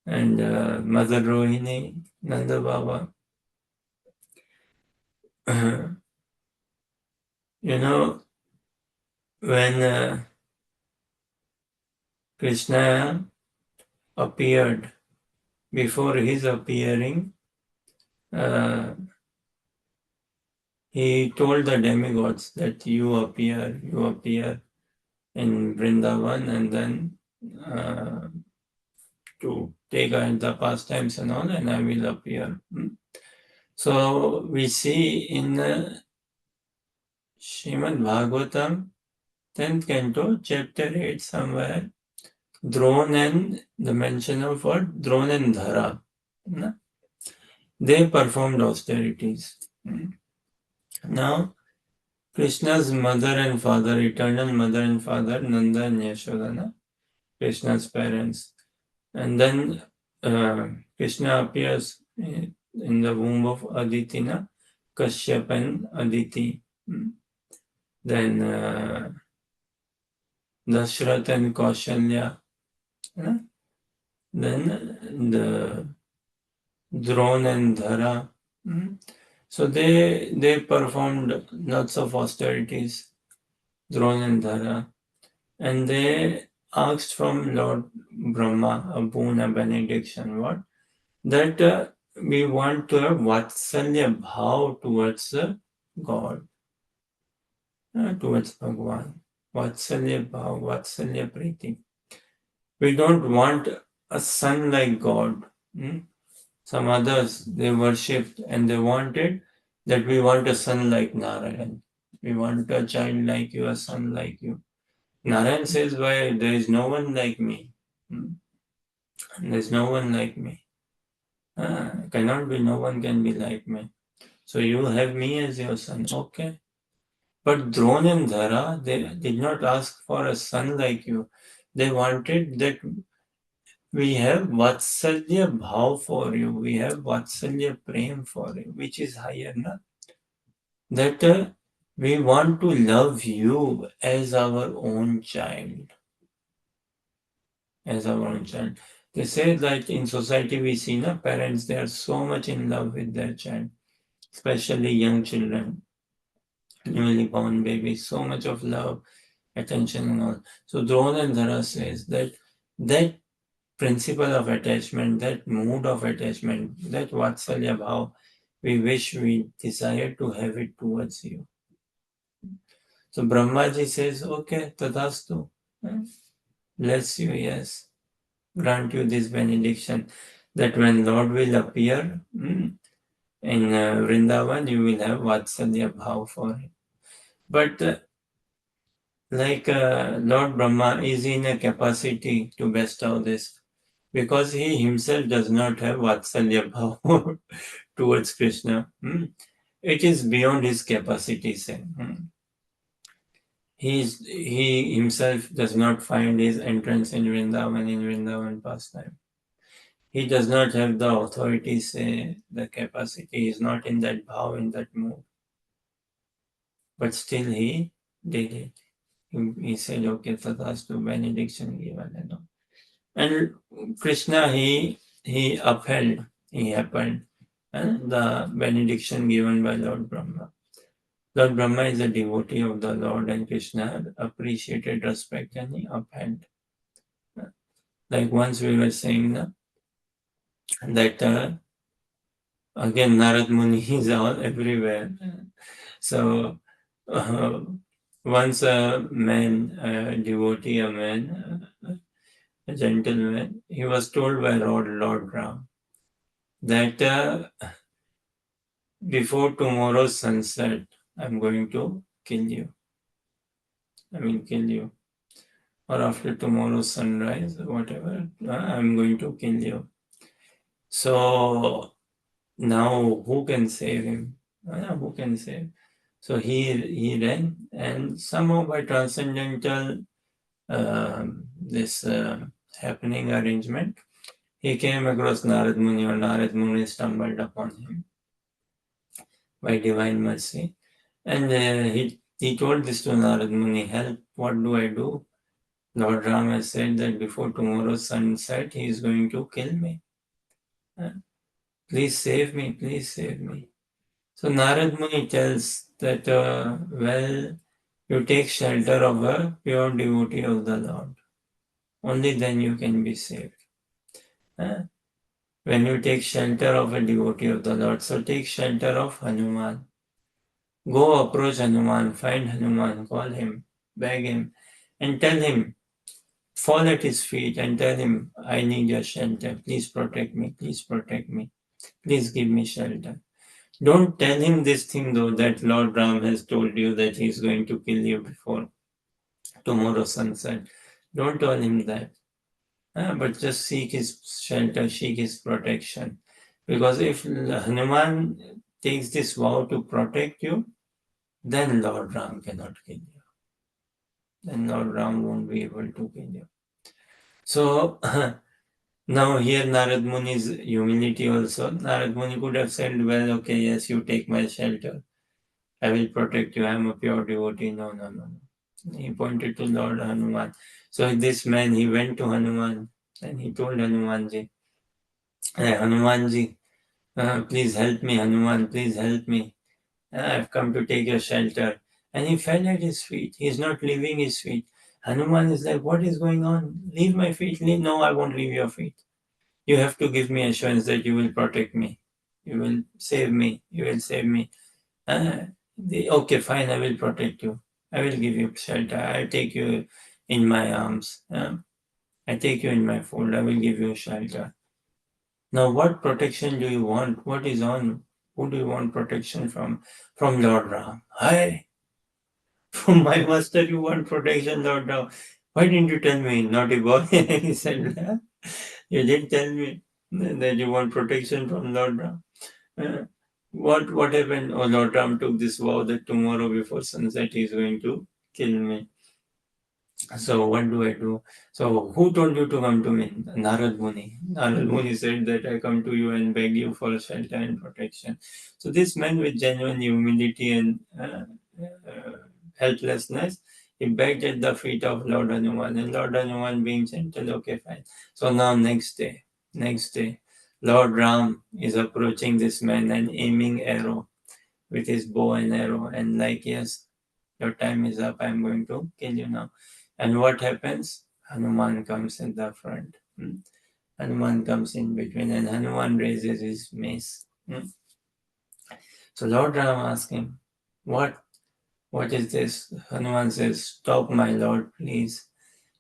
and Mother Rohini, Nanda Baba. You know, when Krishna appeared, before his appearing, he told the demigods that you appear in Vrindavan, and then to take the pastimes and all, and I will appear. So we see in Srimad Bhagavatam, 10th canto, chapter 8 somewhere, Drone and the mention of what? Drone and Dhara. They performed austerities. Now, Krishna's mother and father, eternal mother and father, Nanda and Yashoda, Krishna's parents. And then Krishna appears in the womb of Aditi, Kashyap and Aditi. Then Dashrath and Kaushalya. Then the Drone and Dhara. So they performed lots of austerities, Drone and Dhara, and they asked from Lord Brahma a boon, a benediction, what? That we want to have Vatsalya Bhav towards God, towards Bhagwan. Vatsalya Bhav, Vatsalya Priti. We don't want a son like God. Some others, they worshipped and they wanted that we want a son like Narayan. We want a child like you, a son like you. Narayan says, why there is no one like me. There's no one like me. Cannot be, no one can be like me. So you have me as your son. Okay. But Drona and Dhara, they did not ask for a son like you. They wanted that we have Vatsalya Bhav for you. We have Vatsalya Prem for you, which is higher, na? That we want to love you as our own child. as our own child. They say that in society we see parents, they are so much in love with their child, especially young children, newly born babies, so much of love, attention and all. So Dronadhara says that principle of attachment, that mood of attachment, that Vatsalya bhav, we wish, we desire to have it towards you. So Brahmaji says, okay, tadhastu, bless you, yes, grant you this benediction, that when Lord will appear in Vrindavan, you will have Vatsalya bhav for him. But Lord Brahma is in a capacity to bestow this, because he himself does not have Vatsalya bhav towards Krishna. It is beyond his capacity, say. He himself does not find his entrance in Vrindavan pastime. He does not have the authority, say, the capacity. He is not in that bhav, in that mood. But still he did it. He said, okay, tadastu, benediction given and all. And Krishna, he upheld, he happened, the benediction given by Lord Brahma. Lord Brahma is a devotee of the Lord, and Krishna appreciated, respect, and he upheld. Like once we were saying that again Narad Muni is all everywhere. So once a man, a devotee, a man, a gentleman, he was told by Lord Ram that before tomorrow's sunset, I'm going to kill you. Kill you. Or after tomorrow's sunrise, whatever, I'm going to kill you. So now who can save him? Who can save? So he ran, and somehow by transcendental this happening arrangement, he came across Narad Muni, or Narad Muni stumbled upon him by divine mercy. And he told this to Narad Muni, help, what do I do? Lord Ram has said that before tomorrow's sunset, he is going to kill me. Please save me, please save me. So Narad Muni tells that, well, you take shelter of a pure devotee of the Lord. Only then you can be saved. When you take shelter of a devotee of the Lord, so take shelter of Hanuman. Go approach Hanuman, find Hanuman, call him, beg him, and tell him, fall at his feet and tell him, I need your shelter. Please protect me. Please protect me. Please give me shelter. Don't tell him this thing though, that Lord Ram has told you that he is going to kill you before tomorrow's sunset. Don't tell him that. But just seek his shelter, seek his protection. Because if Hanuman takes this vow to protect you, then Lord Ram cannot kill you. Then Lord Ram won't be able to kill you. So now here Narad Muni's humility also. Narad Muni could have said, well, okay, yes, you take my shelter. I will protect you. I am a pure devotee. No. He pointed to Lord Hanuman. So this man, he went to Hanuman and he told Hanumanji, hey, Hanumanji, please help me, Hanuman, please help me. I've come to take your shelter. And he fell at his feet. He's not leaving his feet. Hanuman is like, what is going on? Leave my feet. No, I won't leave your feet. You have to give me assurance that you will protect me. You will save me. You will save me. Okay, fine, I will protect you. I will give you shelter. I take you in my arms. I take you in my fold. I will give you shelter. Now, what protection do you want? What is on? Who do you want protection from? From Lord Ram. Hi. From my master, you want protection, Lord Ram. Why didn't you tell me, naughty boy? He said, you didn't tell me that you want protection from Lord Ram. What happened? Oh, Lord Ram took this vow that tomorrow before sunset he is going to kill me. So what do I do? So who told you to come to me? Narad Muni. Narad Muni said that I come to you and beg you for shelter and protection. So this man with genuine humility and helplessness, He begged at the feet of Lord Hanuman, and Lord Hanuman being gentle, okay, fine. So now next day, Lord Ram is approaching this man and aiming arrow with his bow and arrow, and like, yes, your time is up, I'm going to kill you now. And what happens? Hanuman comes in the front. Hanuman comes in between, and Hanuman raises his mace. So Lord Ram asks him, what is this? Hanuman says, stop, my lord, please.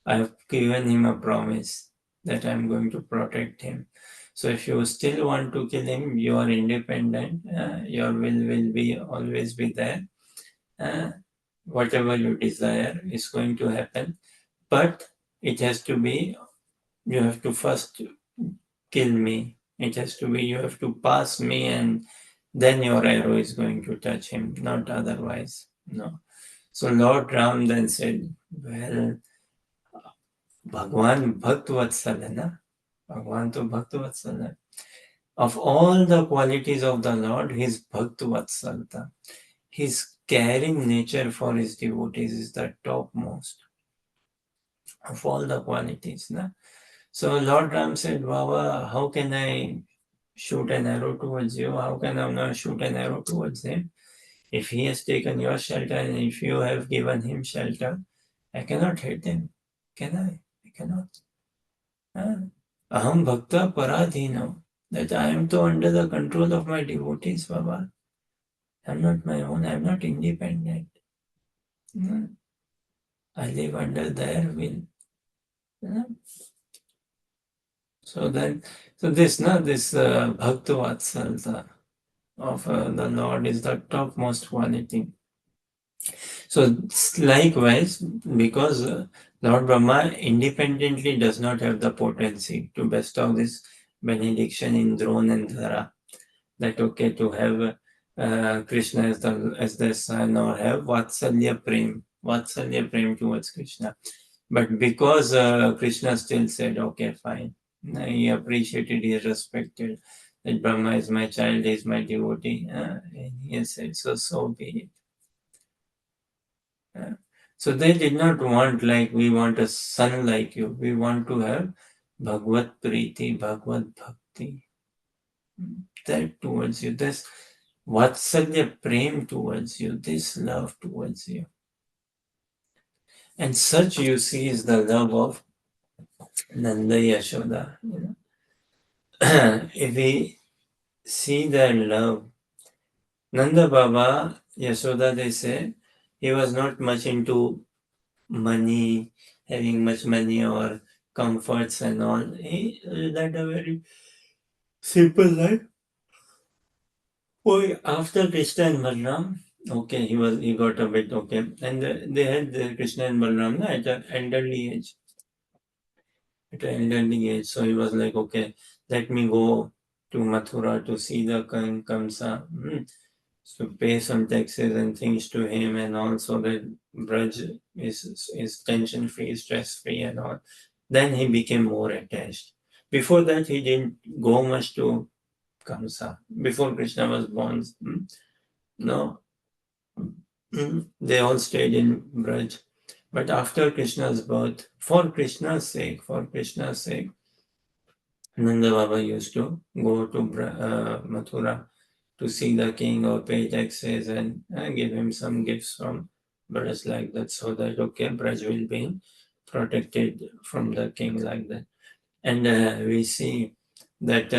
I have given him a promise that I am going to protect him. So if you still want to kill him, you are independent. Your will be always be there. Whatever you desire is going to happen. But it has to be, you have to first kill me. It has to be, you have to pass me, and then your arrow is going to touch him, not otherwise. No. So Lord Ram then said, well, Bhagwan Bhakt Vatsal hai na? Bhagwan to Bhakt Vatsal hai. Of all the qualities of the Lord, his Bhakt Vatsalta, his caring nature for his devotees is the topmost of all the qualities. Na? So Lord Ram said, Baba, how can I shoot an arrow towards you? How can I not shoot an arrow towards him? If he has taken your shelter and if you have given him shelter, I cannot hit him. Can I? I cannot. Aham bhakta paradhino. That I am to under the control of my devotees, Baba. I am not my own. I am not independent. I live under their will. So this bhakta vatsalta of the Lord is the topmost quality. So likewise, because Lord Brahma independently does not have the potency to bestow this benediction in Drona and Dhara, that okay, to have Krishna as the son, or have Vatsalya Prem towards Krishna. But because Krishna still said, okay, fine, he appreciated, he respected that Brahma is my child, he is my devotee, and he said, so be it. So they did not want, like, we want a son like you. We want to have Bhagavad Priti, Bhagavad Bhakti. That towards you, this Vatsalya Prem towards you, this love towards you. And such, you see, is the love of Nanda Yashoda. If we see their love, Nanda Baba, Yashoda, they say, he was not much into money, having much money or comforts and all. He led a very simple life. Boy, after Krishna and Balram, okay, he got a bit okay, and they had Krishna and Balram at an elderly age. So he was like, okay, let me go to Mathura to see the Kamsa. So pay some taxes and things to him, and also that Braj is tension free, stress free, and all. Then he became more attached. Before that, he didn't go much to Kamsa. Before Krishna was born, no, they all stayed in Braj. But after Krishna's birth, for Krishna's sake, Nanda Baba used to go to Mathura to see the king or pay taxes and give him some gifts from Braj like that, so that okay, Braj will be protected from the king like that. And we see that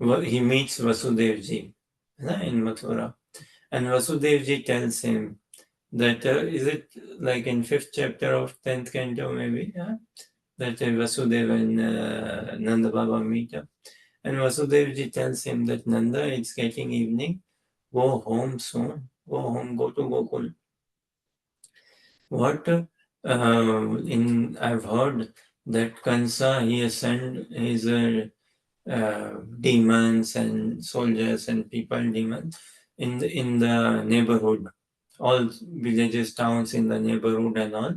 he meets Vasudevji in Mathura, and Vasudevji tells him that is it like in 5th chapter of 10th canto maybe, that Vasudeva and Nanda Baba meet up. And Vasudevji tells him that Nanda, it's getting evening, go home soon, go to Gokul. What I've heard that Kansa, he has sent his demons and soldiers and demons in the neighborhood, all villages, towns in the neighborhood and all.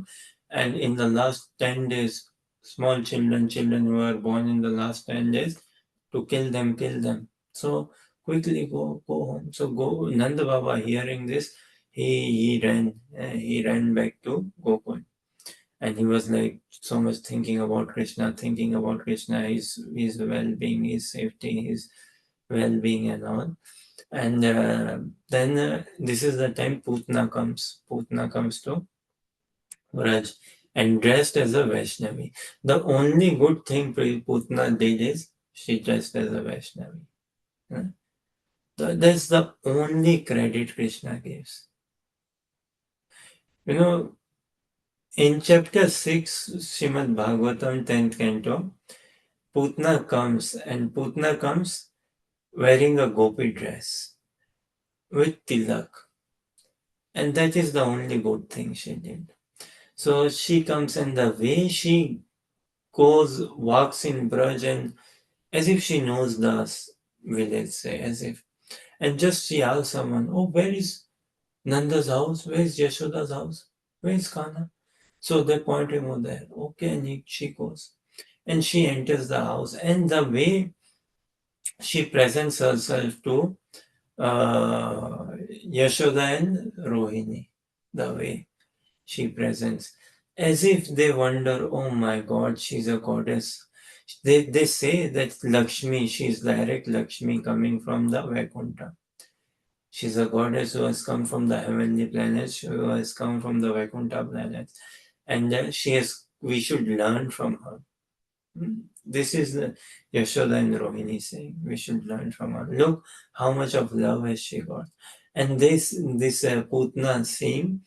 And in the last 10 days, small children who were born in the last 10 days, to kill them. So quickly go home. So Nanda Baba, hearing this, he ran back to Gokul, and he was like so much thinking about Krishna, his well-being, his safety, his well-being and all. And then this is the time Putna comes. Putna comes to Vraj and dressed as a Vaishnavi. The only good thing Putna did is she dressed as a Vaishnavi. Huh? That's the only credit Krishna gives. You know, in chapter 6, Srimad Bhagavatam, 10th canto, Putna comes wearing a gopi dress with tilak. And that is the only good thing she did. So she comes, and the way she walks in Braj, and as if she knows the village, say, as if. And just she asks someone, oh, where is Nanda's house? Where is Yashoda's house? Where is Kana? So they point him over there. Okay, and she goes. And she enters the house. And the way she presents herself to Yashoda and Rohini, the way she presents, as if they wonder, oh my God, she's a goddess. They say that Lakshmi, she's direct Lakshmi coming from the Vaikuntha. She's a goddess who has come from the heavenly planets, who has come from the Vaikuntha planets, and we should learn from her. This is the Yashoda and Rohini saying, we should learn from her. Look how much of love has she got. And this Putna seeing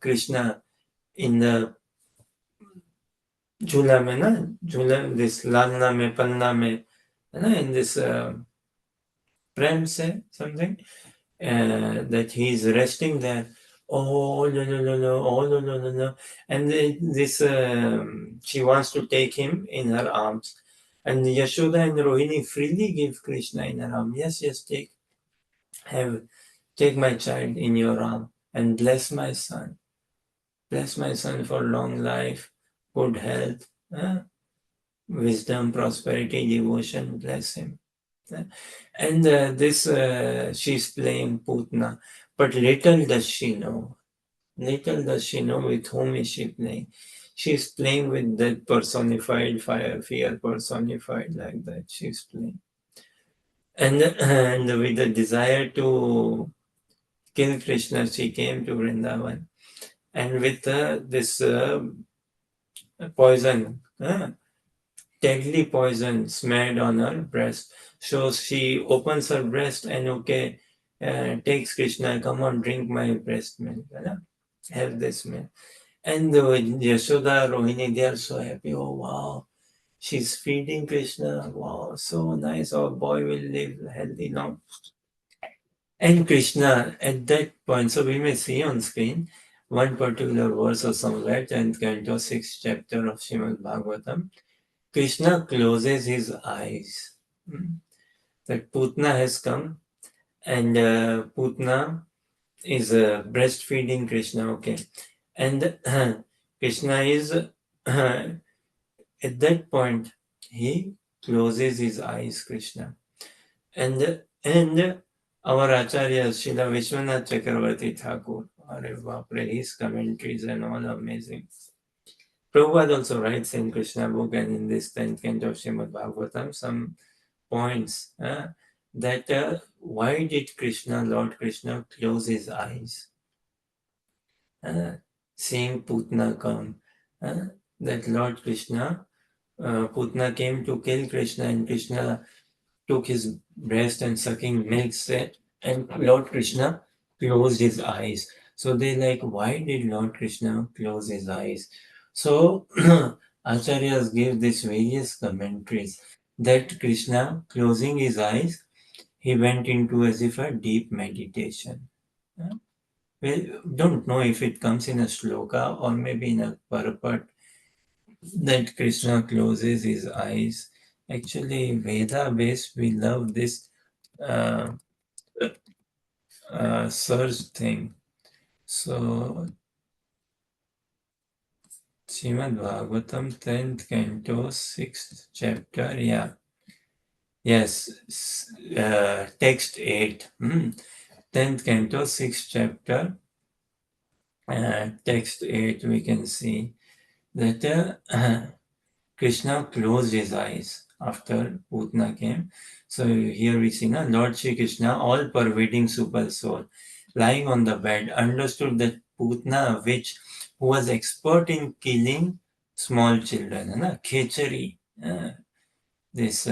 Krishna in the झूला में ना, this लालना में पलना में, in this prem say something that he is resting there. Oh no no no no, oh no no no no, and this she wants to take him in her arms, and Yashoda and Rohini freely give Krishna in her arm. Yes, take my child in your arm and bless my son for long life, good health, wisdom, prosperity, devotion, bless him. And she's playing Putna, but little does she know with whom is she playing. She's playing with that personified fire, fear personified like that. She's playing. And with the desire to kill Krishna, she came to Vrindavan. And with this poison, deadly poison smeared on her breast. So she opens her breast and takes Krishna, come on, drink my breast milk, have this milk. And Yashoda, Rohini, they are so happy. Oh wow, she's feeding Krishna. Wow, so nice. Our boy will live healthy long. And Krishna at that point, so we may see on screen one particular verse or somewhere, 10th canto, 6th chapter of Srimad Bhagavatam. Krishna closes his eyes. That Putna has come, and Putna is breastfeeding Krishna. Okay, and Krishna is at that point he closes his eyes. Krishna, and our Acharya Srila Vishwanath Chakravarti Thakur. His commentaries and all amazing. Prabhupada also writes in Krishna book and in this 10th canto of Srimad Bhagavatam some points that why did Lord Krishna close his eyes? Seeing Putna come, that Lord Krishna, Putna came to kill Krishna, and Krishna took his breast and sucking milk, and Lord Krishna closed his eyes. So they like, why did Lord Krishna close his eyes? So Acharyas give these various commentaries that Krishna closing his eyes, he went into as if a deep meditation. Well, don't know if it comes in a shloka or maybe in a purport that Krishna closes his eyes. Actually, Veda based, we love this search thing. So, Srimad Bhagavatam, 10th canto, 6th chapter, yeah. Yes, text 8. 10th canto, 6th chapter, text 8, we can see that Krishna closed his eyes after Putna came. So here we see Lord Shri Krishna, all pervading super soul, lying on the bed, understood that Putna, who was expert in killing small children, khechari, this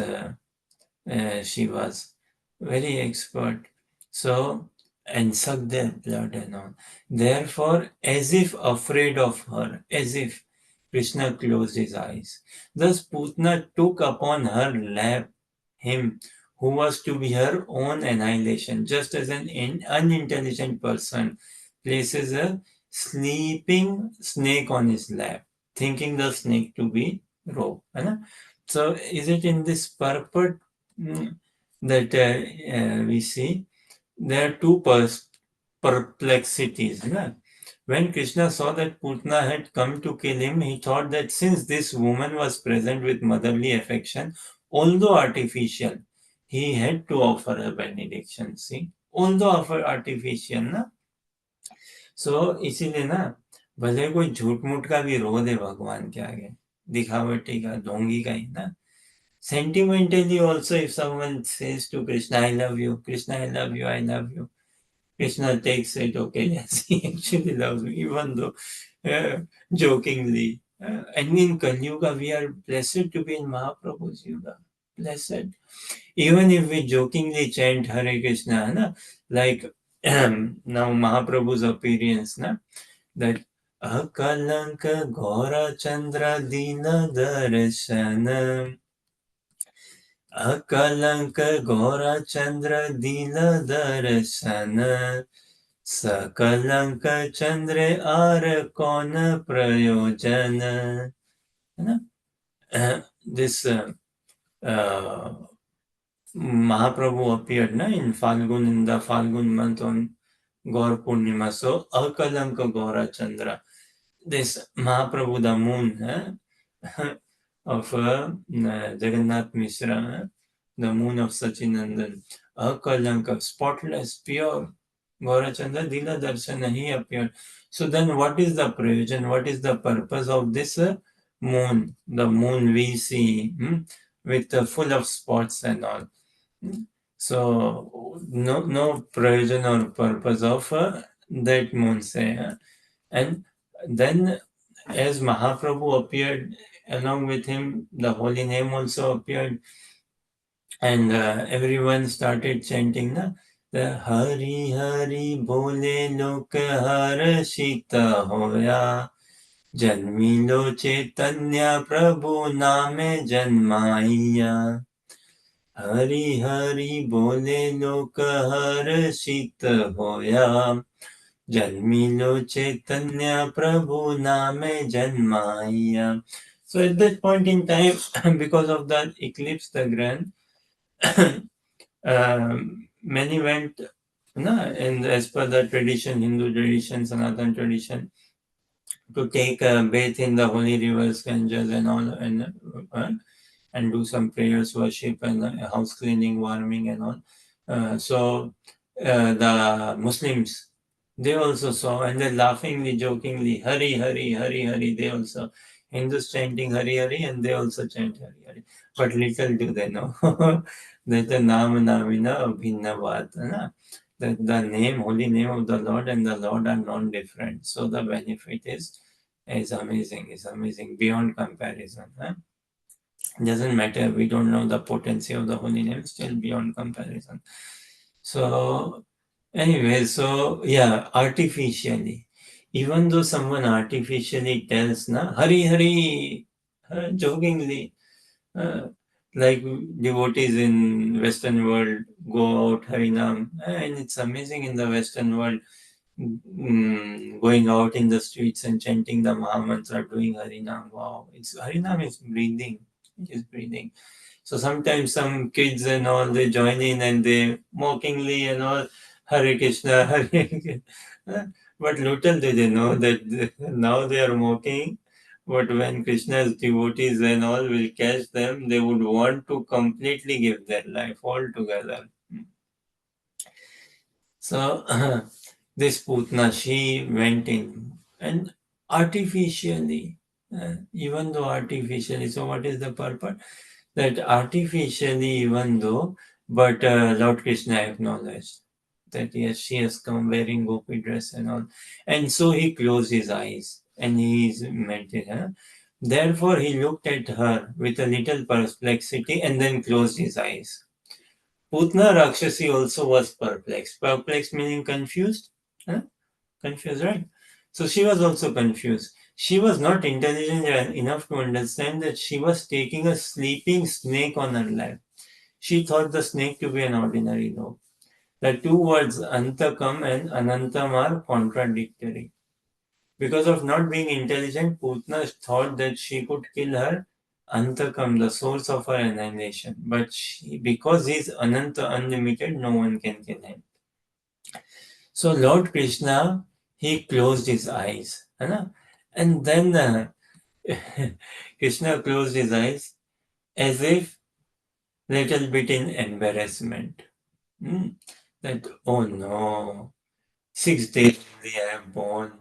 she was very expert. So, and sucked their blood and all. Therefore, as if afraid of her, as if Krishna closed his eyes. Thus, Putna took upon her lap him who was to be her own annihilation, just as an unintelligent person places a sleeping snake on his lap, thinking the snake to be rope. So, is it in this purport that we see there are two perplexities. When Krishna saw that Putna had come to kill him, he thought that since this woman was present with motherly affection, although artificial, he had to offer her benediction. See, although offer artificial, ना सो इसीलिए ना भले कोई झूठ मूठ का भी रो दे भगवान के आगे, दिखावटी का, ढोंगी का ही ना. Sentimentally also, if someone says to Krishna, I love you, Krishna, I love you, I love you, Krishna takes it, okay, yes, he actually loves me, even though jokingly. And in Kali Yuga, we are blessed to be in Mahaprabhu's Yuga. Blessed. Even if we jokingly chant Hare Krishna, like now Mahaprabhu's appearance, that Akalanka Gora Chandra Dina Darshanam. Akalanka घोर चंद्र दीन दर्शन सकलंक चंद्र are कौन प्रयोजन है ना. This Mahaprabhu appeared in Falgun, in the Falgun month on Gaur Purnima. So Akalanka Gaura Chandra, this Mahaprabhu, the moon of Jagannath Mishra, the moon of Sachinandan, Akalanka, spotless, pure, Gaurachandra, Dila Darshana, he appeared. So then what is the provision? What is the purpose of this moon? The moon we see with full of spots and all. So no provision or purpose of that moon, say. And then as Mahaprabhu appeared, along with him, the holy name also appeared, and everyone started chanting the Hari Hari Bole Lok Harashita Hoya Janmilo Chaitanya Prabhu Name Janmaiya. Hari Hari Bole Lok Harashita Hoya Janmilo Chaitanya Prabhu Name Janmaiya. So at that point in time, because of that eclipse, the grand, many went, and as per the tradition, Hindu tradition, Sanatan tradition, to take a bath in the holy rivers, Ganges and all, and do some prayers, worship, and house cleaning, warming, and all. So the Muslims, they also saw, and they laughingly, jokingly, Hari, Hari, Hari, Hari. They also, Hindus chanting Hari, Hari, and they also chant Hari, Hari. But little do they know that the Nam Namina Bhinna Vat, that the name, holy name of the Lord and the Lord are non-different. So the benefit is amazing, beyond comparison. Doesn't matter, we don't know the potency of the holy name, still beyond comparison. So anyway, so yeah, artificially, even though someone artificially tells Hari Hari, jokingly, like devotees in Western world go out Harinam, and it's amazing in the Western world, going out in the streets and chanting the Mahamantra, doing Harinam. Wow, Harinam is breathing. It is breathing. So sometimes some kids and all, they join in and they mockingly and all, Hare Krishna, Hare Krishna. But little do they know that now they are mocking. But when Krishna's devotees and all will catch them, they would want to completely give their life altogether. So this Putna, she went in and artificially, even though artificially, so what is the purpose? That artificially, even though, but Lord Krishna acknowledged that yes, she has come wearing gopi dress and all. And so he closed his eyes and he is meditating. Therefore, he looked at her with a little perplexity and then closed his eyes. Putna Rakshasi also was perplexed. Perplexed meaning confused. Huh? Confused, right? So she was also confused. She was not intelligent enough to understand that she was taking a sleeping snake on her lap. She thought the snake to be an ordinary dog. The two words Antakam and Anantam are contradictory. Because of not being intelligent, Putna thought that she could kill her Antakam, the source of her annihilation. But because he is Ananta, unlimited, no one can kill him. So Lord Krishna, he closed his eyes. And then Krishna closed his eyes as if little bit in embarrassment. Hmm. That, oh no, 6 days only I am born.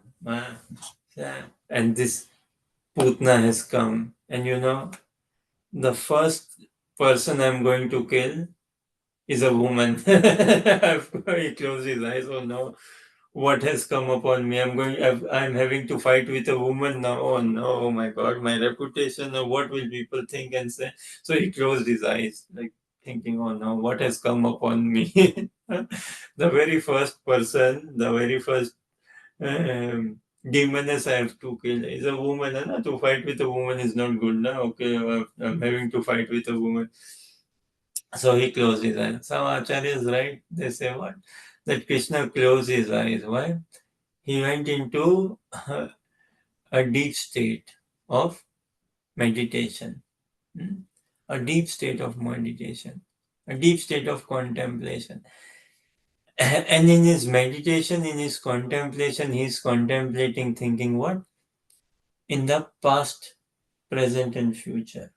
And this Putna has come. And the first person I'm going to kill is a woman. He closed his eyes. Oh no, what has come upon me? I'm having to fight with a woman now. Oh no, oh my God, my reputation. What will people think and say? So he closed his eyes, like thinking, oh no, what has come upon me? The very first person, the very first demoness I have to kill is a woman. To fight with a woman is not good. Okay, I'm having to fight with a woman. So he closed his eyes. Some acharyas, right? They say what? That Krishna closed his eyes. Why? He went into a deep state of meditation. Hmm? A deep state of meditation. A deep state of contemplation. And in his meditation, in his contemplation, he is contemplating, thinking what? In the past, present, and future.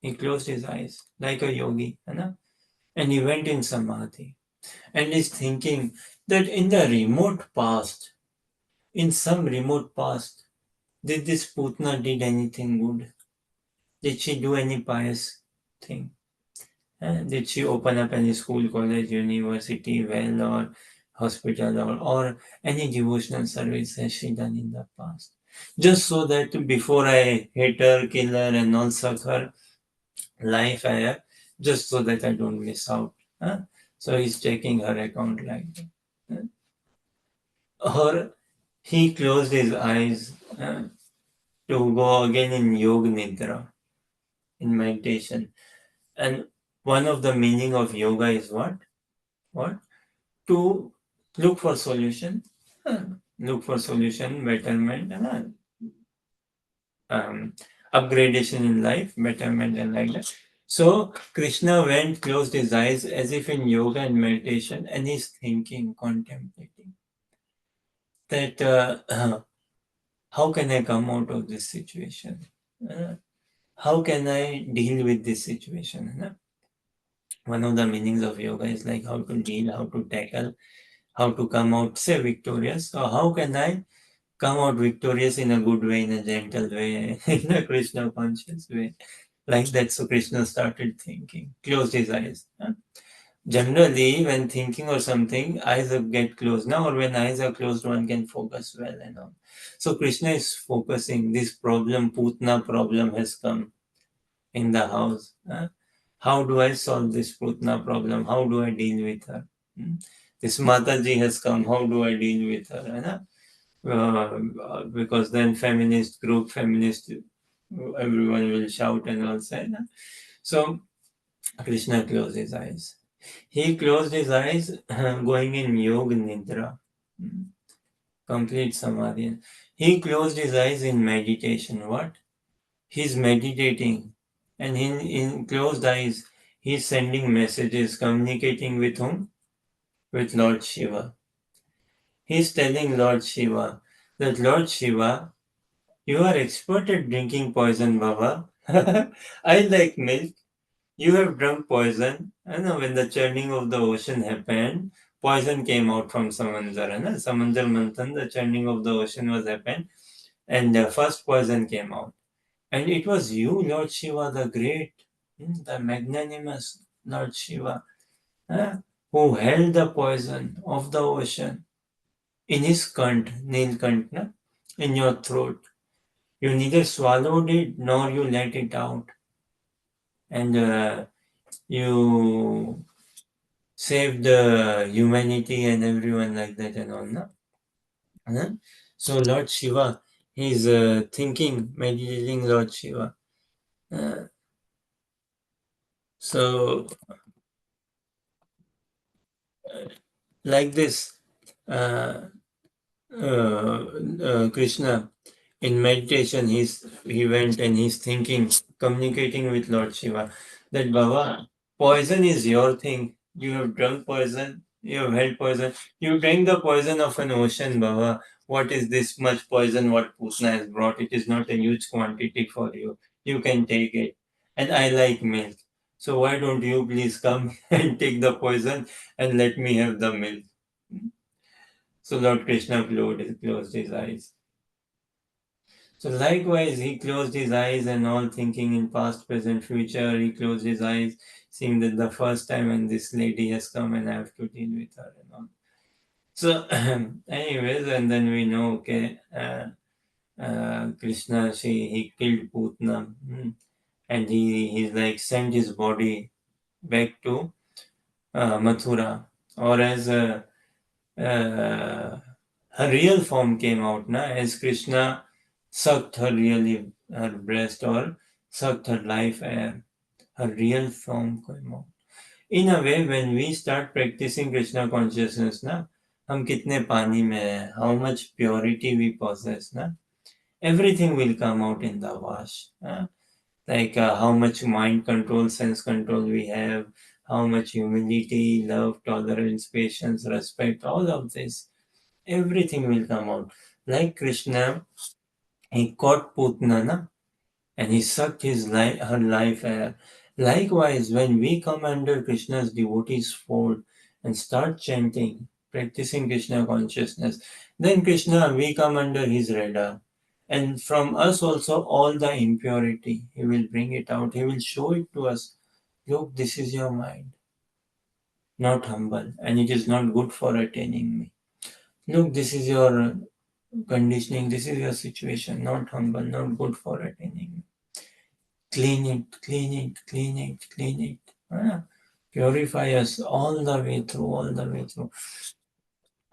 He closed his eyes like a yogi, and he went in samadhi. And is thinking that in the remote past, in some remote past, did this Putna did anything good? Did she do any pious thing? Did she open up any school, college, university, well, or hospital, or any devotional service has she done in the past? Just so that before I hit her, kill her, and all suck her life I have, just so that I don't miss out. So he's taking her account like that. Or he closed his eyes to go again in Yoga Nidra, in meditation. And one of the meaning of yoga is what? What? To look for solution, look for solution, betterment, and upgradation in life, betterment, and like that. So Krishna went, closed his eyes as if in yoga and meditation, and he's thinking, contemplating that how can I come out of this situation? How can I deal with this situation? One of the meanings of yoga is like how to deal, how to tackle, how to come out, say, victorious. So how can I come out victorious in a good way, in a gentle way, in a Krishna conscious way? Like that, so Krishna started thinking, closed his eyes. Generally, when thinking or something, eyes get closed now, or when eyes are closed, one can focus well and all. So Krishna is focusing. This problem, Putna problem, has come in the house. How do I solve this Putna problem? How do I deal with her? This Mataji has come. How do I deal with her? Because then feminist group, feminist, everyone will shout and all say. So Krishna closed his eyes. He closed his eyes, going in Yoga Nidra, complete Samadhi. He closed his eyes in meditation. What? He's meditating, and in closed eyes, he's sending messages, communicating with whom? With Lord Shiva. He's telling Lord Shiva that Lord Shiva, you are expert at drinking poison, Baba. I like milk. You have drunk poison. I know when the churning of the ocean happened, poison came out from Samandar. Samandar Manthan, the churning of the ocean was happened, and the first poison came out. And it was you, Lord Shiva, the great, the magnanimous Lord Shiva, who held the poison of the ocean in his kant, Nilkant, in your throat. You neither swallowed it nor you let it out. And you saved humanity and everyone like that and all. No? So Lord Shiva, he's thinking, meditating Lord Shiva. So like this, Krishna, in meditation, he went and he's thinking, communicating with Lord Shiva, that Baba, poison is your thing. You have drunk poison, you have held poison. You drank the poison of an ocean, Baba. What is this much poison what Putna has brought? It is not a huge quantity for you. You can take it. And I like milk. So why don't you please come and take the poison and let me have the milk? So Lord Krishna closed his eyes. So likewise, he closed his eyes and all thinking in past, present, future. He closed his eyes, seeing that the first time when this lady has come and I have to deal with her and all. So, anyways, and then we know, okay, Krishna, he killed Putna, and he's like sent his body back to Mathura, or as her real form came out, as Krishna sucked her breast or sucked her life air. Her real form came out. In a way, when we start practicing Krishna consciousness, हम कितने पानी में हैं, how much purity we possess, everything will come out in the wash. Like how much mind control, sense control we have, how much humility, love, tolerance, patience, respect, all of this. Everything will come out. Like Krishna, he caught Putna, and he sucked her life air. Likewise, when we come under Krishna's devotees' fold and start chanting, practicing Krishna consciousness, then Krishna, we come under his radar. And from us also, all the impurity, he will bring it out. He will show it to us. Look, this is your mind, not humble, and it is not good for attaining me. Look, this is your conditioning, this is your situation, not humble, not good for attaining. Clean it, clean it, clean it, clean it. Purify us all the way through, all the way through.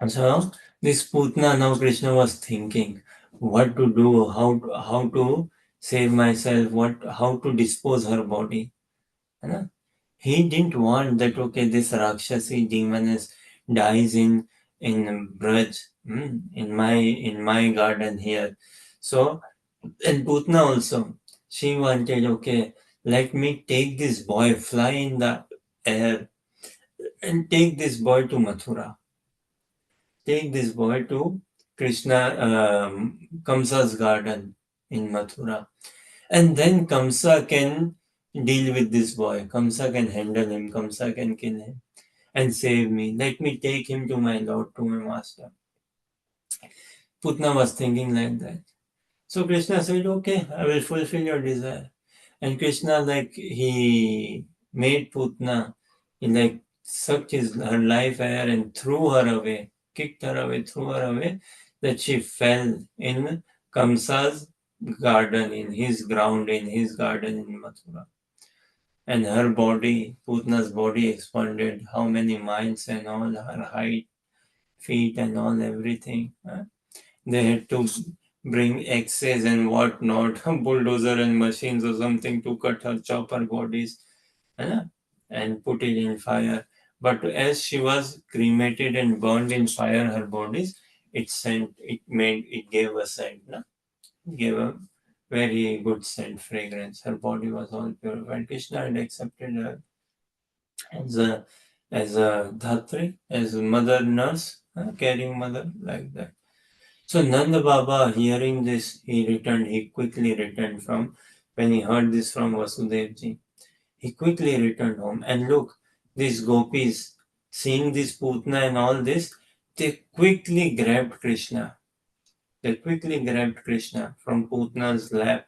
And so this Putna, now Krishna was thinking what to do, how to save myself, how to dispose her body. He didn't want that, okay, this Rakshasi demoness dies in Braj, in my garden here. So, and Putna also, she wanted, okay, let me take this boy, fly in the air, and take this boy to Mathura. Take this boy to Krishna, Kamsa's garden in Mathura. And then Kamsa can deal with this boy. Kamsa can handle him. Kamsa can kill him and save me. Let me take him to my Lord, to my master. Putna was thinking like that. So Krishna said, okay, I will fulfill your desire. And Krishna, like, he made Putna, he like sucked her life air and threw her away, kicked her away, threw her away, that she fell in Kamsa's garden, in his ground, in his garden in Mathura. And her body, Putna's body expanded how many miles and all, her height, feet and all, everything. They had to bring axes and whatnot, bulldozer and machines or something to cut her, chop her bodies, and put it in fire. But as she was cremated and burned in fire, her bodies, it gave a scent, gave a very good scent, fragrance. Her body was all purified. Krishna had accepted her as a dhatri, as a mother nurse, caring mother, like that. So Nanda Baba, hearing this, he quickly returned from, when he heard this from Vasudevji, he quickly returned home. And look, these gopis, seeing this Putna and all this, they quickly grabbed Krishna. They quickly grabbed Krishna from Putna's lap.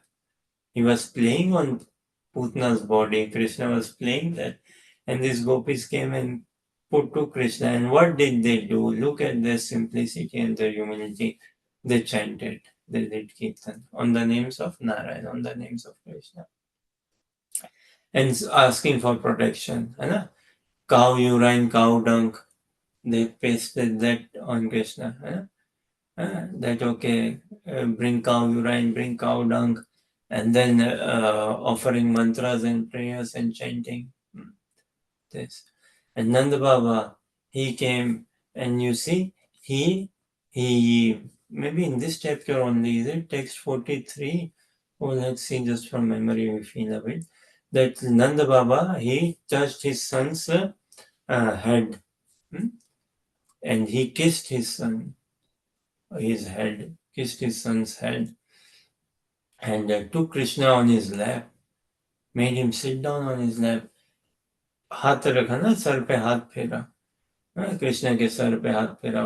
He was playing on Putna's body. Krishna was playing that. And these gopis came and put to Krishna. And what did they do? Look at their simplicity and their humility. They chanted. They did kirtan on the names of Narayan, on the names of Krishna. And asking for protection. Cow urine, cow dung. They pasted that on Krishna. That okay, bring cow urine, bring cow dung, and then offering mantras and prayers and chanting this. And Nanda Baba, he came, and you see, he maybe in this chapter only, is it text 43? Oh, let's see, just from memory, we feel a bit. That Nanda Baba, he touched his son's head, and he kissed his son. His head, kissed his son's head, and took Krishna on his lap, made him sit down on his lap. हाथ रखा ना, sir पे हाथ फेरा, कृष्ण के sir पे हाथ फेरा.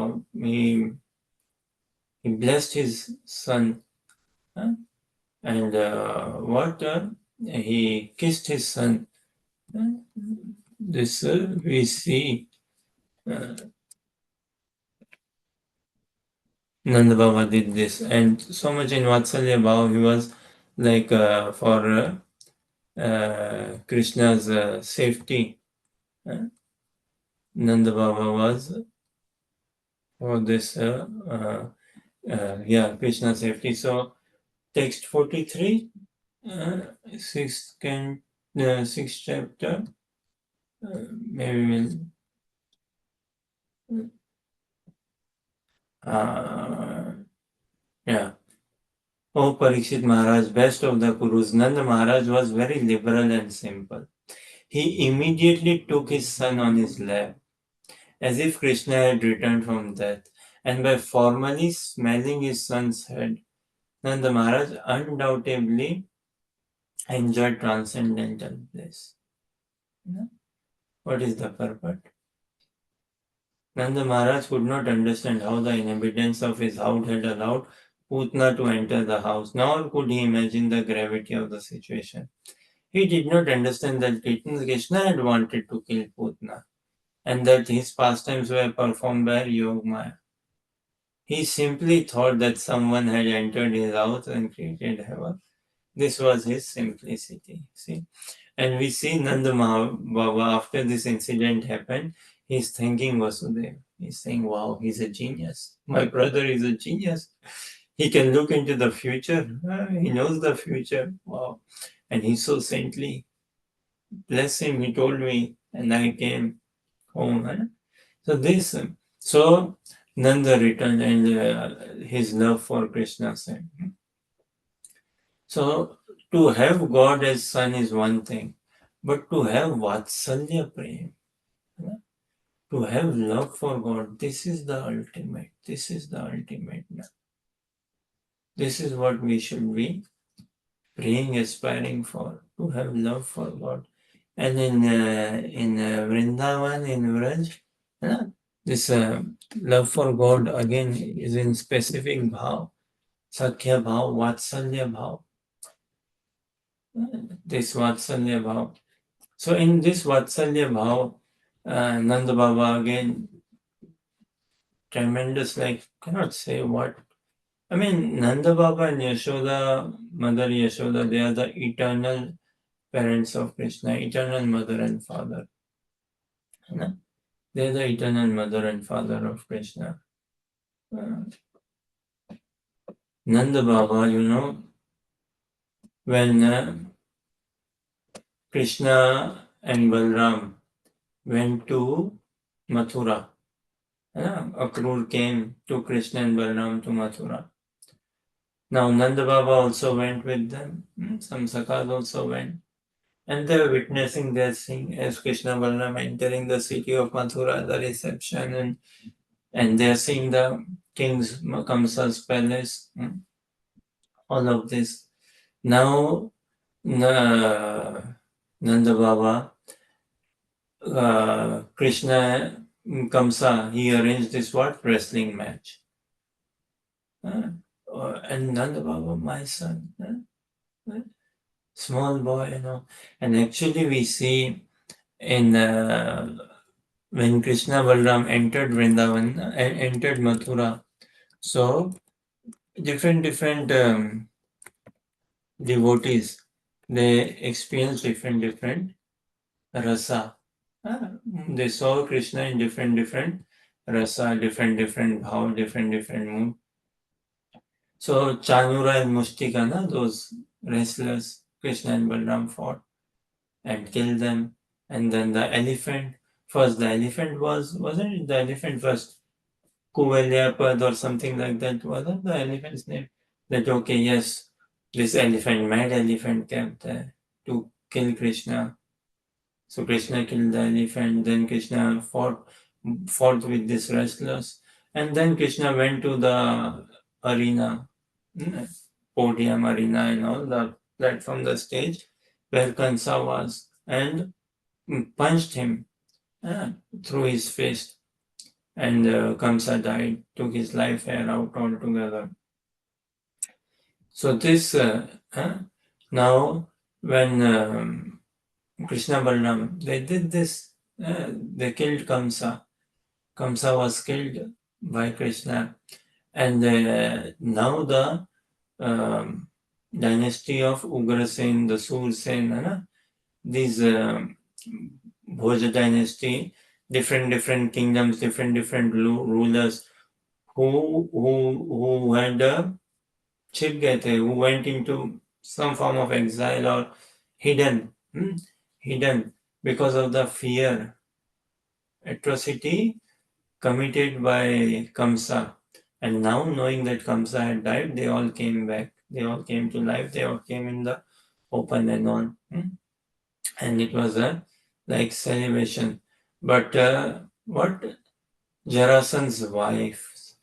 He blessed his son, and he kissed his son. This we see. Nanda Baba did this, and so much in Vatsalya Bhav, he was like for Krishna's safety. Nanda Baba was for this, Krishna's safety. So, text 43, sixth chapter, maybe we'll. Oh, Parikshit Maharaj, best of the Kurus, Nanda Maharaj was very liberal and simple. He immediately took his son on his lap, as if Krishna had returned from death, and by formally smelling his son's head, Nanda Maharaj undoubtedly enjoyed transcendental bliss. What is the purport? Nanda Maharaj could not understand how the inhabitants of his house had allowed Putna to enter the house, nor could he imagine the gravity of the situation. He did not understand that Krishna had wanted to kill Putna, and that his pastimes were performed by Yogmaya. He simply thought that someone had entered his house and created havoc. This was his simplicity. See? And we see Nanda Baba, after this incident happened, he's thanking Vasudev. He's saying, wow, he's a genius. My brother is a genius. He can look into the future. He knows the future. Wow. And he's so saintly. Bless him, he told me, and I came home. So Nanda returned, and his love for Krishna said. So to have God as son is one thing, but to have Vatsalya Prem, to have love for God, this is the ultimate. This is the ultimate. This is what we should be praying, aspiring for, to have love for God. And in Vrindavan, in Vraj, this love for God again is in specific bhav, Sakhya bhav, Vatsalya bhav. This Vatsalya bhav. So in this Vatsalya bhav, Nanda Baba again, tremendous, like, cannot say what. I mean, Nanda Baba and Yashoda, Mother Yashoda, they are the eternal parents of Krishna, eternal mother and father. They are the eternal mother and father of Krishna. Nanda Baba, when Krishna and Balram went to Mathura, Akrur came to Krishna and Balram to Mathura. Now Nanda Baba also went with them. Some Sakhas also went. And they were witnessing their scene as Krishna Balram entering the city of Mathura, the reception, and they are seeing the king's Kamsa's palace. All of this. Now Nanda Baba, Krishna Kamsa, he arranged this what? Wrestling match. And Nanda Baba, my son, small boy, And actually we see in when Krishna Balram entered Vrindavan, entered Mathura, so different devotees, they experience different rasa. They saw Krishna in different rasa, different bhav, different mood. So Chanura and Mustika, those wrestlers, Krishna and Balram fought and killed them. And then the elephant, first the elephant wasn't it the elephant first? Kuvelyapad or something like that, wasn't the elephant's name? That okay, yes, this elephant, mad elephant kept there to kill Krishna. So Krishna killed the elephant, then Krishna fought with these wrestlers, and then Krishna went to the arena, podium arena and all, the platform, the stage, where Kansa was, and punched him through his fist, and Kamsa died, took his life out altogether. So this, now when Krishna Balram, they did this, they killed Kamsa. Kamsa was killed by Krishna. And now the dynasty of Ugrasen, the Sursen, these Bhoja dynasty, different kingdoms, different rulers who had छिप गए थे, who went into some form of exile or hidden because of the fear, atrocity committed by Kamsa. And now knowing that Kamsa had died, they all came back. They all came to life. They all came in the open and on. And it was a like celebration. But what Jarasan's wife,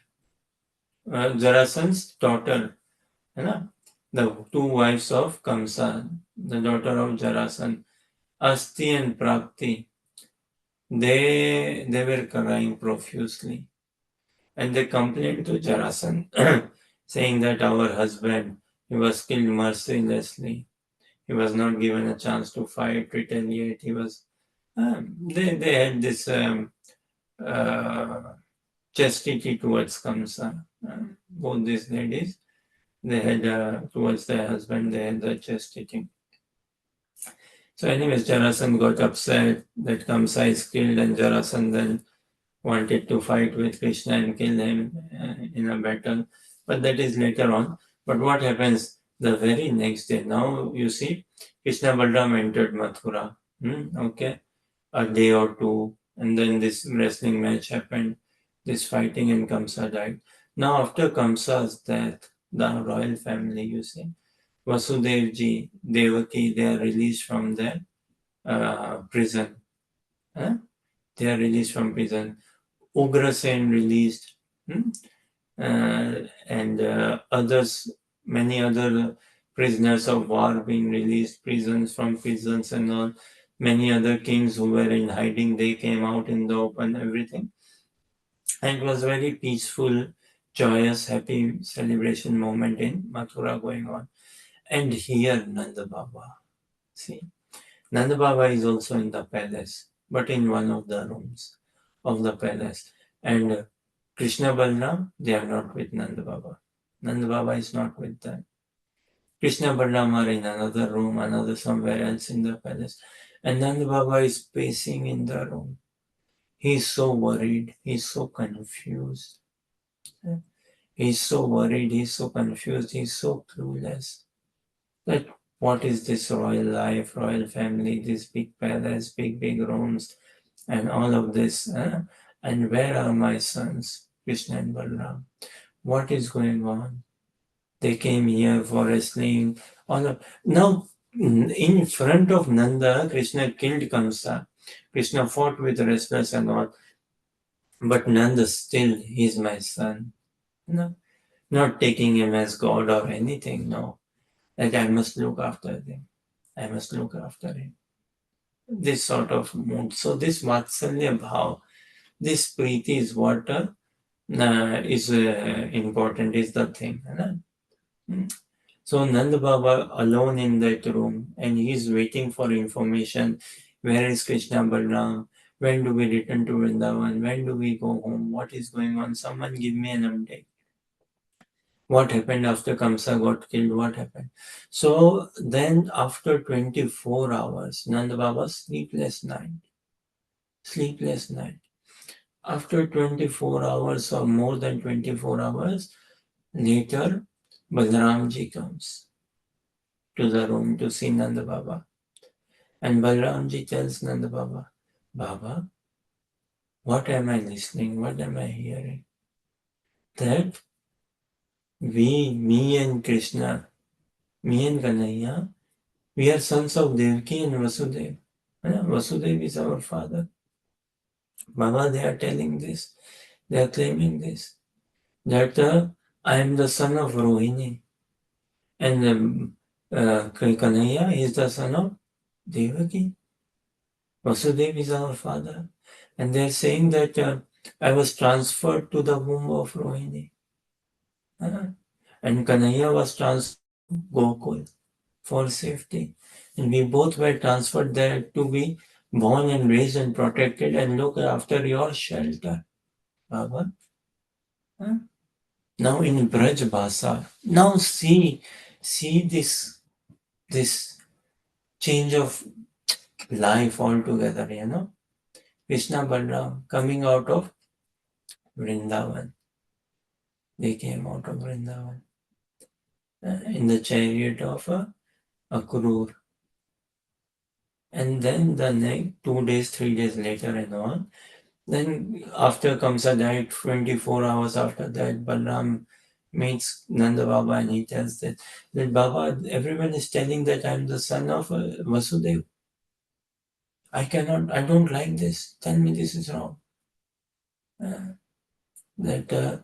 Jarasan's daughter, the two wives of Kamsa, the daughter of Jarasan, Asti and Prakti, they were crying profusely. And they complained to Jarasan, saying that our husband, he was killed mercilessly. He was not given a chance to fight, retaliate. He was, they had this chastity towards Kamsa. Both these ladies, they had towards their husband, they had the chastity. So anyways, Jarasan got upset that Kamsa is killed, and Jarasan then wanted to fight with Krishna and kill him in a battle. But that is later on. But what happens the very next day? Now you see, Krishna Balram entered Mathura. Okay, a day or two, and then this wrestling match happened, this fighting, and Kamsa died. Now after Kamsa's death, the royal family, you see, Vasudevji, Devaki, they are released from their prison. They are released from prison. Ugrasen released, and others, many other prisoners of war being released, from prisons and all. Many other kings who were in hiding, they came out in the open, everything. And it was very peaceful, joyous, happy celebration moment in Mathura going on. And here Nanda Baba, see, Nanda Baba is also in the palace, but in one of the rooms of the palace. And Krishna Balram, they are not with Nanda Baba. Nanda Baba is not with them. Krishna Balram are in another room, another somewhere else in the palace. And Nanda Baba is pacing in the room. He's so worried. He's so confused. He's so worried. He's so confused. He's so clueless. That what is this royal life, royal family, this big palace, big rooms, and all of this? And where are my sons, Krishna and Balram? What is going on? They came here for wrestling. Now, in front of Nanda, Krishna killed Kamsa. Krishna fought with wrestlers and all. But Nanda still, he's my son. No, not taking him as God or anything, no. Like I must look after him. I must look after him. This sort of mood. So this Vatsalya Bhav, This Preeti is what is important, is the thing. So Nand Baba alone in that room, and he is waiting for information. Where is Krishna Balram? When do we return to Vrindavan? When do we go home? What is going on? Someone give me an update. What happened after Kamsa got killed? What happened? So then after 24 hours, Nand Baba sleepless night. Sleepless night. After 24 hours or more than 24 hours, later Balramji comes to the room to see Nand Baba. And Balramji tells Nand Baba, Baba, what am I listening? What am I hearing? That me and Krishna, me and Kanhaiya, we are sons of Devaki and Vasudev. Vasudev is our father. Baba, they are telling this. They are claiming this. That I am the son of Rohini. And Kanhaiya is the son of Devaki. Vasudev is our father. And they are saying that I was transferred to the womb of Rohini. And Kanhaiya was transferred to Gokul for safety. And we both were transferred there to be born and raised and protected and look after your shelter. Baba. Now in Braj Bhasa, now see this change of life altogether, Krishna Balram coming out of Vrindavan. They came out of Vrindavan in the chariot of Akrur. And then the next 2 days, 3 days later and all, then after Kamsa died, 24 hours after that, Balram meets Nanda Baba and he tells that Baba, everyone is telling that I'm the son of Vasudev. I don't like this. Tell me this is wrong. That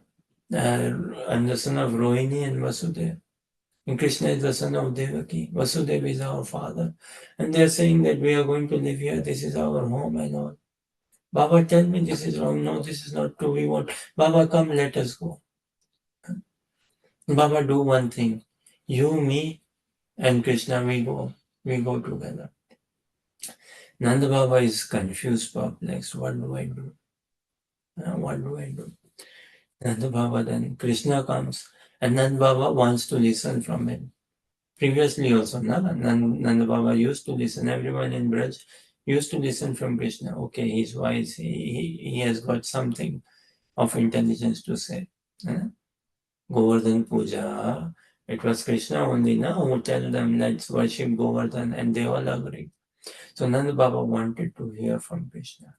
I'm the son of Rohini and Vasudev. And Krishna is the son of Devaki. Vasudeva is our father. And they're saying that we are going to live here. This is our home and all. Baba, tell me this is wrong. No, this is not true. We want, Baba, come, let us go. Baba, do one thing. You, me, and Krishna, we go together. Nanda Baba is confused, perplexed. What do I do? What do I do? Nanda Baba, then Krishna comes, and Nanda Baba wants to listen from him. Previously also, Nanda Baba used to listen. Everyone in Braj used to listen from Krishna. Okay, he's wise. He has got something of intelligence to say. Govardhan Puja. It was Krishna only who tell them let's worship Govardhan, and they all agreed. So Nanda Baba wanted to hear from Krishna.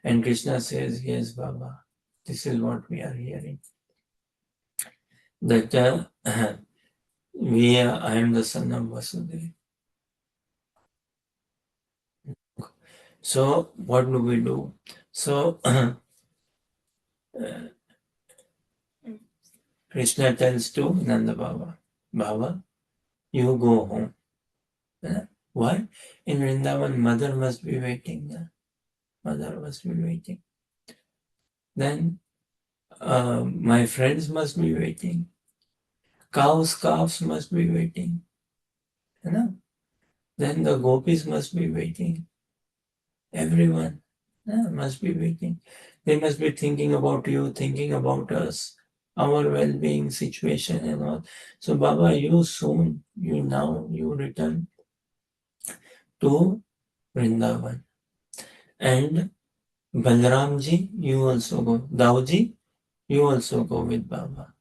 And Krishna says, yes, Baba, this is what we are hearing. That I am the son of Vasudeva. So what do we do? So Krishna tells to Nanda Baba, Baba, you go home. Why? In Vrindavan, mother must be waiting. Mother must be waiting. Then my friends must be waiting. Calves must be waiting. Then the gopis must be waiting. Everyone must be waiting. They must be thinking about you, thinking about us, our well-being situation and all. So Baba, you return to Vrindavan. And Balramji, you also go. Dauji, you also go with Baba.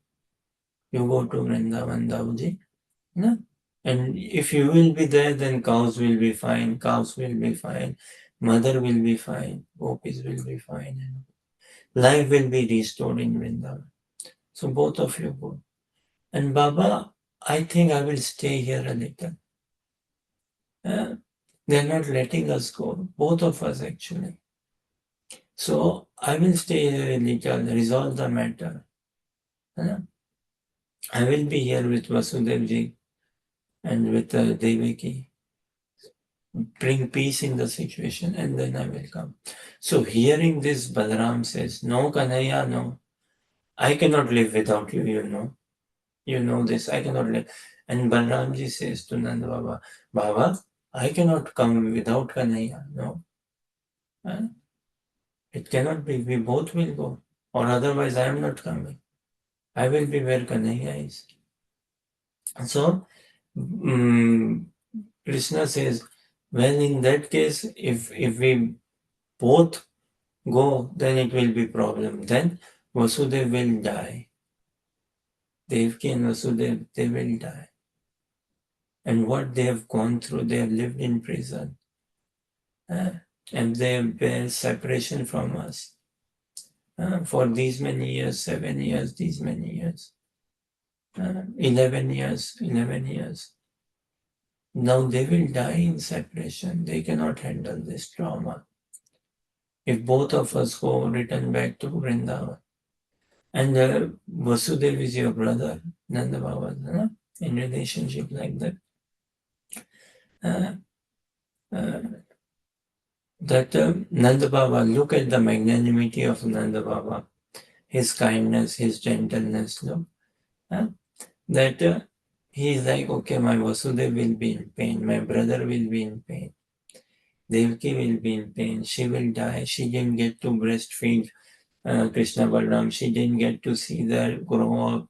You go to Vrindavan, Dauji. No? And if you will be there, then cows will be fine, mother will be fine, gopis will be fine, and life will be restored in Vrindavan. So both of you go. And Baba, I think I will stay here a little. They're not letting us go, both of us actually. So I will stay here a little, resolve the matter. I will be here with Vasudevji and with Devaki. bring peace in the situation, and then I will come. So hearing this, Balaram says, no, Kanhaiya, no. I cannot live without you, you know. You know this, I cannot live. And Balaramji says to Nanda Baba, Baba, I cannot come without Kanhaiya, no. Huh? It cannot be, we both will go. Or otherwise I am not coming. I will be where Kanhaiya is. So, Krishna says, well, in that case, if we both go, then it will be problem. Then Vasudev will die. Devki and Vasudev, they will die. And what they have gone through, they have lived in prison. And they bear separation from us. For these many years, 7 years, these many years. 11 years. Now they will die in separation. They cannot handle this trauma. If both of us go return back to Vrindavan. And Vasudev is your brother, Nanda Baba, in relationship like that. Nanda Baba, look at the magnanimity of Nanda Baba, his kindness, his gentleness, look. He is like, okay, my Vasudev will be in pain, my brother will be in pain, Devaki will be in pain, she will die, she didn't get to breastfeed Krishna Balaram, she didn't get to see them grow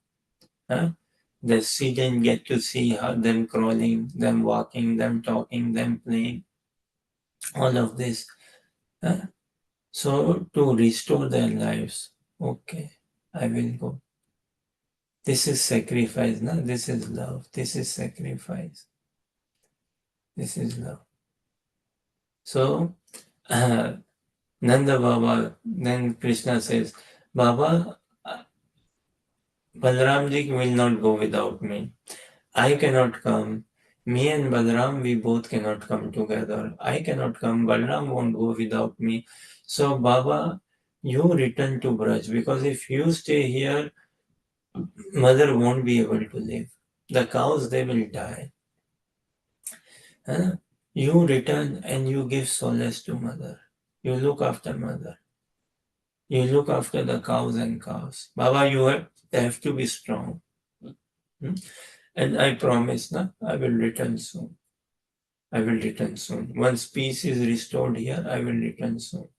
up, that she didn't get to see them crawling, them walking, them talking, them playing, all of this. So to restore their lives, okay, I will go. This is sacrifice, no? This is love. This is sacrifice. This is love. So Nanda Baba, then Krishna says, Baba, Balaramji will not go without me. I cannot come. Me and Balaram, we both cannot come together. I cannot come. Balaram won't go without me. So Baba, you return to Braj, because if you stay here, mother won't be able to live. The cows, they will die. You return and you give solace to mother. You look after mother. You look after the cows and calves. Baba, you have to be strong. And I promise, I will return soon. I will return soon. Once peace is restored here, I will return soon.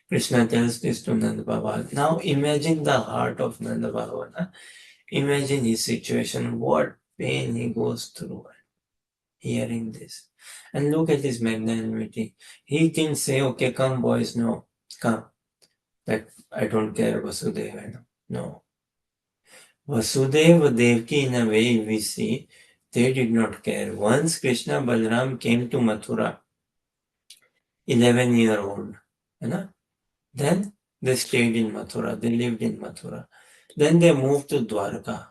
Krishna tells this to Nanda Baba. Now imagine the heart of Nanda Baba. Imagine his situation, what pain he goes through hearing this. And look at his magnanimity. He didn't say, okay, come boys, no, come. That I don't care, Vasudeva. No. Vasudeva, Devki, in a way we see, they did not care. Once Krishna Balaram came to Mathura, 11-year-old, then they stayed in Mathura, they lived in Mathura. Then they moved to Dwarka.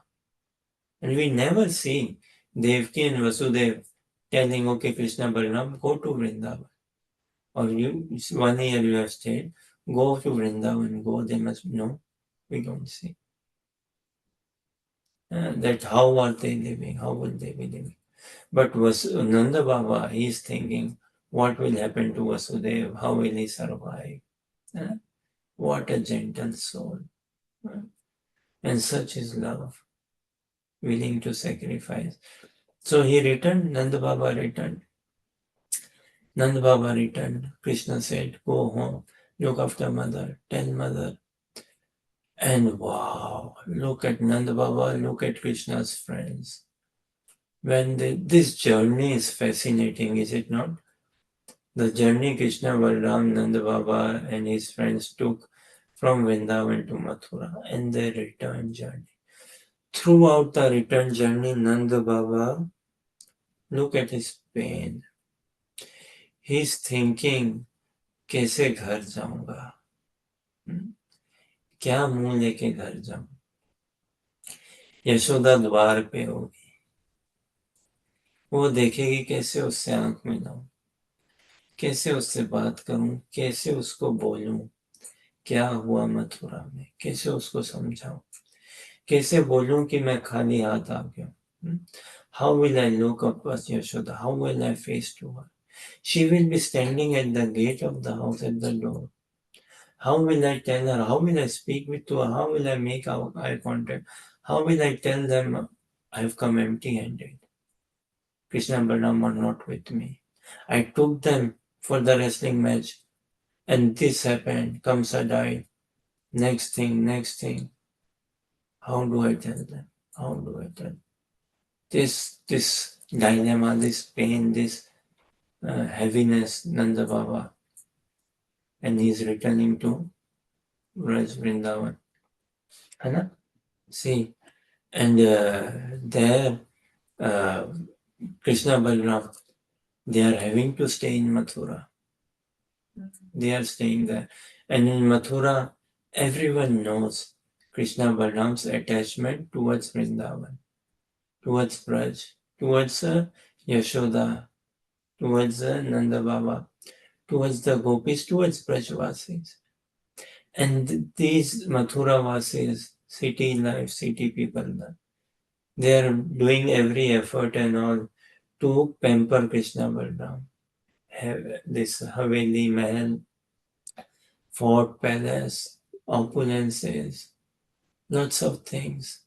And we never see Devki and Vasudeva telling, okay, Krishna Balaram, go to Vrindavan. Or you, 1 year you have stayed, go to Vrindavan, go, they must, no, we don't see. That how are they living, how will they be living? But Nanda Baba, he is thinking, what will happen to Vasudev, how will he survive? What a gentle soul. And such is love, willing to sacrifice. So he returned, Nanda Baba returned. Nanda Baba returned. Krishna said, go home, look after mother, tell mother. And wow, look at Nanda Baba, look at Krishna's friends. This journey is fascinating, is it not? The journey Krishna, Balram, Nanda Baba and his friends took from Vrindavan to Mathura and their return journey. Throughout the return journey, Nanda Baba, look at his pain. He's thinking, कैसे घर जाऊंगा, क्या मुंह लेके घर जाऊं. यशोदा द्वार पे होगी, वो देखेगी कैसे उससे आंख मिलाऊं, कैसे उससे बात करूं, कैसे उसको बोलूं, क्या हुआ मथुरा में, कैसे उसको समझाऊं, कैसे बोलूं कि मैं खाली हाथ आ गया. How will I look up at Yashoda? How will I face to her? She will be standing at the gate of the house at the door. How will I tell her? How will I speak with her? How will I make eye contact? How will I tell them I have come empty-handed? Krishna and Balaram are not with me. I took them for the wrestling match, and this happened. Kamsa died. Next thing. How do I tell them? How do I tell? This dilemma, this pain, this heaviness, Nanda Baba, and he's returning to Raj Vrindavan. है ना? See, and there, uh, Krishna Balram, they are having to stay in Mathura. They are staying there. And in Mathura, everyone knows Krishna Balram's attachment towards Vrindavan, towards Braj, towards Yashoda, towards Nanda Baba, towards the gopis, towards Brajvasis. And these Mathura Vasis, city life, city people, they are doing every effort and all to pamper Krishna Balram. Have this Haveli Mahal, fort, palace, opulences, lots of things.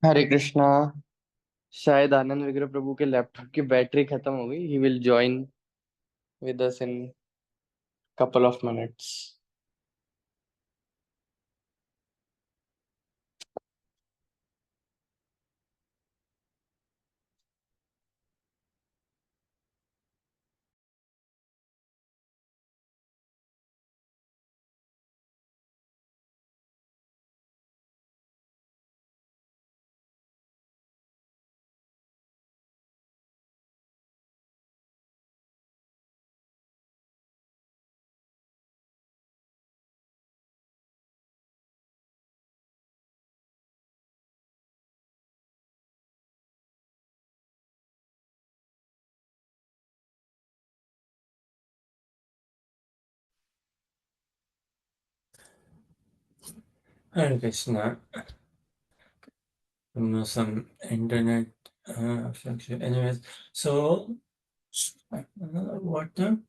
हरे कृष्णा। शायद आनंद विग्रह प्रभु के laptop की battery खत्म हो गई। He will join with us in couple of minutes. Hare Krishna. Some internet obstruction. Anyways, so what the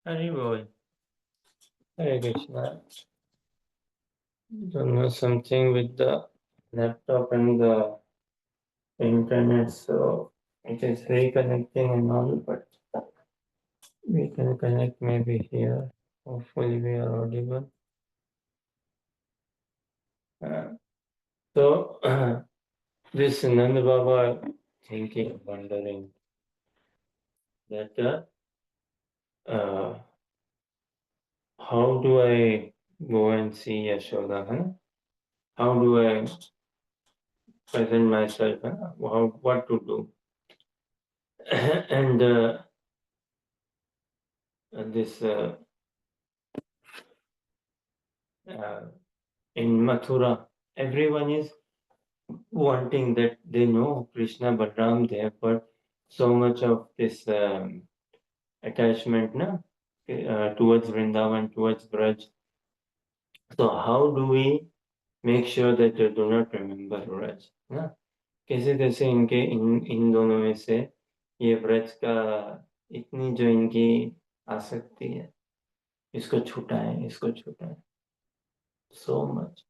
Haribol? Hare Krishna. Don't know something with the laptop and the internet, so it is reconnecting and all, but we can connect maybe here. Hopefully we are audible. So this Nand Baba thinking, wondering that how do I go and see Yashoda? Huh? How do I present myself? Huh? What to do? and this in Mathura, everyone is wanting that they know Krishna, Balaram, they have got so much of this attachment towards Vrindavan, towards Braj. So how do we make sure that they do not remember Braj? ना? कैसे कैसे इनके इन दोनों में से ये ब्रज का इतनी जो इनकी आसक्ति है इसको छुटाएं इसको छुटाएं so much.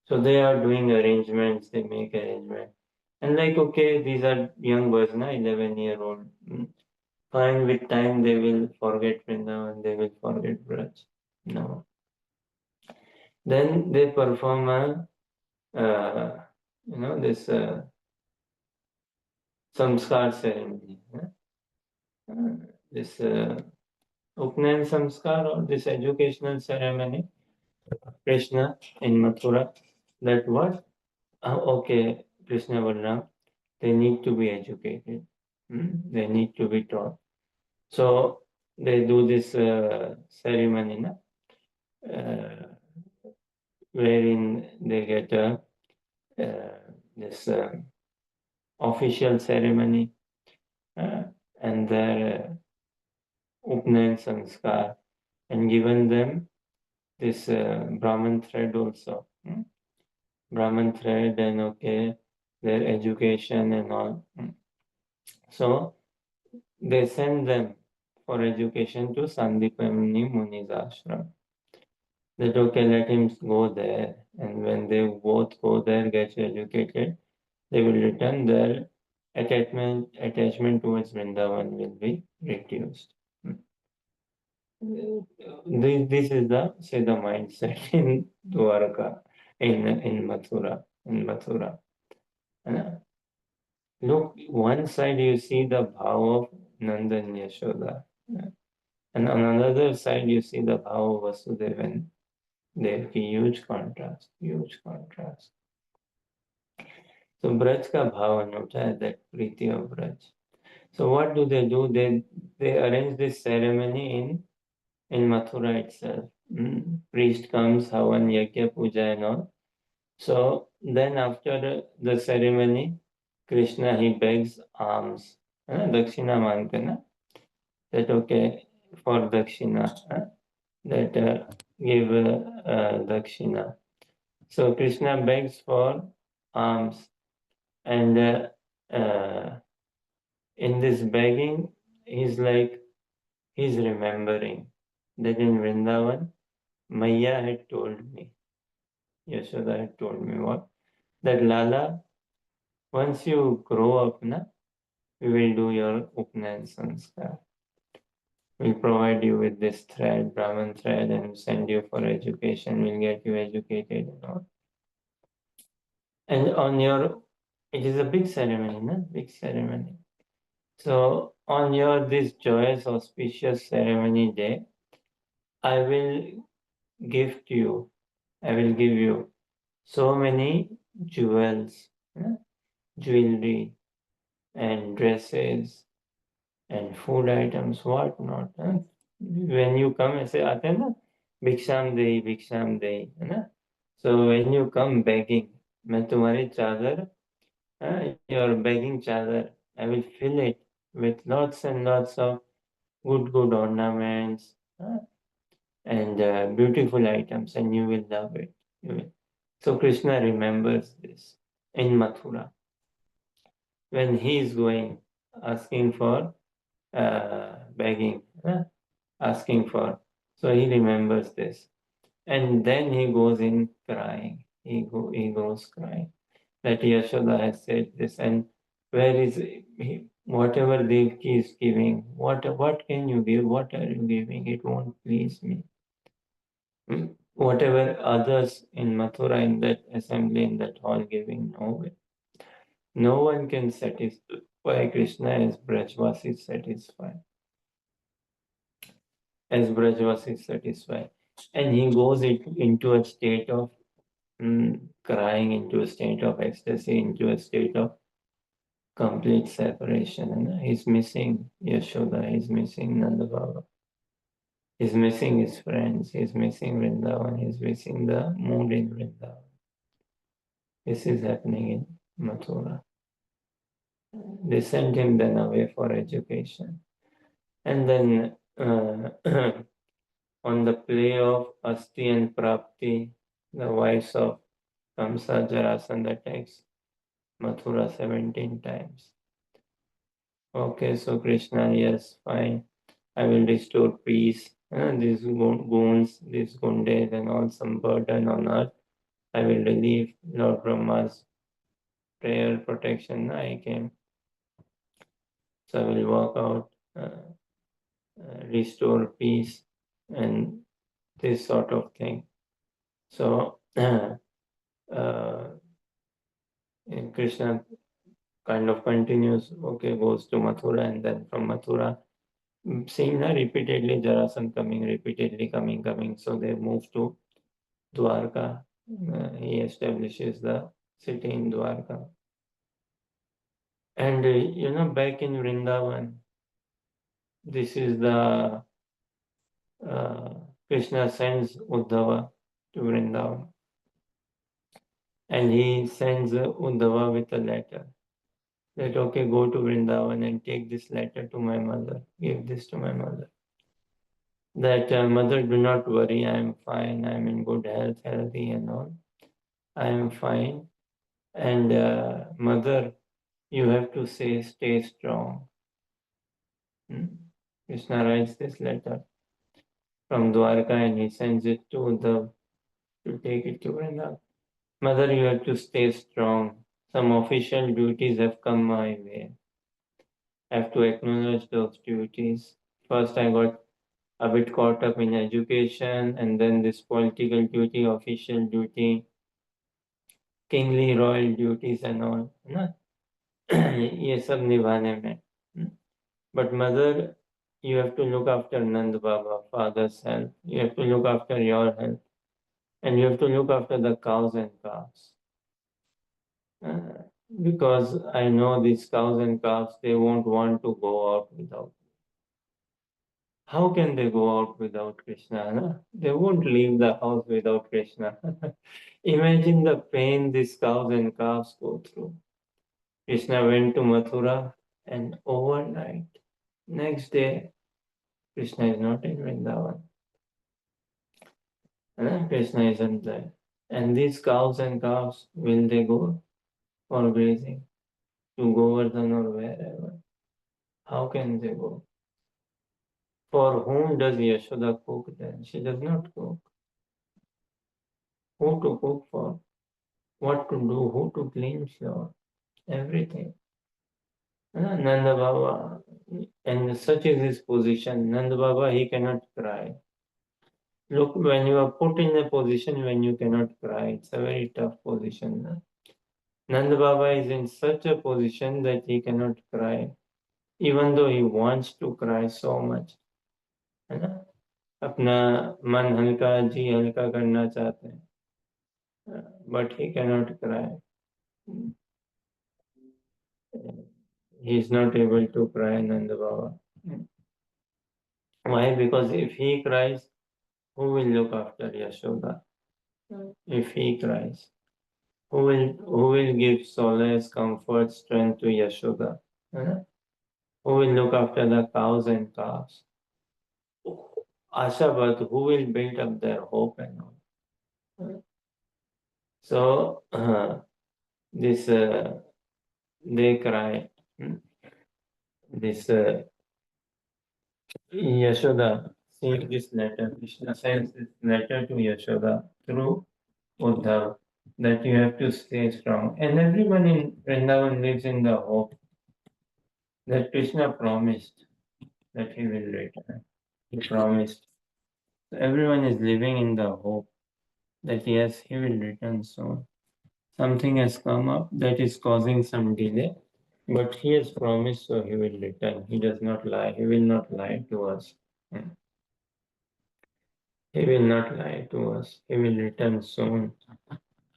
So they are doing arrangements, they make arrangements. And like, okay, these are young boys, 11-year-old. Fine, with time they will forget Vrindavan, they will forget Braj. No. Then they perform this samskar ceremony. This Upnayan samskar or this educational ceremony, Krishna in Mathura, that what? Okay, Krishna Balaram, they need to be educated. They need to be taught. So they do this ceremony, wherein they get this official ceremony and their Upnayan sanskar, and given them this Brahman thread also. Brahman thread and their education and all. So they send them for education to Sandipani Muni's ashram. That let him go there, and when they both go there, get educated, they will return. Their attachment towards Vrindavan will be reduced. This is the mindset in Dwarka, in Mathura. Look, one side you see the bhav of Nanda and Yashoda, and on another side you see the bhav of Vasudeva and Devaki. Huge contrast, huge contrast. So Braj ka bhav anota है, that Preeti of Braj. So what do? They arrange this ceremony in Mathura itself. Priest comes, Havan, Yajna, Puja and all. So then after the ceremony, Krishna, he begs alms. Dakshina mante na? That for Dakshina, that give Dakshina. So Krishna begs for alms, and in this begging, he's remembering that in Vrindavan, Maya had told me, Yashoda had told me what? That Lala, once you grow up, we will do your Upnayan sanskar. We'll provide you with this thread, Brahman thread, and send you for education. We'll get you educated and all. And it is a big ceremony, Big ceremony. So on this joyous, auspicious ceremony day, I will give you so many jewels, jewelry, and dresses, and food items, what not. When you come, ऐसे आते हैं ना, भिक्षाम देही, है ना? So when you come begging, मैं तुम्हारी चादर, your begging chadar, I will fill it with lots and lots of good ornaments, and beautiful items, and you will love it. So Krishna remembers this in Mathura when he is going, asking for begging, asking for. So he remembers this, and then he goes in crying. He goes crying that Yashoda has said this, and where is he? Whatever Devki is giving, what can you give? What are you giving? It won't please me. Whatever others in Mathura, in that assembly, in that hall giving, no way. No one can satisfy Krishna as Brajvasi satisfied. As Brajvasi satisfied. And he goes into a state of crying, into a state of ecstasy, into a state of complete separation. And he's missing Yashoda, he's missing Nanda Baba. He's missing his friends, he's missing Vrindavan, he's missing the mood in Vrindavan. This is happening in Mathura. They sent him then away for education. And then on the play of Asti and Prapti, the wives of Kamsa, Jarasandha takes Mathura 17 times. Okay, so Krishna, yes, fine. I will restore peace. These goons, these gundes and all some burden on earth, I will relieve. Lord Brahma's prayer, protection, I came. So I will walk out, restore peace, and this sort of thing. So Krishna kind of continues, goes to Mathura, and then from Mathura, seeing repeatedly Jarasan coming, repeatedly coming. So they move to Dwarka. He establishes the city in Dwarka. And back in Vrindavan, this is the Krishna sends Uddhava to Vrindavan, and he sends Uddhava with a letter that, okay, go to Vrindavan and take this letter to my mother, give this to my mother. That mother, do not worry, I am fine, I am in good health, healthy and all. I am fine. And mother, you have to stay strong. Krishna writes this letter from Dwarka and he sends it to Uddhav to take it to Vrindavan. Mother, you have to stay strong. Some official duties have come my way. I have to acknowledge those duties. First, I got a bit caught up in education, and then this political duty, official duty, kingly royal duties and all. ना ये सब निभाने में. But mother, you have to look after Nand Baba, father's health. You have to look after your health. And you have to look after the cows and calves. Because I know these cows and calves, they won't want to go out without. How can they go out without Krishna? No? They won't leave the house without Krishna. Imagine the pain these cows and calves go through. Krishna went to Mathura and overnight, next day, Krishna is not in Vrindavan. Krishna isn't there. And these cows and calves, will they go for grazing to Govardhan or wherever? How can they go? For whom does Yashoda cook then? She does not cook. Who to cook for? What to do? Who to clean floor? Everything. Nanda Baba, and such is his position. Nanda Baba, he cannot cry. Look, when you are put in a position when you cannot cry, it's a very tough position. Nanda Baba is in such a position that he cannot cry, even though he wants to cry so much. है ना? अपना मन हल्का जी हल्का करना चाहते हैं, but he cannot cry. He is not able to cry, Nanda Baba. Why? Because if he cries, who will look after Yashoda? If he cries, who will give solace, comfort, strength to Yashoda? Who will look after the cows and calves? Asha, but who will build up their hope and all? So this they cry. This Yashoda seeing this letter, Krishna sends this letter to Yashoda through Uddhav that you have to stay strong. And everyone in Vrindavan lives in the hope that Krishna promised that he will return. He promised. So everyone is living in the hope that yes, he will return soon. Something has come up that is causing some delay, but he has promised, so he will return. He does not lie. He will not lie to us. He will not lie to us. He will return soon.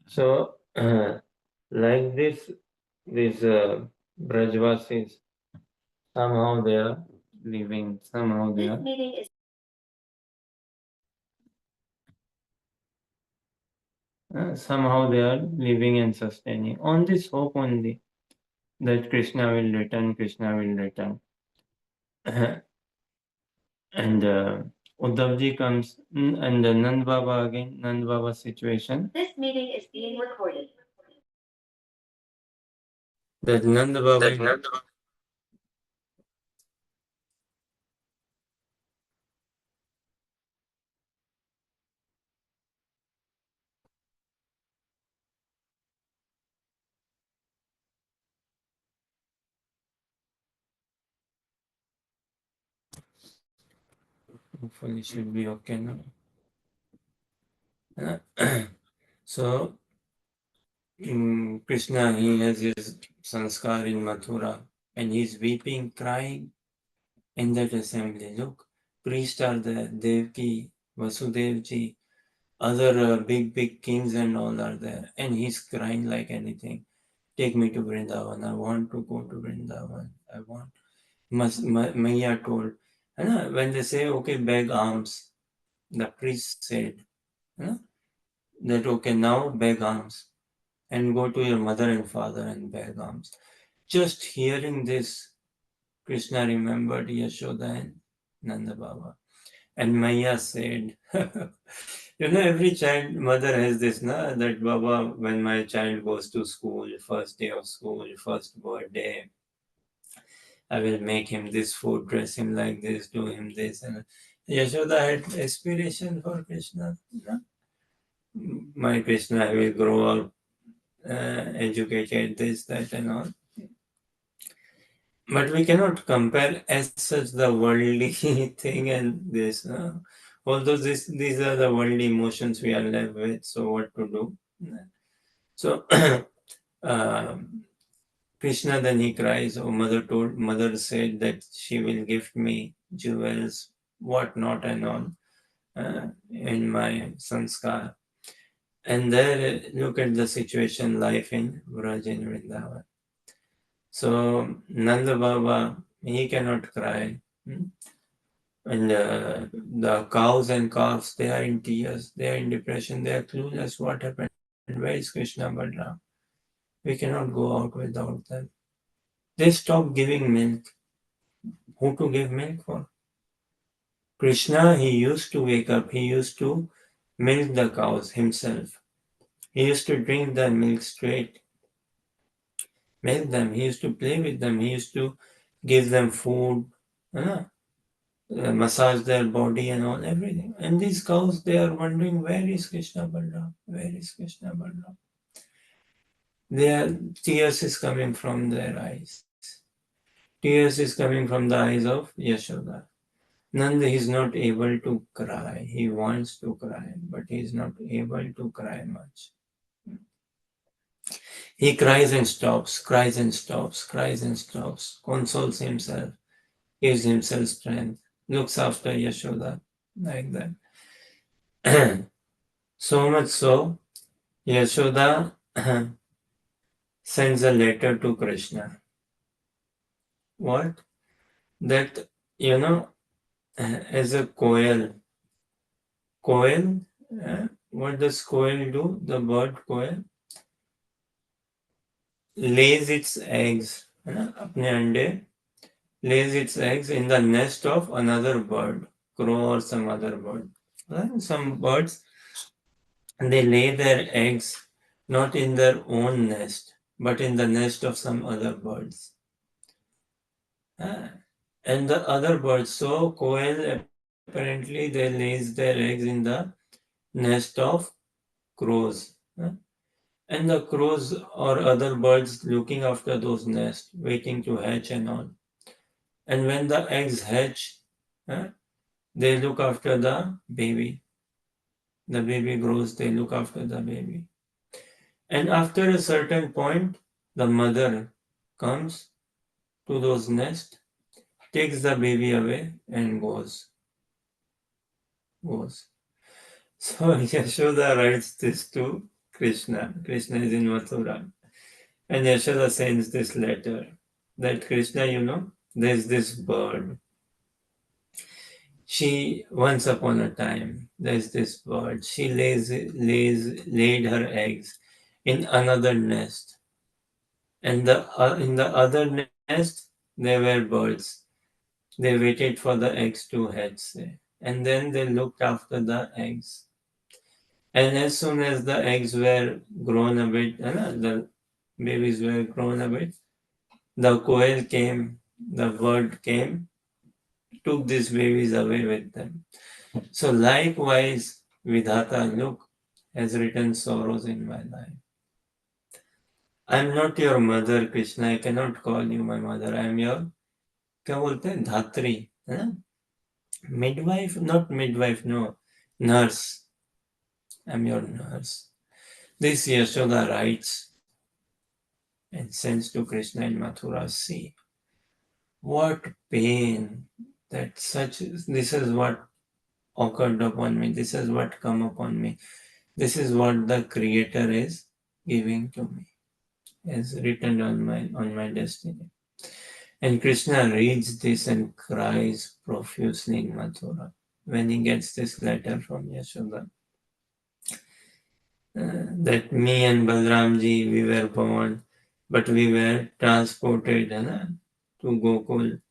So, like this, these Brajvasis, somehow they are living, somehow they are. Somehow they are living and sustaining on this hope only that Krishna will return, Krishna will return. And Uddhavji comes, and Nand Baba again, Nand Baba situation. This meeting is being recorded. That Nand Baba. Hopefully should be okay now. So Krishna, he has his sanskar in Mathura and he's weeping, crying in that assembly. Look, priests are there, Devki, Vasudevji, other big kings and all are there, and he's crying like anything. Take me to Vrindavan. I want to go to Vrindavan. I want. Maiya told, when they say, okay, beg alms, the priest said, huh, that okay, now beg alms and go to your mother and father and beg alms. Just hearing this, Krishna remembered Yashoda and Nanda Baba. And Maya said, every child mother has this, na, that Baba, when my child goes to school, first day of school, first birthday, I will make him this food, dress him like this, do him this. And Yashoda had aspiration for Krishna. Na? My Krishna will grow up educated, this, that, and all. But we cannot compare as such the worldly thing and this. Although these are the worldly emotions we are left with, so what to do? So Krishna then he cries, oh mother said that she will gift me jewels, what not and all, in my sanskar. And there look at the situation, life in Vraj and Vrindavan. So Nanda Baba, he cannot cry. And the cows and calves, they are in tears, they are in depression, they are clueless what happened. Where is Krishna Balram? We cannot go out without them. They stop giving milk. Who to give milk for? Krishna, he used to wake up, he used to milk the cows himself. He used to drink the milk straight, milk them, he used to play with them, he used to give them food, massage their body and all, everything. And these cows, they are wondering, where is Krishna Balram? Where is Krishna Balram? Their tears is coming from their eyes. Tears is coming from the eyes of Yashoda. Nanda is not able to cry. He wants to cry, but he is not able to cry much. He cries and stops, cries and stops, cries and stops, consoles himself, gives himself strength, looks after Yashoda, like that. So much so, Yashoda sends a letter to Krishna. What? That, as a koel, what does koel do? The bird koel lays its eggs, अपने अंडे, lays its eggs in the nest of another bird, crow or some other bird. Some birds, they lay their eggs not in their own nest, but in the nest of some other birds. And the other birds, so quail apparently they lays their eggs in the nest of crows. And the crows or other birds looking after those nests, waiting to hatch and all. And when the eggs hatch, they look after the baby. The baby grows, they look after the baby. And after a certain point, the mother comes to those nests, takes the baby away, and goes. So Yashoda writes this to Krishna. Krishna is in Mathura. And Yashoda sends this letter that Krishna, there's this bird. She, once upon a time, there's this bird. She laid her eggs in another nest. And in the other nest, there were birds. They waited for the eggs to hatch. And then they looked after the eggs. And as soon as the eggs were grown a bit, the babies were grown a bit, the quail came, the bird came, took these babies away with them. So likewise, Vidhata, look, has written sorrows in my life. I'm not your mother, Krishna. I cannot call you my mother. I am your, क्या बोलते हैं, धात्री, है ना? Midwife, not midwife, no, nurse. I'm your nurse. This Yashoda writes and sends to Krishna in Mathura. See, what pain that this is what occurred upon me, this is what come upon me, this is what the Creator is giving to me, as written on my destiny. And Krishna reads this and cries profusely in Mathura. when he gets this letter from Yashoda. That me and Balramji, we were born, but we were transported to Gokul,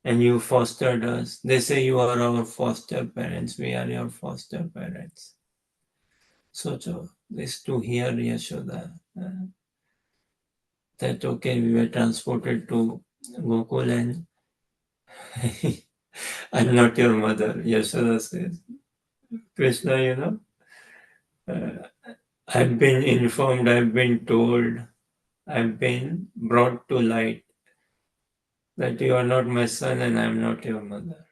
and you fostered us. They say you are our foster parents, we are your foster parents. So this to hear Yashoda, that okay, we were transported to Gokul and I'm not your mother. Yashoda says, Krishna, I've been informed, I've been told, I've been brought to light that you are not my son and I'm not your mother.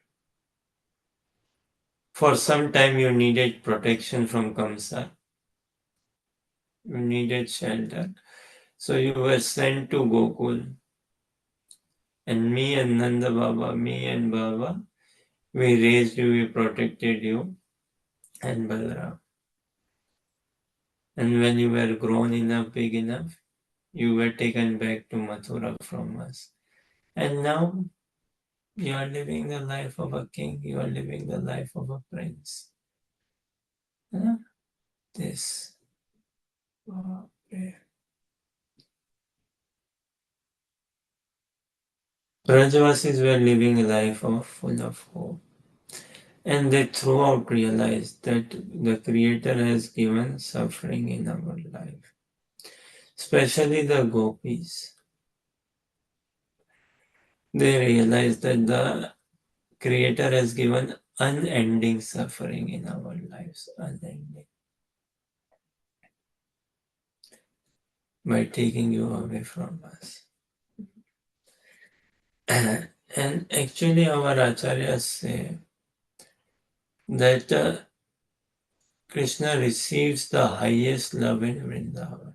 For some time you needed protection from Kamsa. You needed shelter. So you were sent to Gokul. And me and Nanda Baba, me and Baba, we raised you, we protected you and Balaram. And when you were grown enough, big enough, you were taken back to Mathura from us. And now you are living the life of a king, you are living the life of a prince. This. Brajavasis were living a life full of hope. And they throughout realized that the Creator has given suffering in our life. Especially the gopis. They realized that the Creator has given unending suffering in our lives. Unending. By taking you away from us. And actually our acharyas say that Krishna receives the highest love in Vrindavan.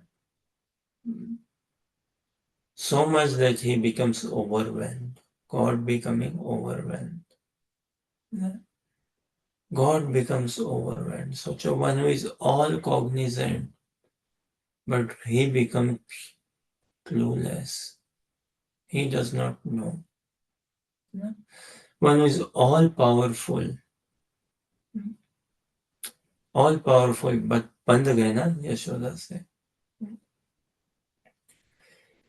So much that he becomes overwhelmed. God becoming overwhelmed. God becomes overwhelmed. Such a one who is all cognizant, but he becomes clueless. He does not know. One who is all powerful, but बंद गए ना यशोदा से.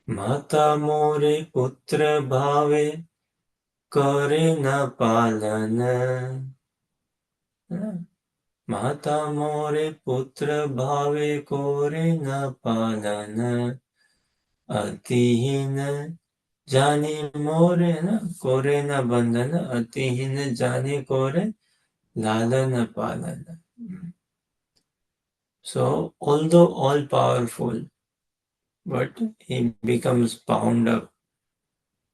माता मोरे पुत्र भावे करे न पालन. माता मोरे पुत्र भावे कोरे न पालन. अतिहीन जाने मोरे कोरे न बंधन. अतिहीन जाने कोरे लालन पालन. So, although all powerful, but he becomes bound up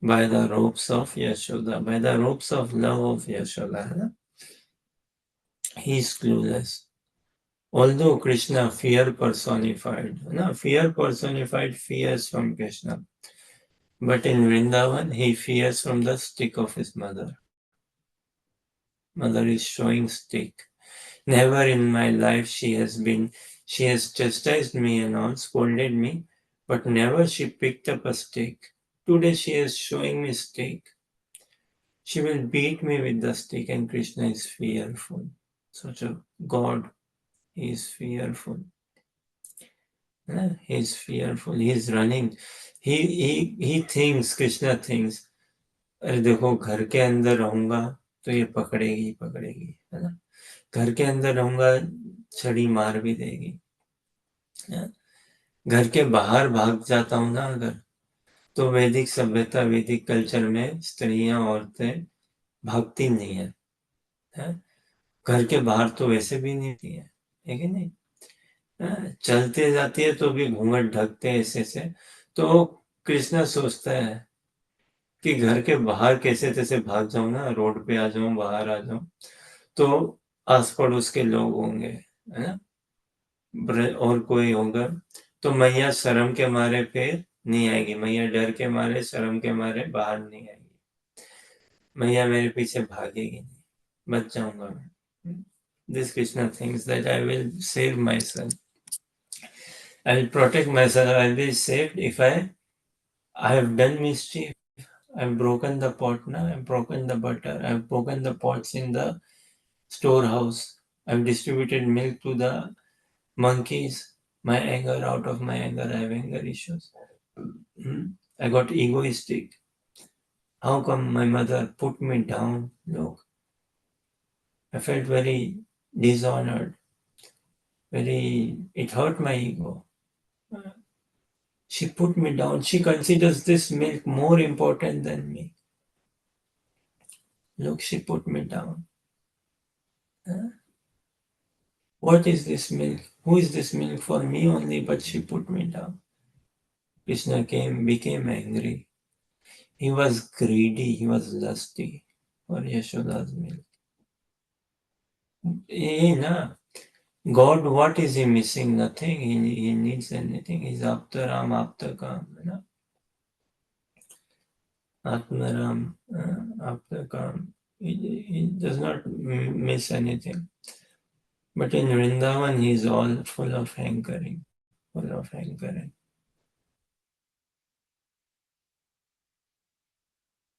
by the ropes of Yashoda, by the ropes of love of Yashoda. He is clueless. Although Krishna, fear personified, fear personified fears from Krishna. But in Vrindavan, he fears from the stick of his mother. Mother is showing stick. Never in my life she has chastised me and all, scolded me, but never she picked up a stick. Today she is showing me stick. She will beat me with the stick, and Krishna is fearful. Such a God, he is fearful. He is fearful, he is running. He thinks, Krishna thinks, अरे देखो घर के अंदर रहूंगा तो ये पकड़ेगी, है ना. घर के अंदर रहूंगा छड़ी मार भी देगी. घर के बाहर भाग जाता हूं ना अगर, तो वैदिक सभ्यता, वैदिक कल्चर में स्त्रियां, औरतें भागती नहीं है. घर के बाहर तो वैसे भी नहीं थी है कि नहीं. चलते जाती है तो भी घूंघट ढकते हैं ऐसे. तो कृष्णा सोचता है कि घर के बाहर कैसे तैसे भाग जाऊं ना, रोड पे आ जाऊं, बाहर आ जाऊं, तो आस पड़ोस के लोग होंगे, है ना, और कोई होगा, तो मैया शर्म के मारे फिर नहीं आएगी. मैया डर के मारे, शर्म के मारे बाहर नहीं आएगी. मैया मेरे पीछे भागेगी नहीं, बच जाऊंगा मैं. This Krishna thinks that I will save myself. I will protect myself. I will be saved if I have done mischief. I've broken the pot, I've broken the butter. I've broken the pots in the storehouse. I've distributed milk to the monkeys. My anger, out of my anger, I have anger issues. I got egoistic. How come my mother put me down? Look, I felt very dishonored. It hurt my ego. She put me down. She considers this milk more important than me. Look, she put me down. What is this milk? Who is this milk for me only? But she put me down. Krishna became angry. He was greedy. He was lusty for Yashoda's milk. God, what is he missing? Nothing. He needs anything. He's Aptaram, Aptakam. Atmaram, Aptakam. He does not miss anything. But in Vrindavan, he is all full of hankering.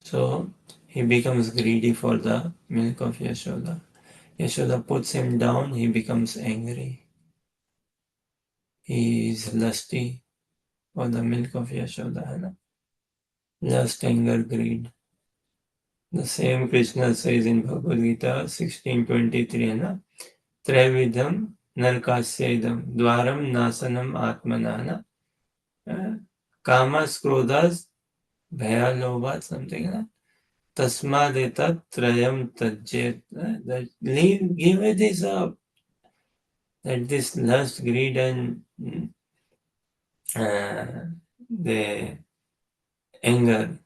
So he becomes greedy for the milk of Yashoda. Yashoda puts him down, he becomes angry. He is lusty for the milk of Yashoda. Lust, anger, greed. The same Krishna says in Bhagavad Gita 16:23, Travidam narkasyaidam dwaram nasanam atmanana kamas krodhas bhayalobhat, something. Tasmadetat trayam tajjet. Give this up. That this lust, greed, and the anger,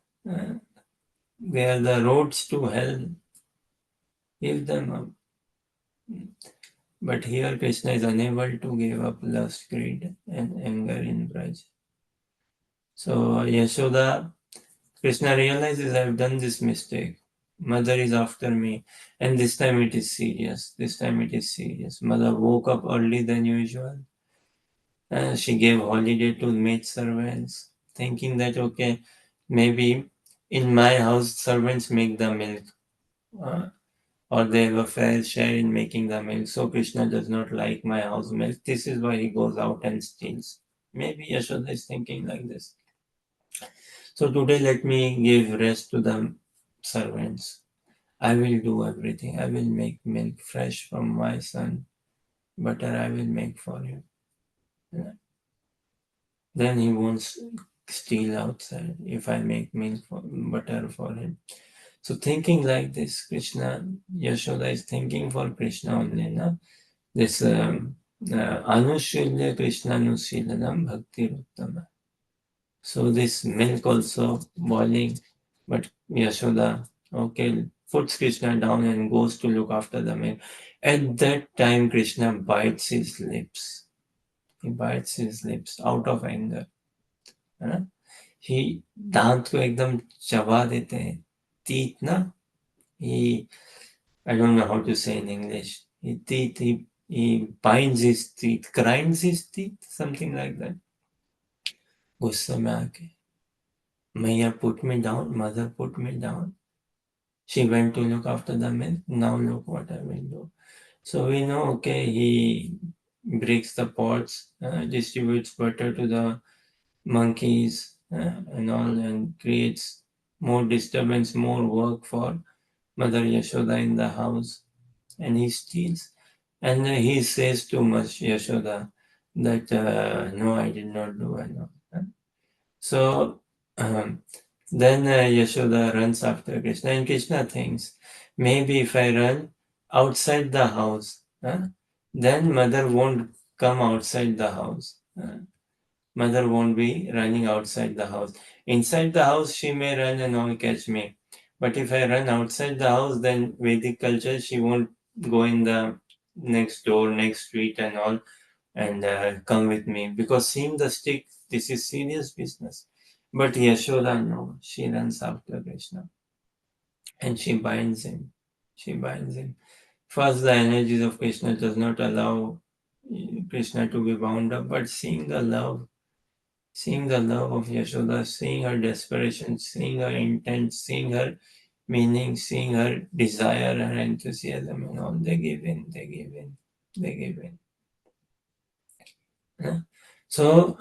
they are the roads to hell. Give them up. But here Krishna is unable to give up lust, greed, and anger in Braj. So Yashoda, Krishna realizes I have done this mistake. Mother is after me, and this time it is serious. Mother woke up early than usual. She gave holiday to maid servants, thinking that okay, maybe in my house servants make the milk, or they have a fair share in making the milk. So Krishna does not like my house milk. This is why he goes out and steals. Maybe Yashoda is thinking like this. So today let me give rest to the servants. I will do everything. I will make milk fresh from my son. Butter I will make for you. Then he won't steal outside if I make milk butter for him. So thinking like this, Krishna, Yashoda is thinking for Krishna only. Na? This Anushilya Krishna Anushilyanam Bhakti Uttama. So this milk also boiling, but Yashoda, okay, puts Krishna down and goes to look after the milk. At that time, Krishna bites his lips. He bites his lips out of anger. He दांत को एकदम चबा देते हैं. Teeth ना. I don't know how to say in English. He binds his teeth, grinds his teeth, something like that. गुस्से में आके, Maya put me down, mother put me down. She went to look after the milk. Now look what I will do. So we know, okay, he breaks the pots, distributes butter to the monkeys and all, and creates more disturbance, more work for Mother Yashoda in the house. And he steals. And he says to Yashoda that, no, I did not do it. So then Yashoda runs after Krishna, and Krishna thinks, maybe if I run outside the house, then mother won't come outside the house. Mother won't be running outside the house. Inside the house, she may run and all catch me. But if I run outside the house, then Vedic culture, she won't go in the next door, next street and all, and come with me. Because seeing the stick, this is serious business. But Yashoda, no, she runs after Krishna. And she binds him. First, the energies of Krishna does not allow Krishna to be bound up, but seeing the love of Yashoda, seeing her desperation, seeing her intent, seeing her meaning seeing her desire, her enthusiasm and all, they give in, they give in, they give in. So,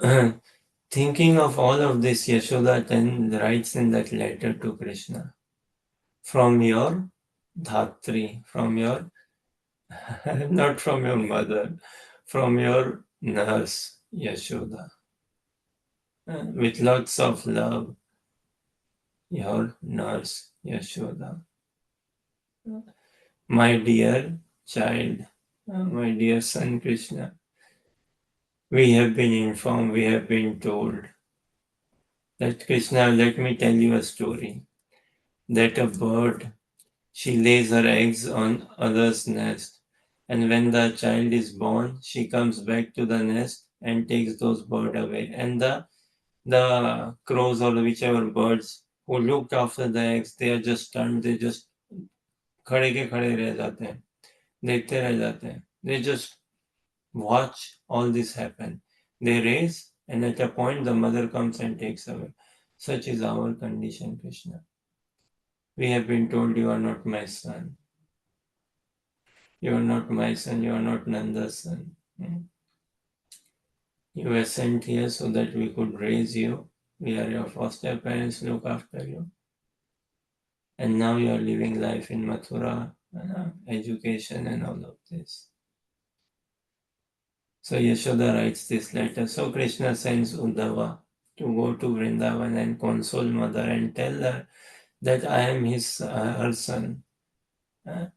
thinking of all of this, Yashoda then writes in that letter to Krishna, from your Dhatri, from your, not from your mother, from your nurse, Yashoda, with lots of love, your nurse, Yashoda. My dear child, my dear son Krishna, we have been informed, we have been told that Krishna, let me tell you a story, that a bird, she lays her eggs on others' nest, and when the child is born, she comes back to the nest and takes those birds away. And the crows or whichever birds who looked after the eggs, they are just stunned, they just खड़े के खड़े रह जाते हैं, देखते रह जाते हैं. They just watch all this happen. They raise, and at a point, the mother comes and takes away. Such is our condition, Krishna. We have been told, you are not my son. You are not my son, you are not Nanda's son. You were sent here so that we could raise you. We are your foster parents, look after you. And now you are living life in Mathura, education and all of this. So Yashoda writes this letter. So Krishna sends Uddhava to go to Vrindavan and console mother and tell her that I am her son. I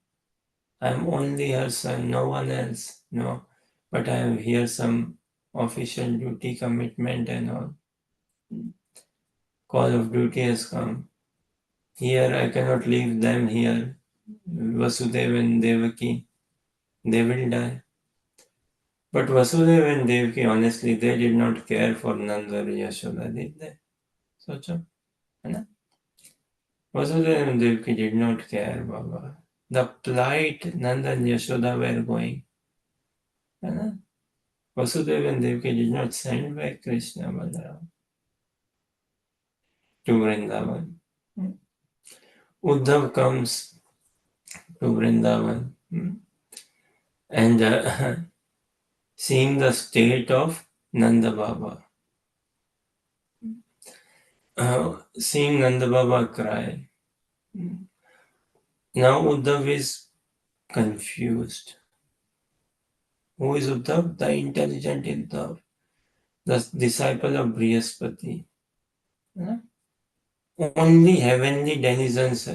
am only her son, no one else. No, but I have here some official duty commitment and all. Call of duty has come. Here I cannot leave them here. Vasudeva and Devaki, they will die. But Vasudeva and Devaki, honestly, they did not care for Nanda or Yashoda, did they? Socho, है ना? Vasudeva and Devaki did not care, Baba. The plight Nanda and Yashoda were going, है ना? Vasudeva and Devaki did not send back Krishna Balaram to Vrindavan. Uddhav comes to Vrindavan and seeing the state of Nanda Baba, seeing Nanda Baba cry. Now Uddhav is confused. Who is Uddhav? The intelligent Uddhav, the disciple of Brihaspati. Only heavenly denizens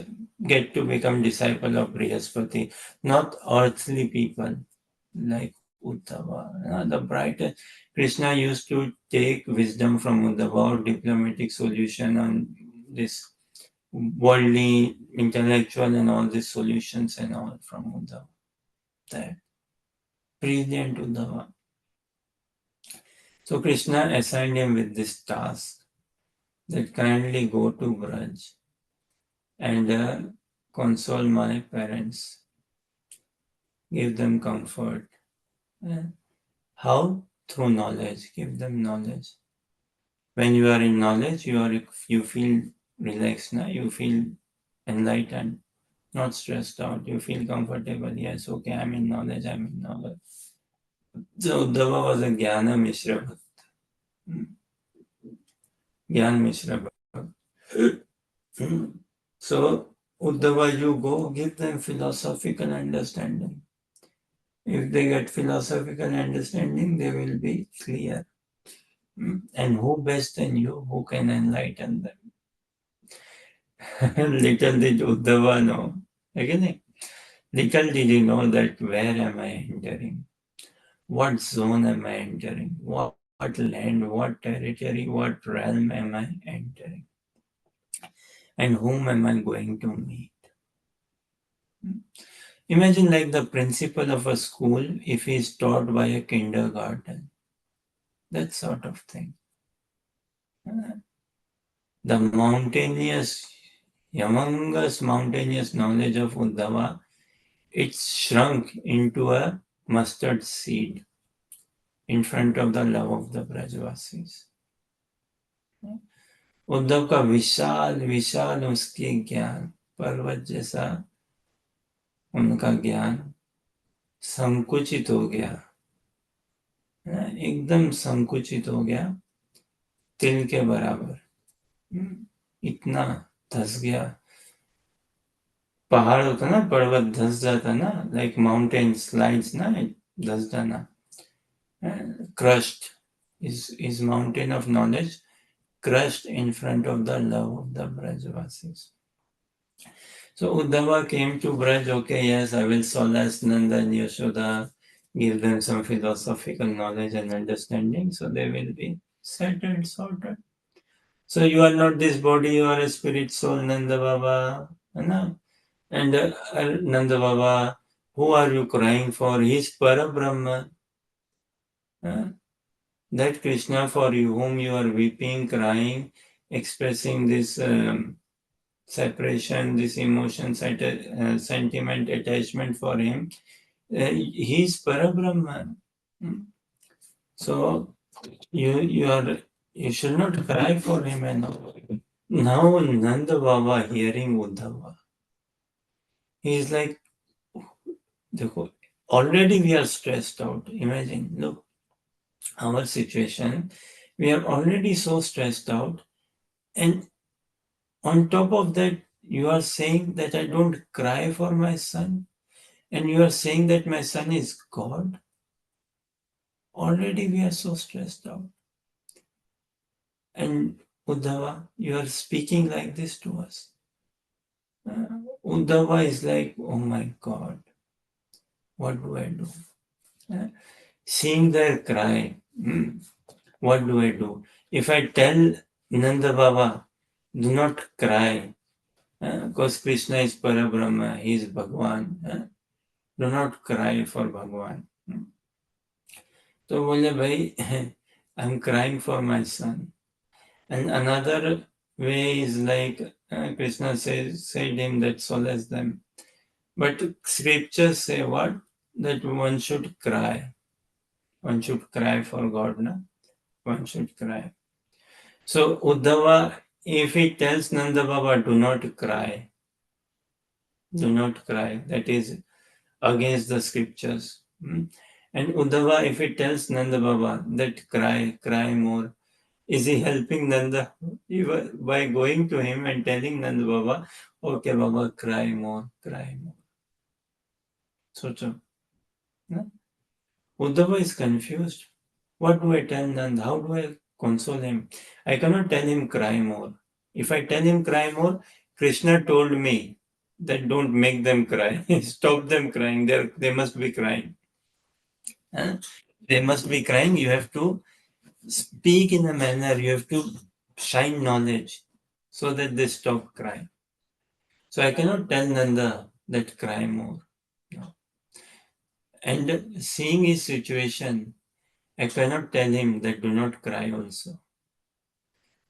get to become disciple of Brihaspati, not earthly people like Uddhava. The brighter Krishna used to take wisdom from Uddhava or diplomatic solution on this worldly, intellectual and all these solutions and all from Uddhava. That brilliant Uddhava. So Krishna assigned him with this task that kindly go to Braj and console my parents, give them comfort. How? Through knowledge, give them knowledge. When you are in knowledge, you feel relaxed, you feel enlightened, not stressed out, you feel comfortable. Yes, okay, I'm in knowledge, I'm in knowledge. So Uddhava was a Jnana Mishra Bhakt. Jnana Mishra Bhakt. So Uddhava, you go, give them philosophical understanding. If they get philosophical understanding, they will be clear. And who best than you who can enlighten them? Little did Uddhava know. Again, little did he know that where am I entering? What zone am I entering? What land, what territory, what realm am I entering? And whom am I going to meet? Imagine like the principal of a school if he is taught by a kindergarten. That sort of thing. The mountainous, humongous mountainous knowledge of Uddhava, it's shrunk into a mustard seed in front of the love of the Brajvasis. Uddhav का विशाल विशाल उसके ज्ञान पर्वत जैसा उनका ज्ञान संकुचित हो गया, एकदम संकुचित हो गया, तिल के बराबर, इतना धस गया। पहाड़ होता ना, पर्वत धस जाता ना, लाइक माउंटेन स्लाइड्स ना, धस जाना, crushed is mountain of knowledge crushed in front of the love of the Brajvasis. So Uddhava came to Braj, okay, yes, I will solace Nanda and Yashoda, give them some philosophical knowledge and understanding, so they will be settled, sorted. So you are not this body, you are a spirit soul, Nanda Baba. And Nanda Baba, who are you crying for? He is Parabrahma. That Krishna for you, whom you are weeping, crying, expressing this separation, this emotion, sentiment, attachment for him, he is Parabrahman. So you should not cry for him. And now Nanda Baba hearing Uddhava, he is like, already we are stressed out. Imagine, look, our situation, we are already so stressed out, and on top of that, you are saying that I don't cry for my son, and you are saying that my son is God. Already we are so stressed out. And Uddhava, you are speaking like this to us. Uddhava is like, oh my God, what do I do? Seeing their cry, what do I do? If I tell Nanda Baba, do not cry, because Krishna is Parabrahma, he is Bhagwan. Do not cry for Bhagwan. So बोले भाई, I'm crying for my son. And another way is like Krishna said him that solace them. But scriptures say what? That one should cry. One should cry for God, no? One should cry. So Uddhava, if he tells Nanda Baba, do not cry, that is against the scriptures. And Uddhava, if he tells Nanda Baba that cry more, is he helping Nanda? By going to him and telling Nanda Baba, okay Baba, cry more. So, Uddhava is confused. What do I tell Nanda? How do I console him? I cannot tell him cry more. If I tell him cry more, Krishna told me that don't make them cry. Stop them crying. They must be crying. They must be crying. You have to speak in a manner, you have to shine knowledge so that they stop crying. So I cannot tell Nanda that cry more. No. And seeing his situation, I cannot tell him that do not cry also.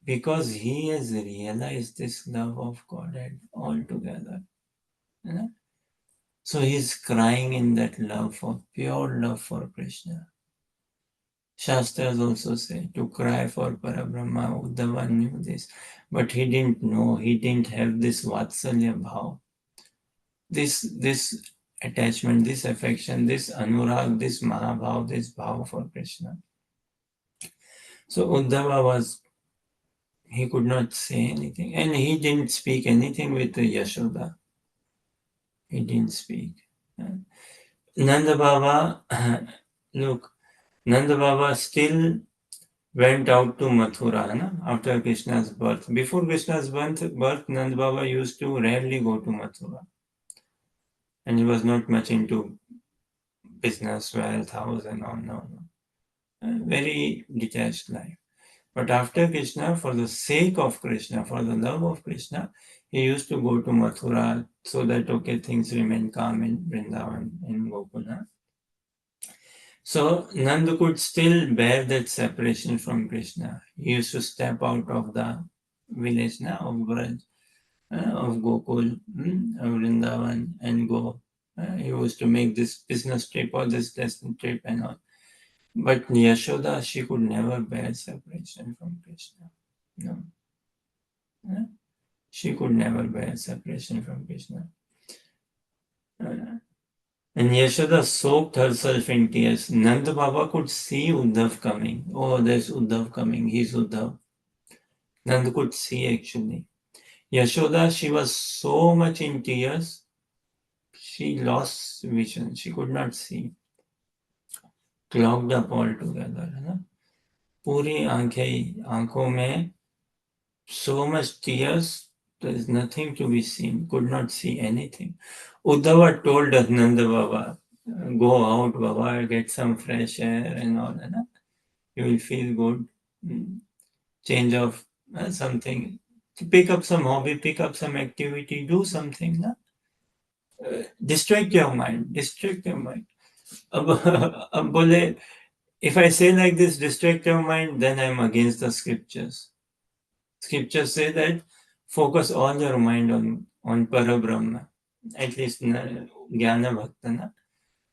Because he has realized this love of Godhead altogether. So he is crying in that love for pure love for Krishna. Shastras also say to cry for Parabrahma. Uddhava knew this, but he didn't know, he didn't have this Vatsalya bhav. This attachment, this affection, this anurag, this mahabhav, this bhav for Krishna. So Uddhava he could not say anything, and he didn't speak anything with Yashoda. He didn't speak. Nanda Baba, look, Nanda Baba still went out to Mathura after Krishna's birth. Before Krishna's birth, Nanda Baba used to rarely go to Mathura. And he was not much into business, wealth, house, and all. No. Very detached life. But after Krishna, for the sake of Krishna, for the love of Krishna, he used to go to Mathura so that, okay, things remain calm in Vrindavan, in Gokula. So Nanda could still bear that separation from Krishna. He used to step out of the village of Braj, of Gokul, of Vrindavan, and go. He used to make this business trip or this lesson trip and all. But Yashoda, she could never bear separation from Krishna. No. She could never bear separation from Krishna. And Yashoda soaked herself in tears. Nanda Baba could see Uddhav coming. Oh, there's Uddhav coming. He's Uddhav. Nanda could see actually. Yashoda, she was so much in tears, she lost vision. She could not see. Clogged up altogether. है ना? पूरी आंखों में so much tears, there is nothing to be seen, could not see anything. Uddhava told us, Nanda Baba, go out, Baba, get some fresh air and all, है ना? You will feel good. Change of something. Pick up some hobby, pick up some activity, do something. Na? Distract your mind, distract your mind. अब बोले, if I say like this, distract your mind, then I'm against the scriptures. Scriptures say that focus all your mind on Parabrahma, at least Jnana Bhakta. Na?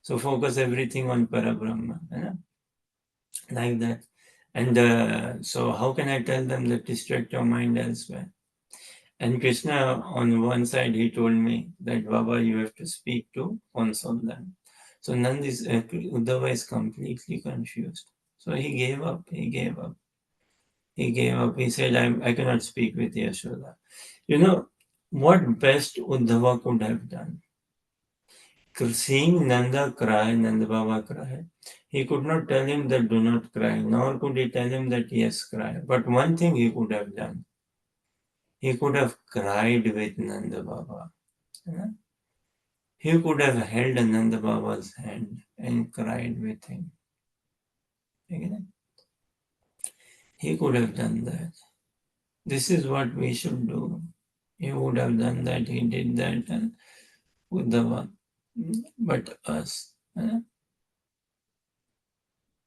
So focus everything on Parabrahma. Na? Like that. And so how can I tell them that distract your mind elsewhere? And Krishna, on one side, he told me that Baba, you have to speak to console them. So Uddhava is completely confused. So he gave up. He gave up. He gave up. He said, I cannot speak with Yashoda. You know, what best Uddhava could have done? Seeing Nanda cry, Nanda Baba cry, he could not tell him that do not cry, nor could he tell him that yes, cry. But one thing he could have done, he could have cried with Nanda Baba. He could have held Nanda Baba's hand and cried with him. He could have done that. This is what we should do. He would have done that, he did that, and Uddhava. But us,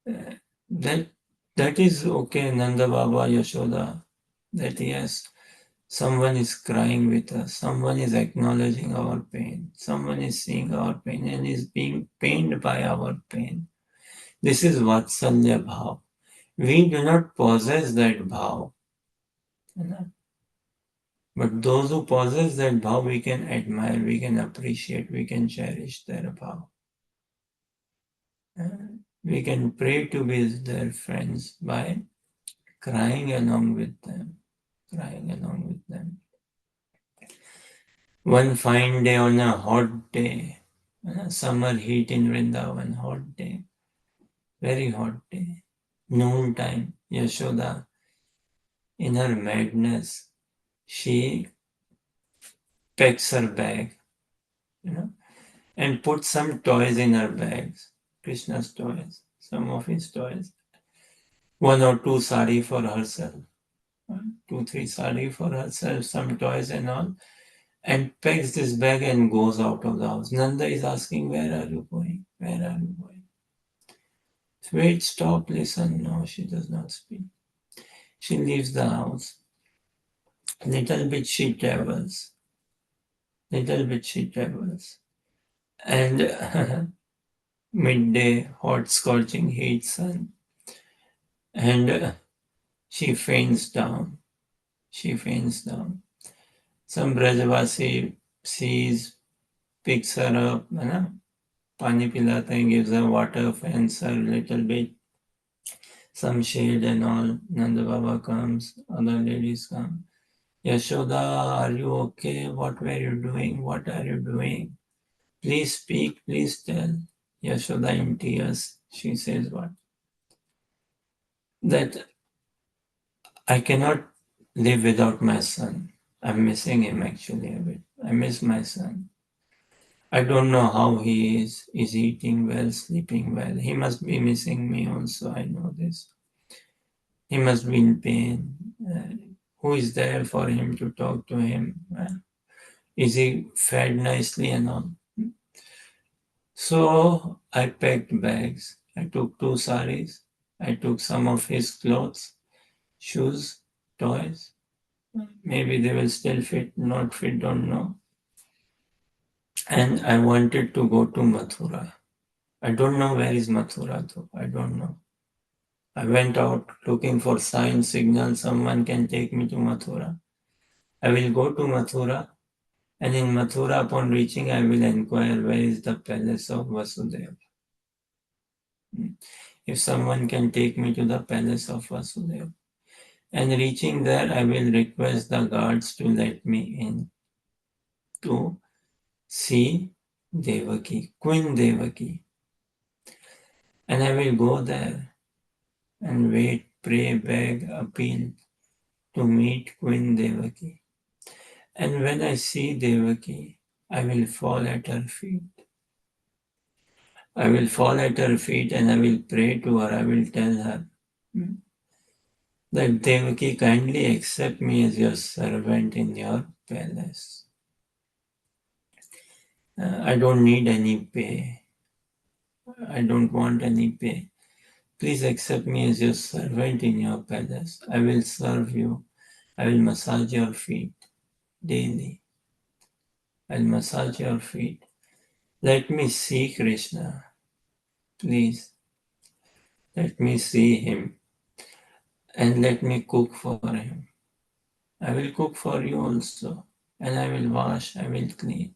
that is okay, Nanda Baba, Yashoda, that yes, someone is crying with us, someone is acknowledging our pain, someone is seeing our pain and is being pained by our pain. This is Vatsalya Bhav. We do not possess that Bhav. But those who possess that Bhav, we can admire, we can appreciate, we can cherish their Bhav. We can pray to be their friends by crying along with them. Crying along with them. One fine day on a hot day, summer heat in Vrindavan, hot day, very hot day, noon time, Yashoda, in her madness, she packs her bag, and puts some toys in her bags, Krishna's toys, some of his toys. One or two sari for herself, 2-3 sari for herself, some toys and all, and packs this bag and goes out of the house. Nanda is asking, where are you going? Where are you going? Wait, stop, listen. No, she does not speak. She leaves the house. Little bit she travels. And midday, hot scorching heat sun. And she faints down. Some Brajavasi sees, picks her up, pani pilata and gives her water, fans her a little bit, some shade and all. Nanda Baba comes, other ladies come. Yashoda, are you okay? What were you doing? What are you doing? Please speak, please tell. Yashoda in tears, she says what? That I cannot live without my son. I'm missing him actually a bit. I miss my son. I don't know how he is. Is he eating well, sleeping well? He must be missing me also, I know this. He must be in pain. Who is there for him to talk to him? Is he fed nicely and all? So I packed bags. I took 2 saris. I took some of his clothes, shoes, toys. Maybe they will still fit, not fit, don't know. And I wanted to go to Mathura. I don't know where is Mathura though. I don't know. I went out looking for sign, signal, someone can take me to Mathura. I will go to Mathura, and in Mathura, upon reaching, I will inquire where is the palace of Vasudeva. If someone can take me to the palace of Vasudeva. And reaching there, I will request the guards to let me in to see Devaki, Queen Devaki. And I will go there and wait, pray, beg, appeal to meet Queen Devaki. And when I see Devaki, I will fall at her feet. I will fall at her feet and I will pray to her. I will tell her that Devaki, kindly accept me as your servant in your palace. I don't need any pay. I don't want any pay. Please accept me as your servant in your palace. I will serve you. I will massage your feet daily. I'll massage your feet. Let me see Krishna. Please, let me see him. And let me cook for him. I will cook for you also. And I will wash, I will clean.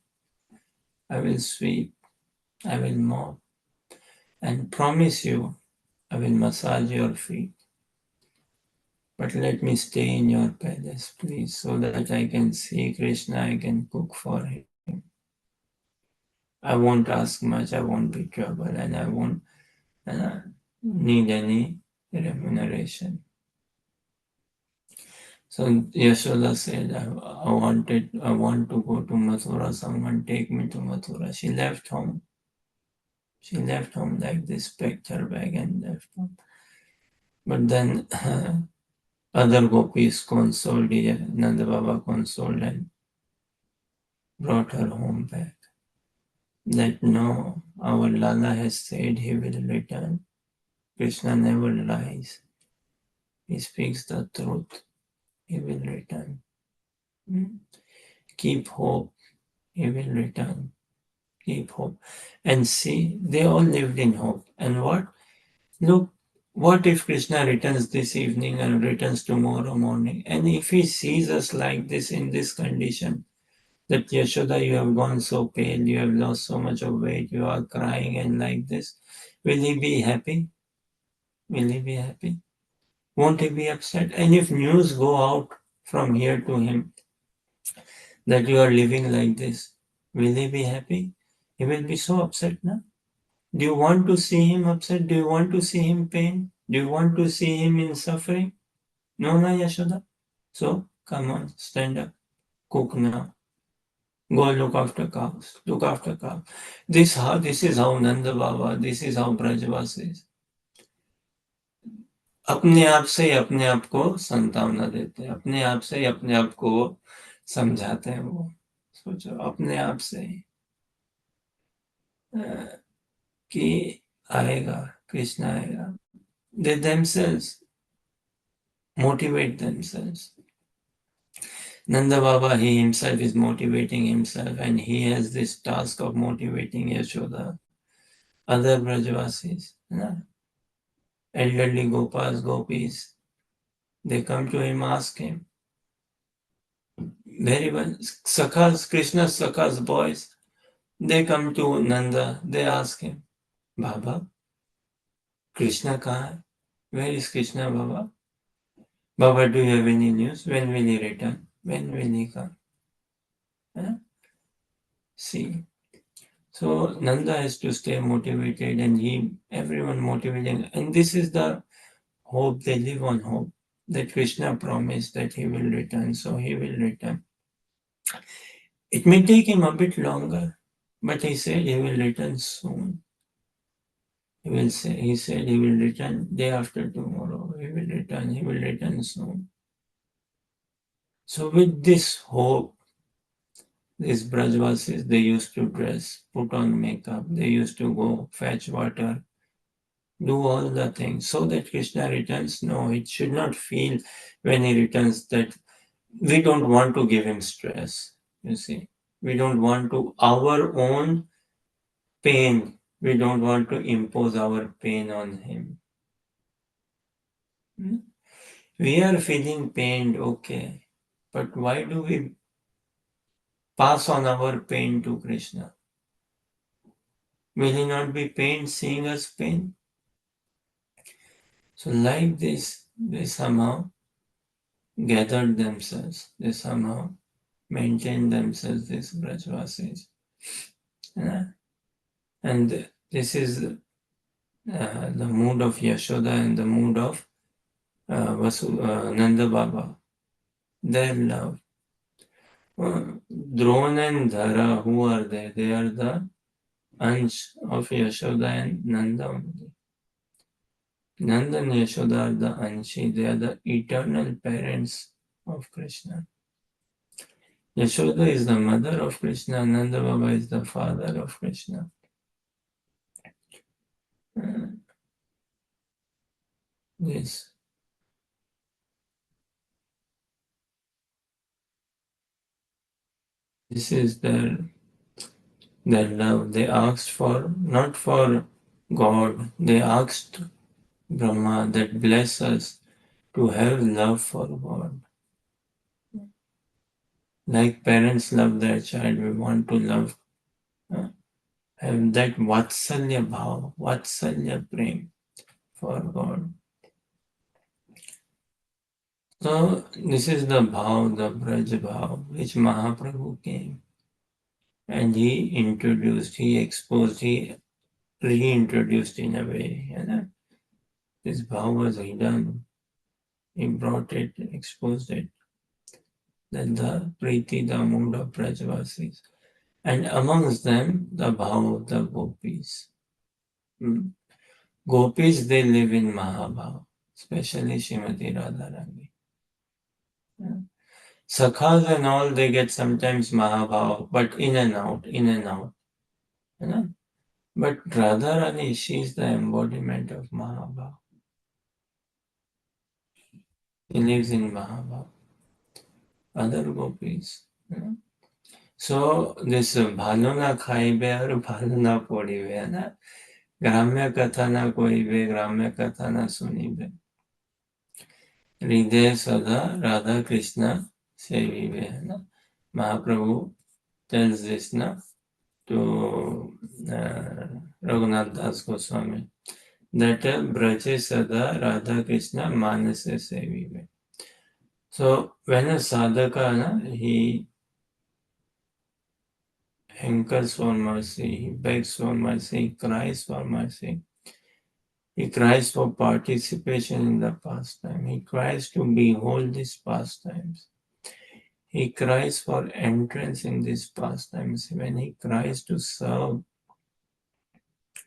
I will sweep, I will mop. And promise you, I will massage your feet. But let me stay in your palace, please, so that I can see Krishna, I can cook for him. I won't ask much, I won't be trouble, and I won't need any remuneration. So Yashoda said, I want to go to Mathura, someone take me to Mathura. She left home. She left home like this, packed her bag and left home. But then other gopis consoled, Nanda Baba consoled and brought her home back. That no, our Lala has said he will return. Krishna never lies. He speaks the truth. He will return. Keep hope. He will return. Keep hope. And see, they all lived in hope. And what? Look, what if Krishna returns this evening and returns tomorrow morning? And if he sees us like this in this condition, that Yashoda, you have gone so pale, you have lost so much of weight, you are crying and like this, will he be happy? Will he be happy? Won't he be upset? And if news go out from here to him that you are living like this, will he be happy? He will be so upset now. Do you want to see him upset? Do you want to see him pain? Do you want to see him in suffering? No, na Yashoda. So come on, stand up, cook now. Go look after cows. Look after cows. This is how Nanda Baba, this is how Brajvasis. अपने आप से ही अपने आप को संतावना देते हैं, अपने आप से ही अपने आप को समझाते हैं। वो सोचो अपने आप से ही कि आएगा, कृष्ण आएगा. They themselves motivate themselves. Nanda Baba, he himself is motivating himself, and he has this task of motivating Yashoda, other Brajvasis, elderly Gopas, Gopis. They come to him, ask him. Very well. Sakhas, Krishna's Sakhas, boys, they come to Nanda, they ask him, Baba, Krishna kahan hai? Where is Krishna, Baba? Baba, do you have any news? When will he return? When will he come? See. So Nanda has to stay motivated, and everyone motivating. And this is the hope, they live on hope, that Krishna promised that he will return, so he will return. It may take him a bit longer, but he said he will return soon. He said he will return day after tomorrow. He will return soon. So with this hope, these Brajvasis, they used to dress, put on makeup, they used to go fetch water, do all the things so that Krishna returns. No, it should not feel when he returns that we don't want to give him stress. You see, we don't want to, our own pain, we don't want to impose our pain on him. We are feeling pained, okay. But why do we pass on our pain to Krishna? Will he not be pained seeing us pain? So like this, they somehow gathered themselves. They somehow maintained themselves, these Brajvasis. And this is the mood of Yashoda and the mood of Nanda Baba. Their love. Drona and Dhara, who are they? They are the Ansh of Yashoda and Nanda only. Nanda and Yashoda are the Anshi, they are the eternal parents of Krishna. Yashoda is the mother of Krishna, Nanda Baba is the father of Krishna. Yes. This is their love. They asked for, not for God, they asked Brahma that bless us to have love for God. Like parents love their child, we want to love, have that Vatsalya Bhav, Vatsalya Prem for God. So this is the Bhav, the Braj Bhav, which Mahaprabhu came. And he introduced, he exposed, he reintroduced in a way. This Bhav was hidden. He brought it, exposed it. Then the Priti, the mood of Brajvasis. And amongst them, the Bhav of the Gopis. Gopis, they live in Mahabhav, especially Srimati Radharani. Sakhas and all, they get sometimes Mahabhav, but in and out, in and out. But Radharani, she is the embodiment of Mahabhav. He lives in Mahabhav. Other Gopis. So this Bhaluna Khaibe or Bhaluna Podive, Gramya Kathana Koibe, Gramya Kathana Sunibe. Hriday Sada Radha Krishna Sevive. Mahaprabhu tells this to Raghunath Das Goswami that Braje Sada Radha Krishna Manase Sevive. So when a sadhaka, he hankers for mercy, he begs for mercy, he cries for mercy. He cries for participation in the pastime. He cries to behold these pastimes. He cries for entrance in these pastimes. When he cries to serve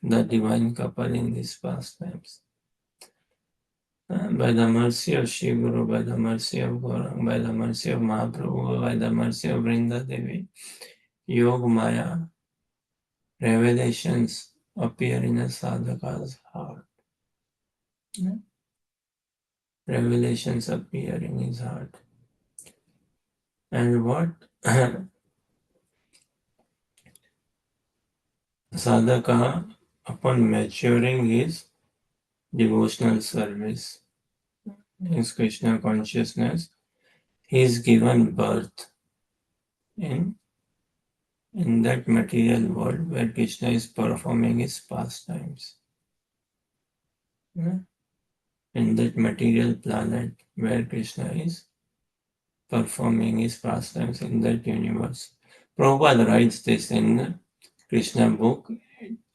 the divine couple in these pastimes. By the mercy of Shri Guru, by the mercy of Gaurang, by the mercy of Mahaprabhu, by the mercy of Vrinda Devi, Yog Maya, revelations appear in a sadhaka's heart. Revelations appear in his heart. And what sadhaka, upon maturing his devotional service, his Krishna consciousness, he is given birth in that material world where Krishna is performing his pastimes. In that material planet where Krishna is performing his pastimes in that universe. Prabhupada writes this in Krishna book,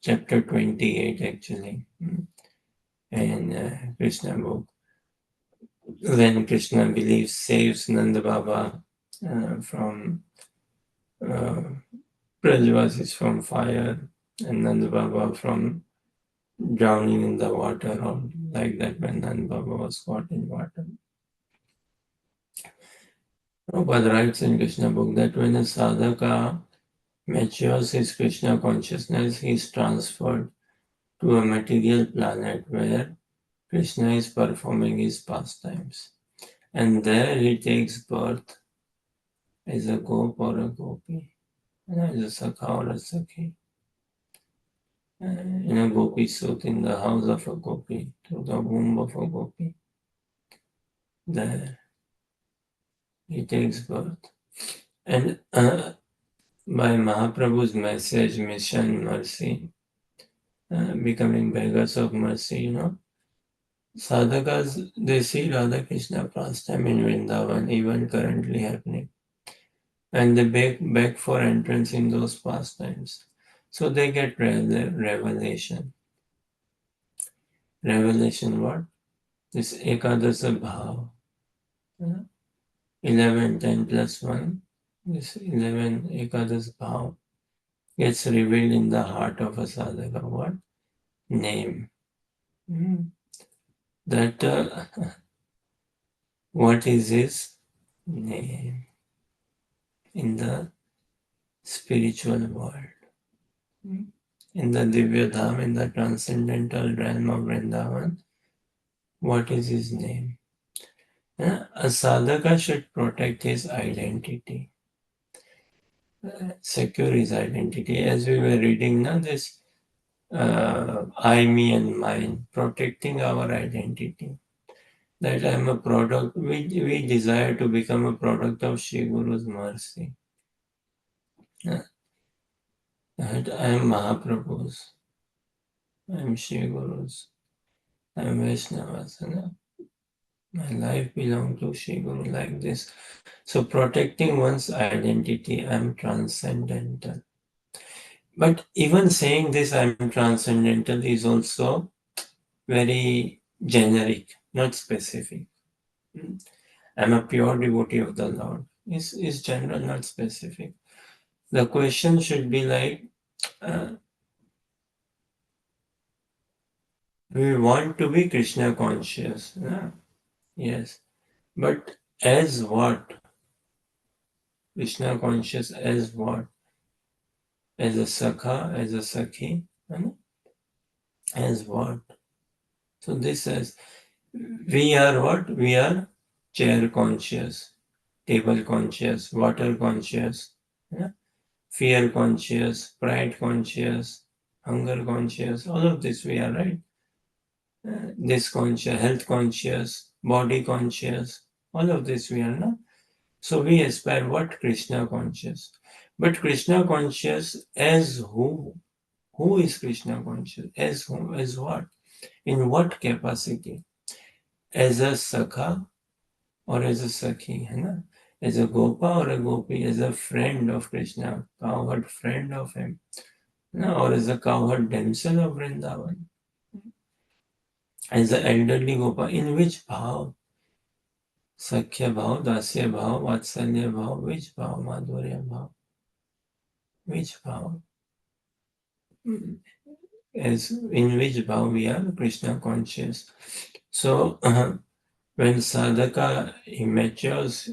chapter 28 actually, in Krishna book. When Krishna believes saves Nanda Baba from Brajvasis from fire and Nanda Baba from drowning in the water, or like that when Nanda Baba was caught in water. Prabhupada writes in Krishna book that when a sadhaka matures his Krishna consciousness, he is transferred to a material planet where Krishna is performing his pastimes. And there he takes birth as a gop or a gopi, as a sakha or a sakhi. In a gopi sut, in the house of a gopi, through the womb of a gopi. There he takes birth. And by Mahaprabhu's message, mission, mercy, becoming beggars of mercy, sadhakas, they see Radha Krishna pastime in Vrindavan, even currently happening. And they beg for entrance in those pastimes. So they get revelation. Revelation what? This Ekadasa Bhav. 11, 10 plus 1. This 11 Ekadas Bhav gets revealed in the heart of a sadhaka. What? Name. That what is his name in the spiritual world? In the Divya Dham, in the transcendental realm of Vrindavan, what is his name? A sadhaka should protect his identity, secure his identity. As we were reading now, this I, me, and mine, protecting our identity. That I am a product, we desire to become a product of Shri Guru's mercy. That I am Mahaprabhu's, I am Shri Guru's, I am Vaishnava's. My life belongs to Shri Guru like this. So protecting one's identity, I am transcendental. But even saying this, I am transcendental is also very generic, not specific. I'm a pure devotee of the Lord. Is general, not specific. The question should be like, we want to be Krishna conscious. Yes. But as what? Krishna conscious as what? As a Sakha, as a Sakhi? As what? So this says, we are what? We are chair conscious, table conscious, water conscious, fear conscious, pride conscious, hunger conscious, all of this we are, right? This conscious, health conscious, body conscious, all of this we are, not. So we aspire what? Krishna conscious. But Krishna conscious as who? Who is Krishna conscious? As who? As what? In what capacity? As a Sakha or as a Sakhi? As a Gopa or a Gopi? As a friend of Krishna, cowherd friend of him? Or as a cowherd damsel of Vrindavan? As an elderly Gopa? In which bhav? Sakhya bhav, dasya bhav, vatsalya bhav, which bhav? Madhurya bhav? Which bhav? As in which bhav we are Krishna conscious. So when sadhaka he matures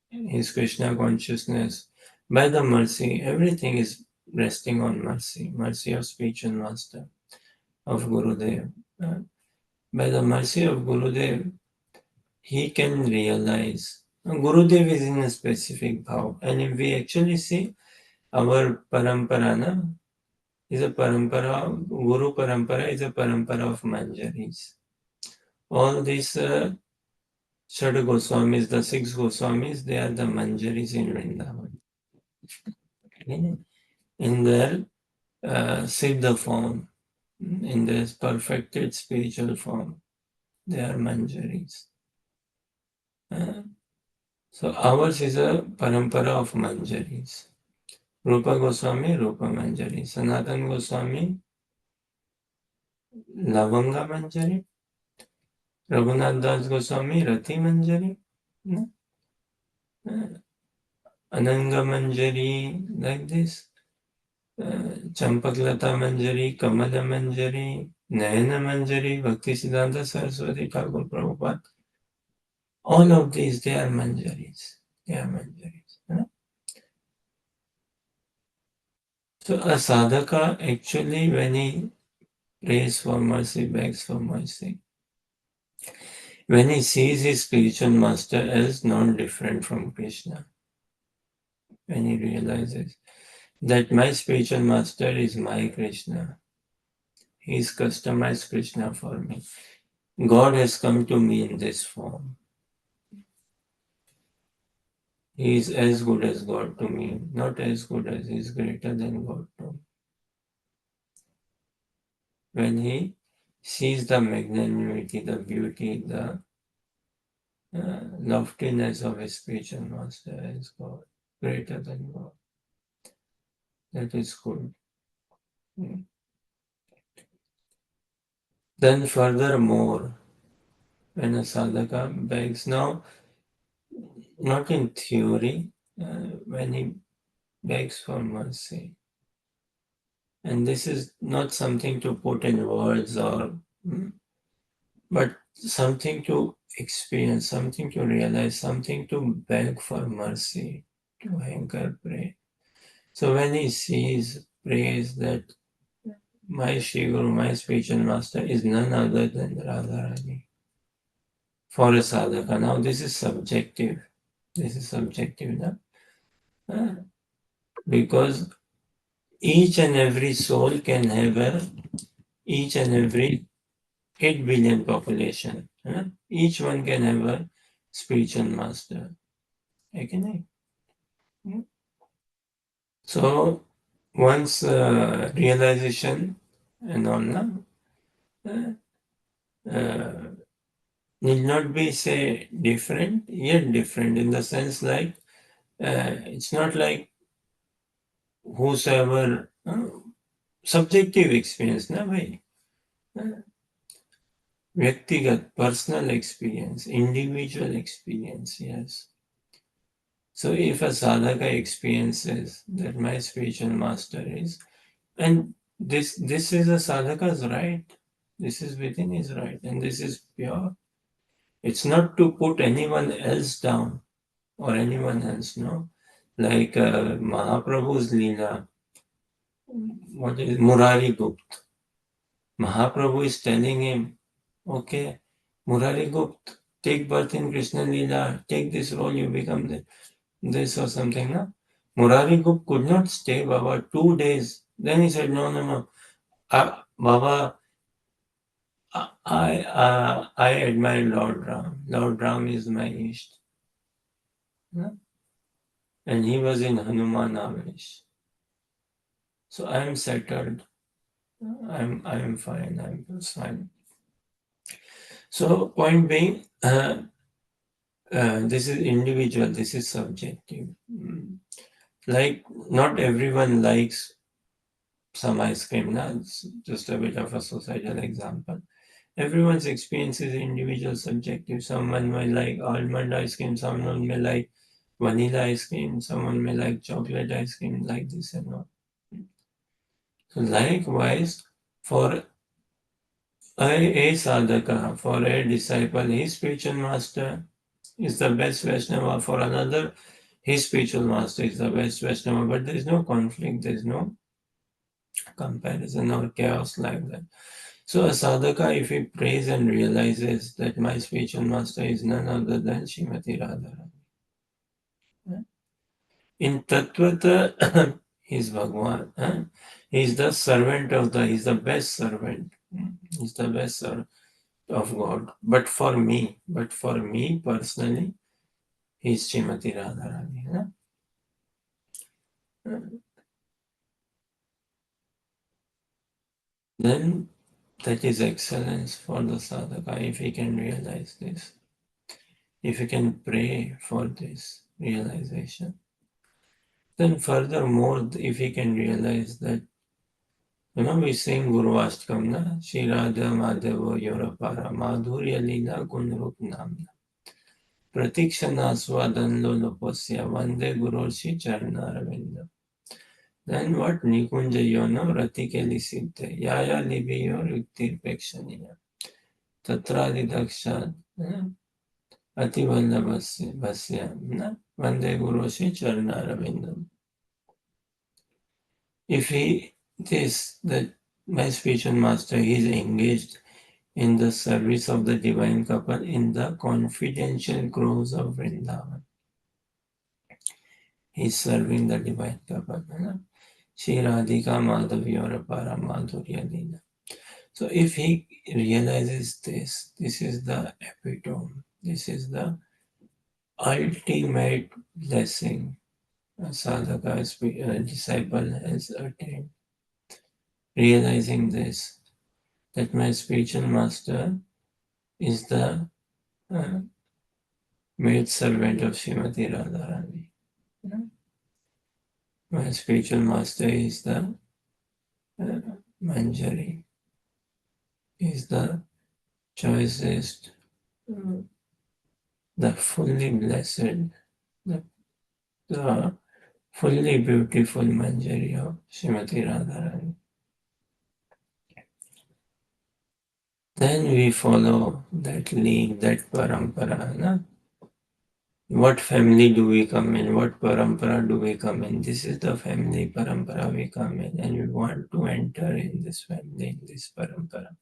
his Krishna consciousness by the mercy, everything is resting on mercy, mercy of spiritual master, of Gurudev. By the mercy of Gurudev, he can realize. Gurudev is in a specific bhav, and if we actually see our parampara, is a parampara, Guru parampara is a parampara of Manjaris. All these Shad Goswamis, the 6 Goswamis, they are the Manjaris in Vrindavan. In their Siddha form, in their perfected spiritual form, they are Manjaris. So ours is a parampara of Manjaris. Rupa Goswami, Rupa Manjari. Sanatan Goswami, Lavanga Manjari. Raghunath Das Goswami, Rati Manjari. Ananga Manjari, like this. Champaklata Manjari, Kamala Manjari, Nayana Manjari, Bhaktisiddhanta Saraswati Thakur Prabhupada. All of these, they are Manjaris. They are Manjaris. So a sadhaka actually, when he prays for mercy, begs for mercy, when he sees his spiritual master as not different from Krishna, when he realizes that my spiritual master is my Krishna, he is customized Krishna for me. God has come to me in this form. He is as good as God to me, not as good as he is greater than God to me. When he sees the magnanimity, the beauty, the loftiness of his spiritual master as God, greater than God, that is good. Then furthermore, when a sadhaka begs, now not in theory, when he begs for mercy, and this is not something to put in words or, but something to experience, something to realize, something to beg for mercy, to hanker, pray. So when he sees, prays that my Shri Guru, my spiritual master is none other than Radharani. For a sadhaka. Now this is subjective. This is subjective, no? Because each and every soul can have each and every 8 billion population. Each one can have a spiritual master. Okay? So once realization and all, need not be say different, yet different in the sense like it's not like whosoever subjective experience na bhai, व्यक्तिगत personal experience, individual experience, yes. So if a sadhaka experiences that my spiritual master is, and this is a sadhaka's right, this is within his right, and this is pure. It's not to put anyone else down or anyone else, no. Like Mahaprabhu's Leela, what is Murari Gupta. Mahaprabhu is telling him, okay, Murari Gupta, take birth in Krishna Leela, take this role, you become this or something. No? Murari Gupta could not stay, Baba, 2 days. Then he said, no. Baba, I admire Lord Ram. Lord Ram is my Ishta. No? And he was in Hanuman Avesh. So I am settled. I am fine. I'm just fine. So point being, this is individual. This is subjective. Like not everyone likes some ice cream. Now it's just a bit of a societal example. Everyone's experience is individual, subjective. Someone may like almond ice cream. Someone may like vanilla ice cream. Someone may like chocolate ice cream. Like this and all. So likewise, for a sadhaka, for a disciple, his spiritual master is the best Vaishnava. For another, his spiritual master is the best Vaishnava. But there is no conflict, there is no comparison or chaos like that. So a sadhaka, if he prays and realizes that my spiritual master is none other than Srimati Radharani. In Tattvata, he is Bhagwan. He is the servant of he is the best servant. He is the best servant of God. But for me personally, he is Srimati Radharani. Then that is excellence for the sadhaka if he can realize this. If he can pray for this realization. Then furthermore, if he can realize that, we sing Guru Ashtakam, na? Shri Radha Madhava Yorapara Madhurya Lila Gunrup Namna. Pratikshana Swadan Lolopasya Vande Guru Shri Charna Ravinda. Then what? Nikunja Yono Ratikeli Siddhe Yaya Libiyo Yuktir Pekshaniya. Tatradi Dakshat Ativalla Basya Vande Guru Shri Charna Ravindam. If that my spiritual master, he is engaged in the service of the divine couple in the confidential groves of Vrindavan. He is serving the divine couple. Shri Radhika Madhavi or Para Madhurya Leela. So if he realizes this is the epitome, this is the ultimate blessing a sadhaka disciple has attained. Realizing this, that my spiritual master is the maid servant of Srimati Radharani. My spiritual master is the Manjari, is the choicest, the fully blessed, the fully beautiful Manjari of Srimati Radharani. Then we follow that lead, that parampara. Na? What family do we come in? What parampara do we come in? This is the family parampara we come in, and we want to enter in this family, in this parampara.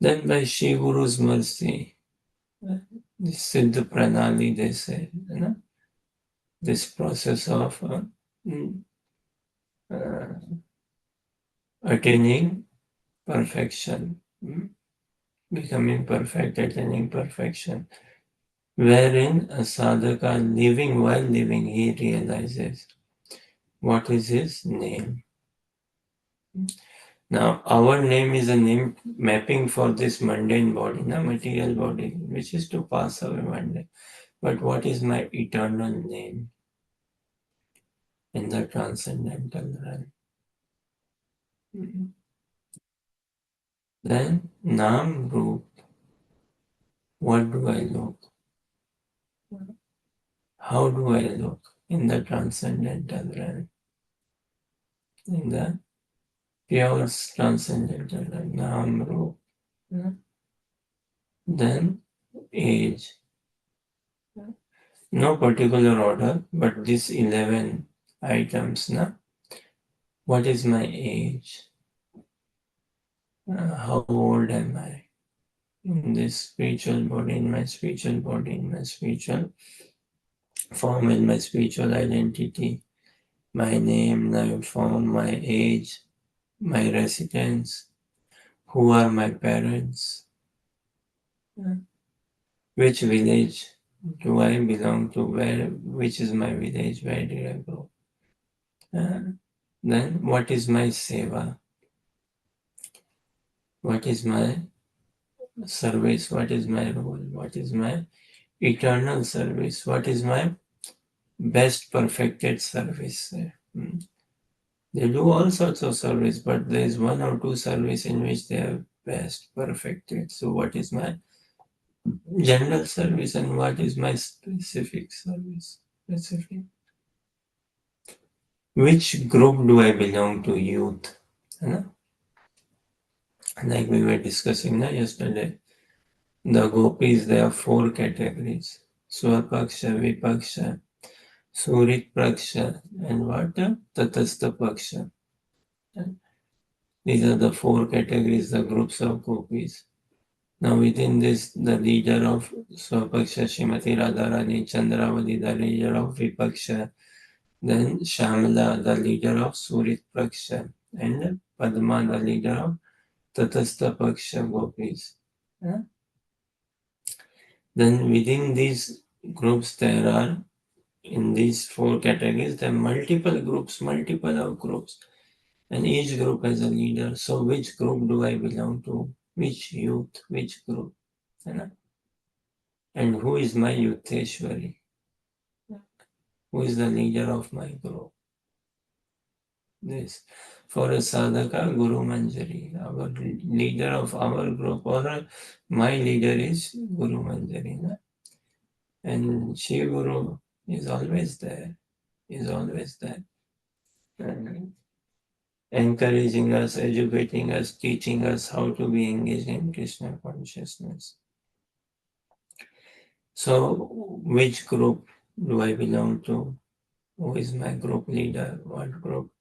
Then by Shri Guru's mercy, this Siddha Pranali, they say, this process of attaining perfection, becoming perfect, attaining perfection, wherein a sadhaka living while living, he realizes what is his name. Now, our name is a name mapping for this mundane body, material body, which is to pass away one day. But what is my eternal name in the transcendental realm? Then, Nam Roop, what do I look? How do I look in the transcendental realm? In the pure transcendental realm, Nam Roop. Then, age. No particular order, but these 11 items. What is my age? How old am I? In this spiritual body, in my spiritual body, in my spiritual form, in my spiritual identity. My name, my form, my age, my residence, who are my parents, which village do I belong to, which is my village, where did I go? Then what is my seva? What is my service? What is my role? What is my eternal service? What is my best perfected service? They do all sorts of service, but there is one or two service in which they are best perfected. So what is my general service and what is my specific service? Specific. Which group do I belong to? Youth. Like we were discussing yesterday. The gopis, there are 4 categories. Swapaksha, Vipaksha, Surit Praksha, and what? Tatastha Paksha. These are the 4 categories, the groups of gopis. Now within this, the leader of Swapaksha, Srimati Radharani, Chandravali, the leader of Vipaksha, then Shamala, the leader of Surit Praksha, and Padma, the leader of Tatastha Paksha gopis. Then within these groups, there are, in these 4 categories, there are multiple groups, multiple of groups. And each group has a leader. So which group do I belong to? Which youth? Which group? And who is my Yutheshwari? Who is the leader of my group? This. For a sadhaka, Guru Manjari. Our leader of our group, or my leader is Guru Manjari. And Shiv Guru is always there. Is always there. And encouraging us, educating us, teaching us how to be engaged in Krishna consciousness. So, which group do I belong to? Who is my group leader? What group?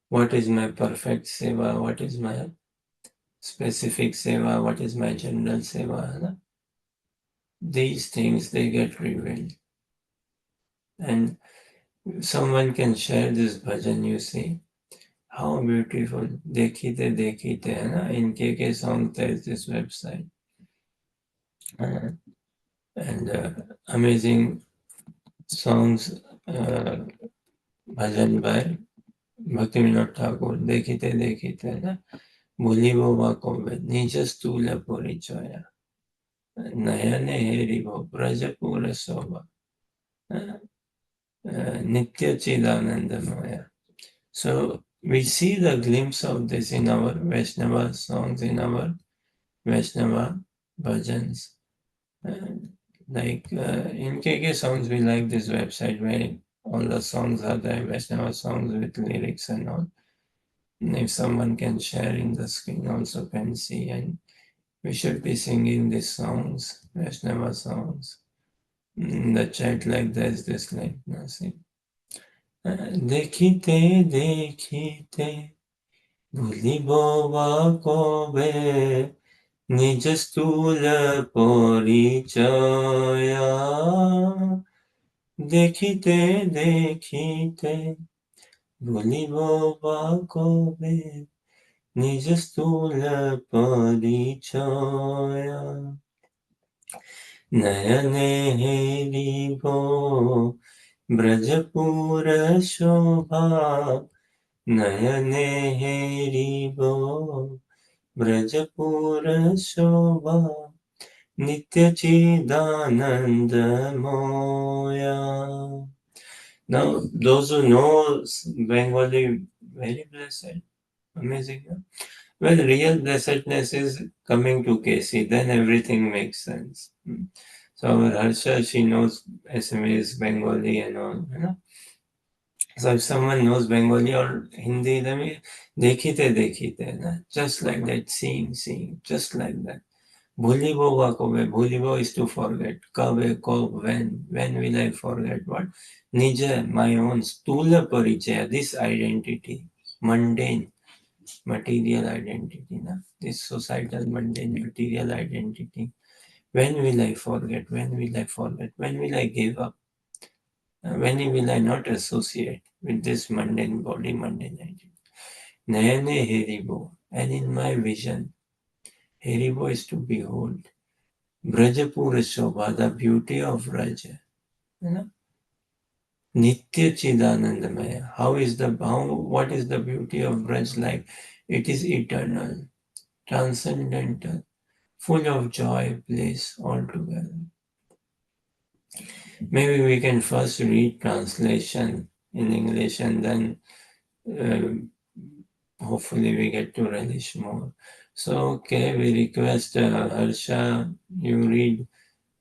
What is my perfect seva? What is my specific seva? What is my general seva? These things, they get revealed. And someone can share this bhajan, you see. How beautiful. Dekhite, dekhite. In KK song, there is this website. and amazing songs, bhajan by Bhakti Vinod Thakur, Dekhite Dekhite, na? Bhulibo Vakobe, Nija Stula Porichoya, Nayane Heribo, Prajapura Soba, Nitya Chidanandamaya. So we see the glimpse of this in our Vaishnava songs, in our Vaishnava bhajans. In KK Songs, we like this website where all the songs are there, Vaishnava songs with lyrics and all. And if someone can share in the screen, also can see. And we should be singing these songs, Vaishnava songs. In the chat, like there's this like, see. देखिते देखिते भूलिब कबे निज स्थूल परिचय देखिते देखिते भूलिब कबे निज स्थूल परिचय नयने हेरिबो ब्रजपुर शोभा नयने हेरिबो ब्रजपुर शोभा नित्य चिदानंद मोया. Now, those who know Bengali, very blessed, amazing. No? Well, real blessedness is coming to KC, then everything makes sense. So our Harsha, she knows SMS, Bengali and all, you know. So if someone knows Bengali or Hindi, then we dekhite, na? Just like that, seeing, just like that. Bhulibo vakobe, bhulibo is to forget. Kabe, kob, when will I forget what? Nija, my own, stula parichaya, this identity, mundane, material identity, na? This societal mundane material identity. When will I forget? When will I forget? When will I give up? When will I not associate with this mundane body, mundane identity? Nayane Heribo, and in my vision, Heribo is to behold. Brajapura Shobha, the beauty of Raja. You know? Nitya Chidanandamaya. What is the beauty of Braj like? It is eternal, transcendental, full of joy, bliss altogether. Maybe we can first read translation in English and then hopefully we get to relish more. So, okay, we request Harsha, you read,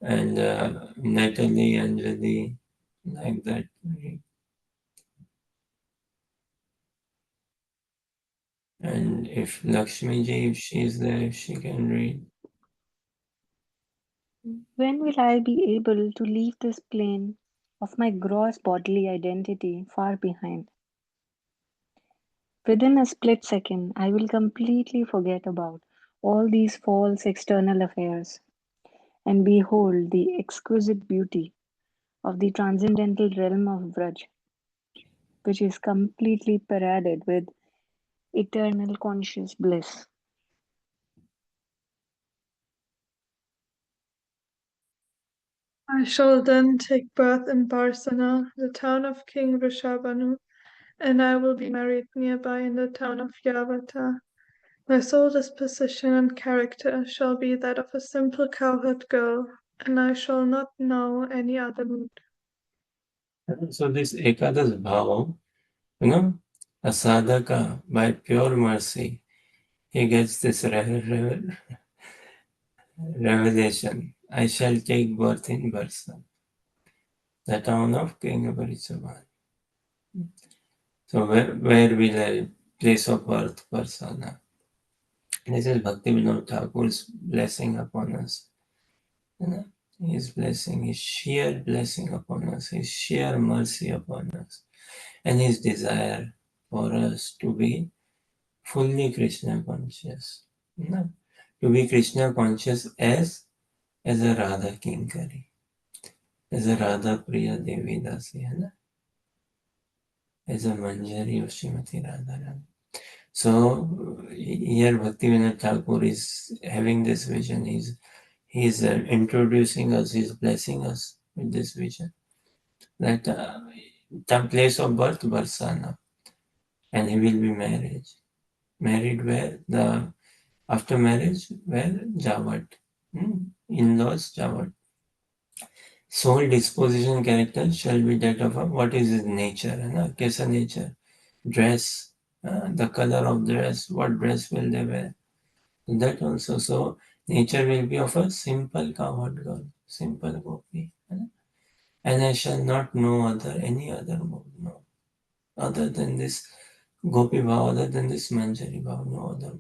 and Natalie, Anjali, like that. And if Lakshmi ji, if she's there, if she can read. When will I be able to leave this plane of my gross bodily identity far behind? Within a split second, I will completely forget about all these false external affairs and behold the exquisite beauty of the transcendental realm of Vraj, which is completely paraded with eternal conscious bliss. I shall then take birth in Barsana, the town of King Rishabhanu, and I will be married nearby in the town of Yavata. My sole disposition and character shall be that of a simple cowherd girl, and I shall not know any other mood. So this Ekadas Bhava, you know, a sadhaka by pure mercy, he gets this revelation. I shall take birth in Barsa, the town of King Barichavan. So where will I place of birth Barsana? This is Bhakti Vinod Thakur's blessing upon us. You know, his blessing, his sheer blessing upon us, his sheer mercy upon us, and his desire for us to be fully Krishna conscious. You know, to be Krishna conscious as a Radha Kinkari, as a Radha Priya Devi Dasi, you know, as a Manjari of Srimati Radharani. So here Bhaktivinoda Thakur is having this vision. He's He's introducing us, he's blessing us with this vision. That the place of birth, Barsana, and he will be married. Married where? After marriage, where? Jawat. In-laws, Jawat. Soul disposition character shall be that of what is his nature, kaisa nature? Dress, the color of dress, what dress will they wear? That also. So nature will be of a simple cowherd girl, simple gopi. And I shall not know any other mode, no. Other than this gopi bhav, other than this manjari bhav, no other.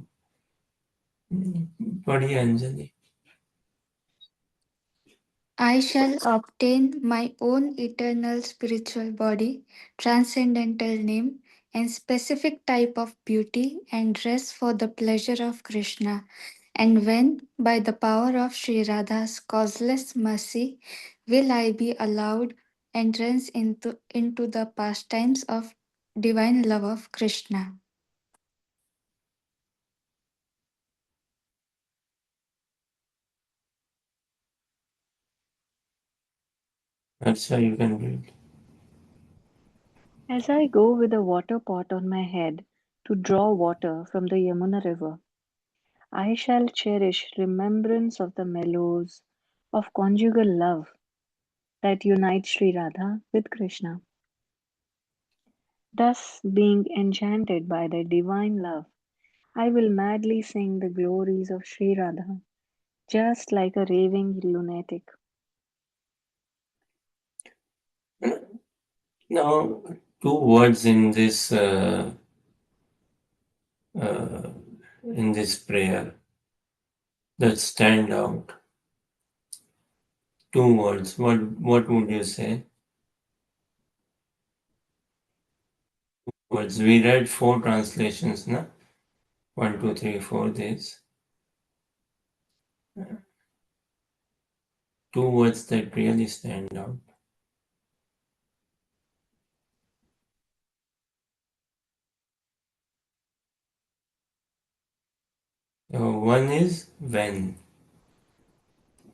Padhi Anjali. I shall obtain my own eternal spiritual body, transcendental name, and specific type of beauty and dress for the pleasure of Krishna. And when, by the power of Sri Radha's causeless mercy, will I be allowed entrance into the pastimes of divine love of Krishna. That's how you can read. As I go with a water pot on my head to draw water from the Yamuna river, I shall cherish remembrance of the mellows of conjugal love that unite Sri Radha with Krishna. Thus, being enchanted by their divine love, I will madly sing the glories of Sri Radha, just like a raving lunatic. Now, two words in this prayer that stand out. Two words. What would you say? Words. We read 4 translations, na? 1, 2, 3, 4 days. Two words that really stand out. So one is when.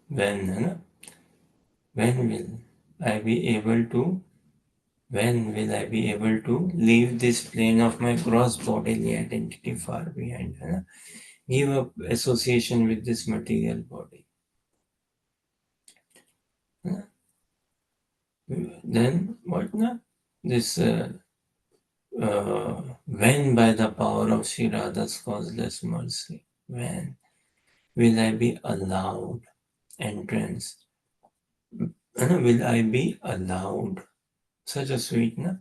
When, na? When will I be able to? When will I be able to leave this plane of my cross bodily identity far behind? Na? Give up association with this material body. Na? Then what? Na? This when by the power of Sri Radha's causeless mercy, when will I be allowed entrance? Will I be allowed? Such a sweet, na?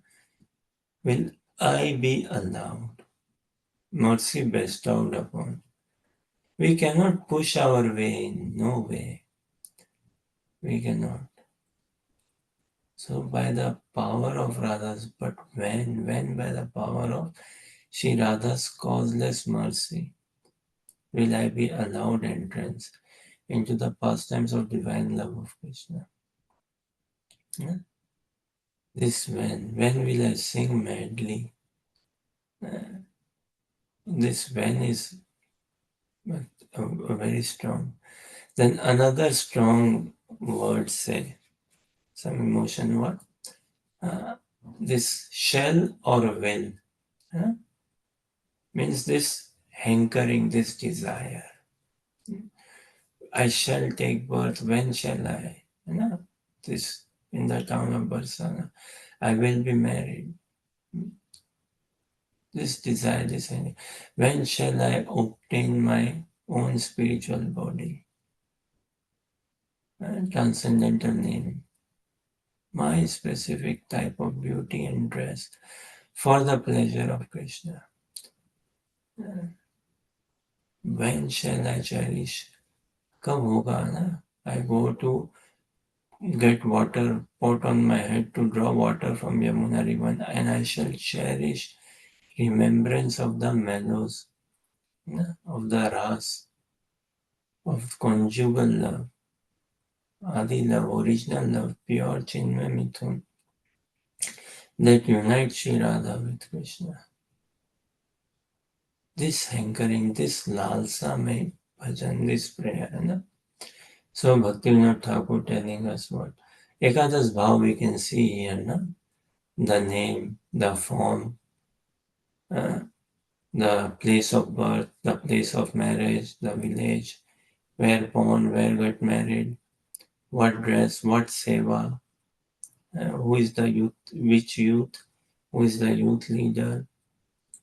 Will I be allowed? Mercy bestowed upon. We cannot push our way in, no way. We cannot. So by the power of Radha's, but when by the power of Sri Radha's causeless mercy, will I be allowed entrance into the pastimes of divine love of Krishna? Yeah? This when will I sing madly? This when is very strong. Then another strong word say, some emotion word. This shall or will means this hankering, this desire. I shall take birth, when shall I? This in the town of Barsana. I will be married. This desire, this hankering. When shall I obtain my own spiritual body? Transcendental name. My specific type of beauty and dress for the pleasure of Krishna. When shall I cherish? कब होगा ना? I go to get water, pot on my head to draw water from Yamuna river, and I shall cherish remembrance of the mellows, of the ras, of conjugal love, adi love, original love, pure chinmay mithun, that unites Sri Radha with Krishna. This hankering, this lalsa mein bhajan, this prayer, So Bhaktivinoda Thakur telling us what? Ekadas Bhav we can see here, no? The name, the form, the place of birth, the place of marriage, the village, where born, where got married, what dress, what seva, who is the youth, which youth, who is the youth leader,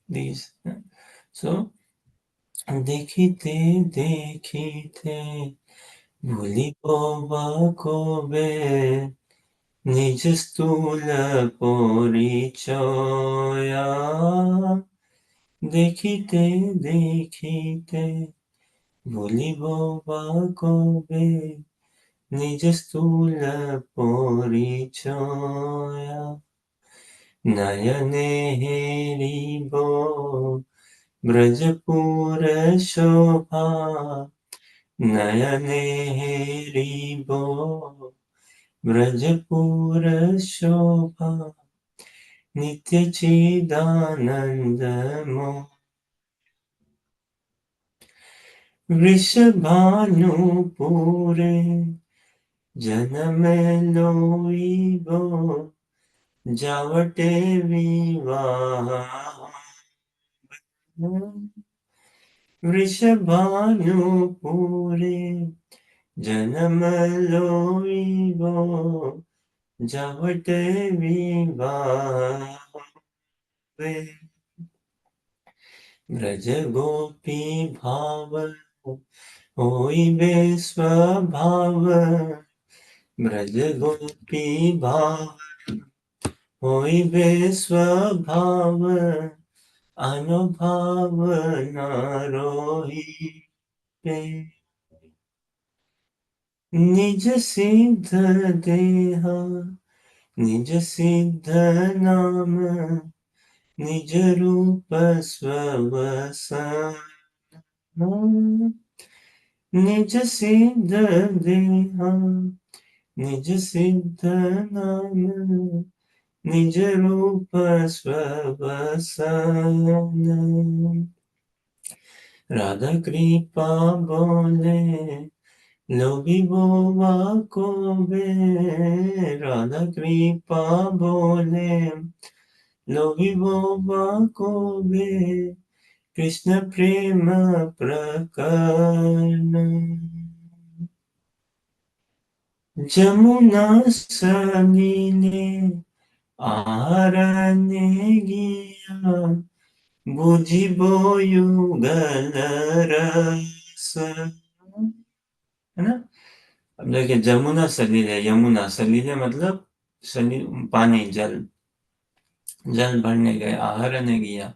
these. So, देखिते देखिते भूलिबो बाकोबे নিজ স্থূল পরিচয়া দেখিতে দেখিতে ভুলিব বা কবে নিজ স্থূল পরিচয়া নয়নে হেরিব ব্রজপুর শোভা নয়নে হেরিব ব্রজপুর শোভা नित्य चिदानंदमो वृषभानुपुरे जन्म लोइबो जावटे विवाह वृषभानुपुरे जन्म लोइबो जावटे विवाह ब्रज गोपी भाव होइबे स्वभाव ब्रज गोपी भाव होइबे स्वभाव अनुभाव न रोहिबे निज सिद्ध देहा निज सिद्ध नाम निज रूप स्ववसन निज सिद्ध देहा निज सिद्ध नाम निज रूप स्ववसन राधा कृपा बोले लोभिबो वाकोबे राधा कृपा बोले लोभिबो वाकोबे कृष्ण प्रेम प्रकरण जमुना सलीले आरने गिया बुझिबो युगल रस है ना। अब देखिए जमुना सलील है, यमुना सलील है मतलब सलील पानी जल जल भरने गए आहरने गया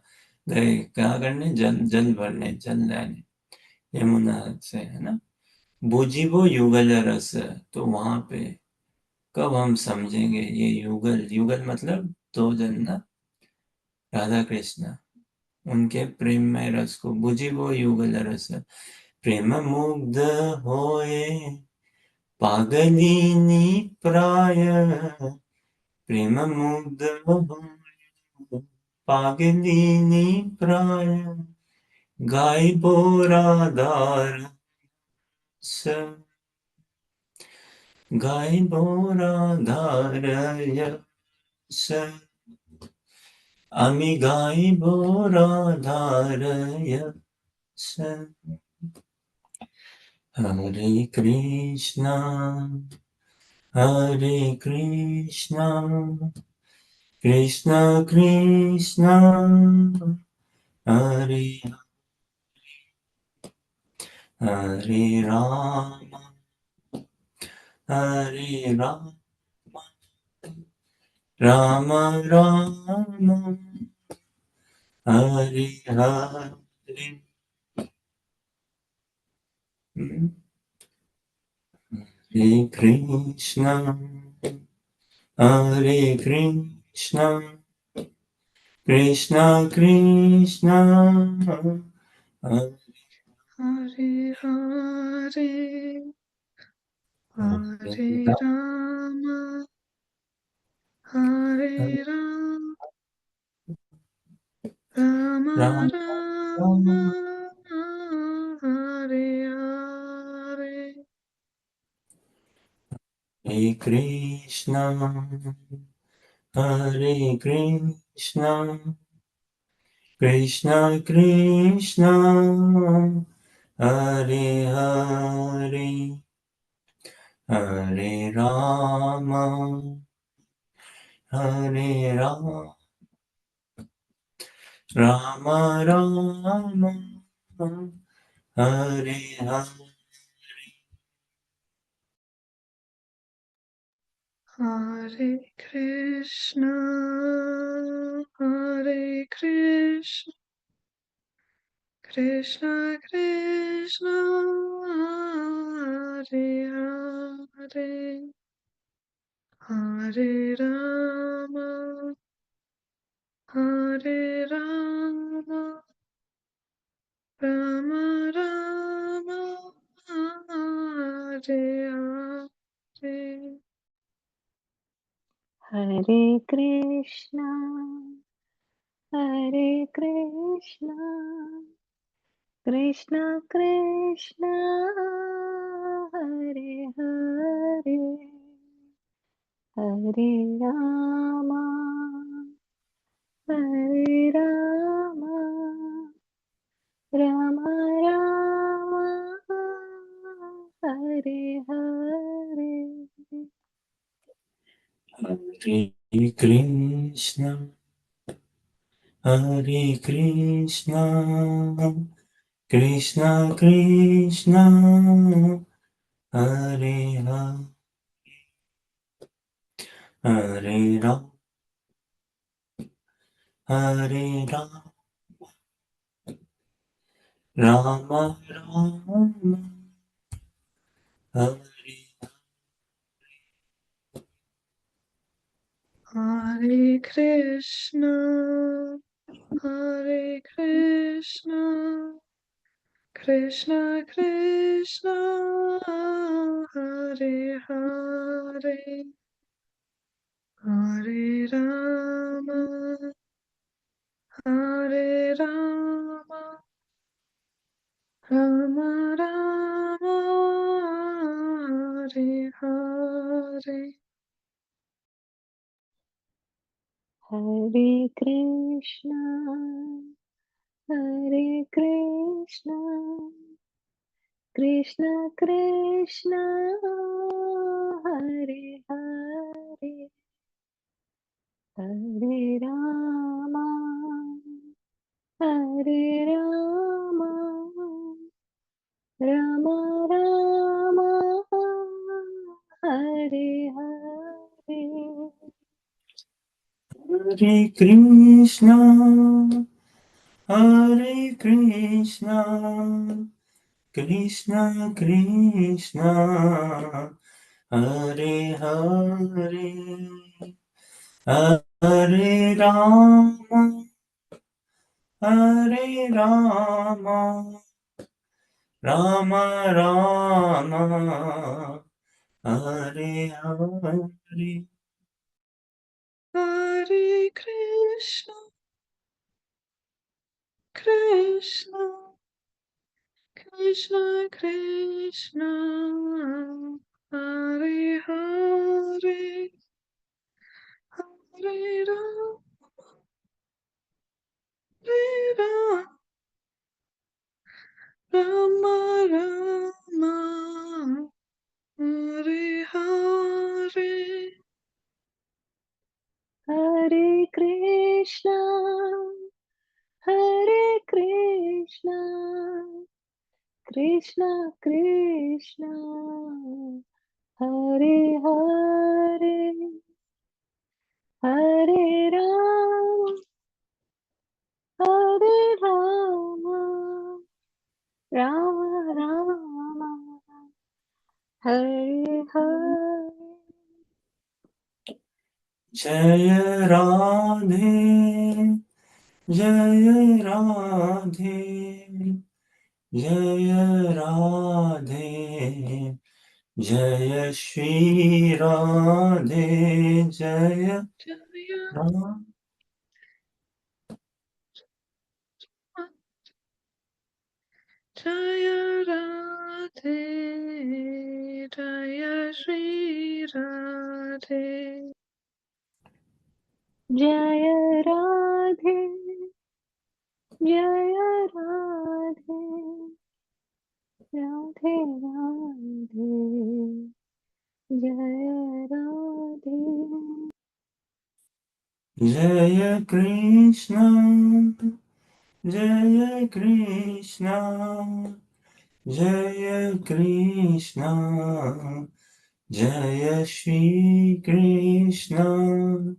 गए क्या करने जल जल भरने जल लाने यमुना से है ना। बुझिबो युगल रस तो वहां पे कब हम समझेंगे ये युगल युगल मतलब दो जन ना राधा कृष्ण उनके प्रेम में रस को बुझिबो युगल रस प्रेम मुग्ध होए पागलिनी प्राय प्रेम मुग्ध होए पागलिनी प्राय गायबो राधार स गायबो राधार यश আমি গাইব রাধার यश হরে কৃষ্ণ হরে কৃষ্ণ কৃষ্ণ কৃষ্ণ হরে হরে রাম হরে রাম রাম রাম हरे हरे हरे कृष्ण हरे कृष्ण कृष्ण कृष्ण हरे Hare Hare, Hare Rama, Hare Rama, Rama Ram Rama, Hare Hare. Hare Krishna, Hare Krishna, Krishna Krishna, Hare Hare, Hare Rama, Hare Rama, Rama Rama, Hare Hare. Hare Krishna, Hare Krishna, Krishna Krishna, Hare Hare, Hare Rama, Hare Rama, Rama Rama, Hare Hare. Hare Krishna, Hare Krishna, Krishna Krishna, Hare Hare, Hare Rama, Hare Rama, Rama Rama, Hare Hare. Hare Krishna, Hare Krishna, Krishna Krishna, Hare Hare, Hare Ram, Hare Ram, Rama Rama, Hare Hare Krishna, Hare Krishna, Krishna Krishna, Hare Hare, Hare Rama, Hare Rama, Rama Rama, Hare Hare. Hare Krishna, Hare Krishna, Krishna Krishna, Hare Hare, Hare Rama, Hare Rama, Rama Rama, Hare Hare. Hare Krishna, Hare Krishna, Krishna Krishna, Hare Hare, Hare Rama, Hare Rama, Rama Rama, Hare Hare. Hare Krishna, Krishna, Krishna Krishna, Hare Hare, Hare Ram, Hare Ram, Rama Rama, Hare Hare. Hare Krishna, Hare Krishna, Krishna Krishna, Hare Hare, Hare Rama, Hare Rama, Rama Rama, Hare Hare. Jaya Radhe, Jaya Radhe, Jaya Radhe, Jaya Shri Radhe, Jaya Jaya Radhe. Jaya Radhe, Jaya Shri Radhe. Jaya Radhe, Jaya Radhe, Radhe Radhe, Jaya Radhe. Jaya Krishna, Jaya Krishna, Jaya Krishna, Jaya Shri Krishna.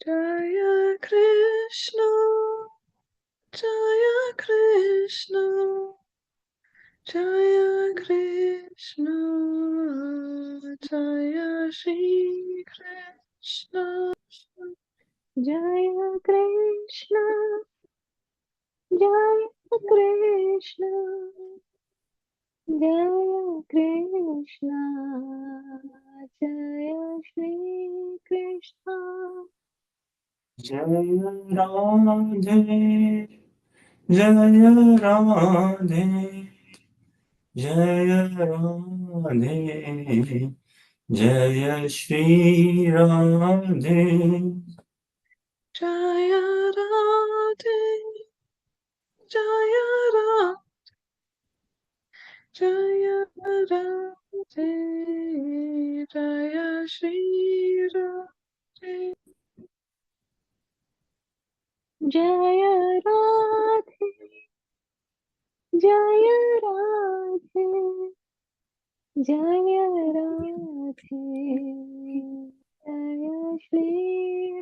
Jaya Krishna, Jaya Krishna, Jaya Krishna, Jaya Shri Krishna. Jaya Krishna, Jaya Krishna, Jaya Krishna, Jaya Shri Krishna. Jaya Radhe, Jaya Radhe, Jaya Radhe, Jaya Shri Radhe. Jaya Radhe, Jaya Radhe, Jaya Radhe, Jaya Shri Radhe. Jaya Radhe, Jaya Radhe, Jaya Radhe, Jaya Shri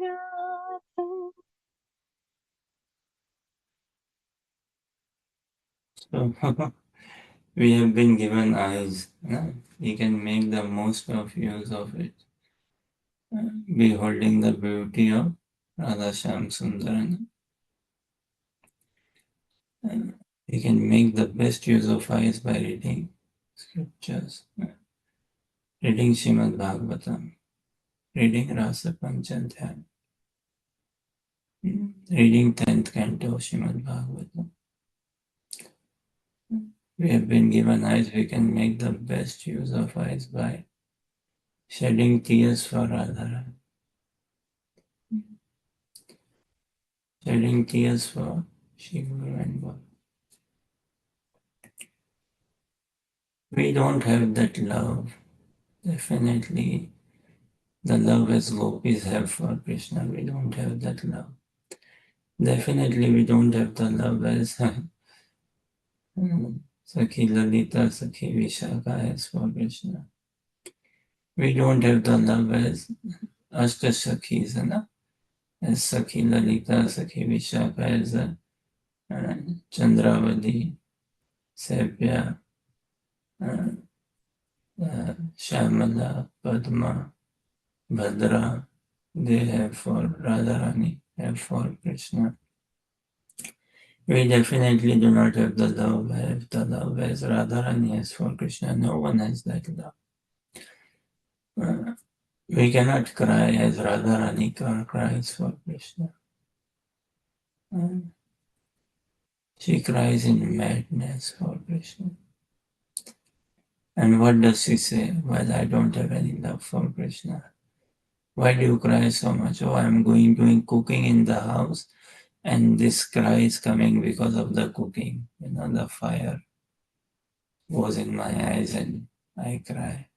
Radhe. So we have been given eyes. We can make the most of use of it. Beholding the beauty of Radha Shyam Sundar. We can make the best use of eyes by reading scriptures, reading Srimad Bhagavatam, reading Rasa Panchadhyay, reading 10th canto Srimad Bhagavatam. We have been given eyes, we can make the best use of eyes by shedding tears for Radharani, shedding tears for Shiguru and Baba. We don't have that love, definitely. The love as gopis have for Krishna, we don't have that love. Definitely we don't have the love as Sakhi Lalita, Sakhi Vishaka has for Krishna. We don't have the love as Ashtasakhis, as Sakhi Lalita, Sakhi Vishaka, as Chandravadi, Sepya, Shamala, Padma, Bhadra, they have for Radharani, have for Krishna. We definitely do not have the love as Radharani has for Krishna. No one has that love. We cannot cry as Radharani cries for Krishna. She cries in madness for Krishna. And what does she say? Well, I don't have any love for Krishna. Why do you cry so much? Oh, I'm doing cooking in the house, and this cry is coming because of the cooking. The fire goes in my eyes and I cry.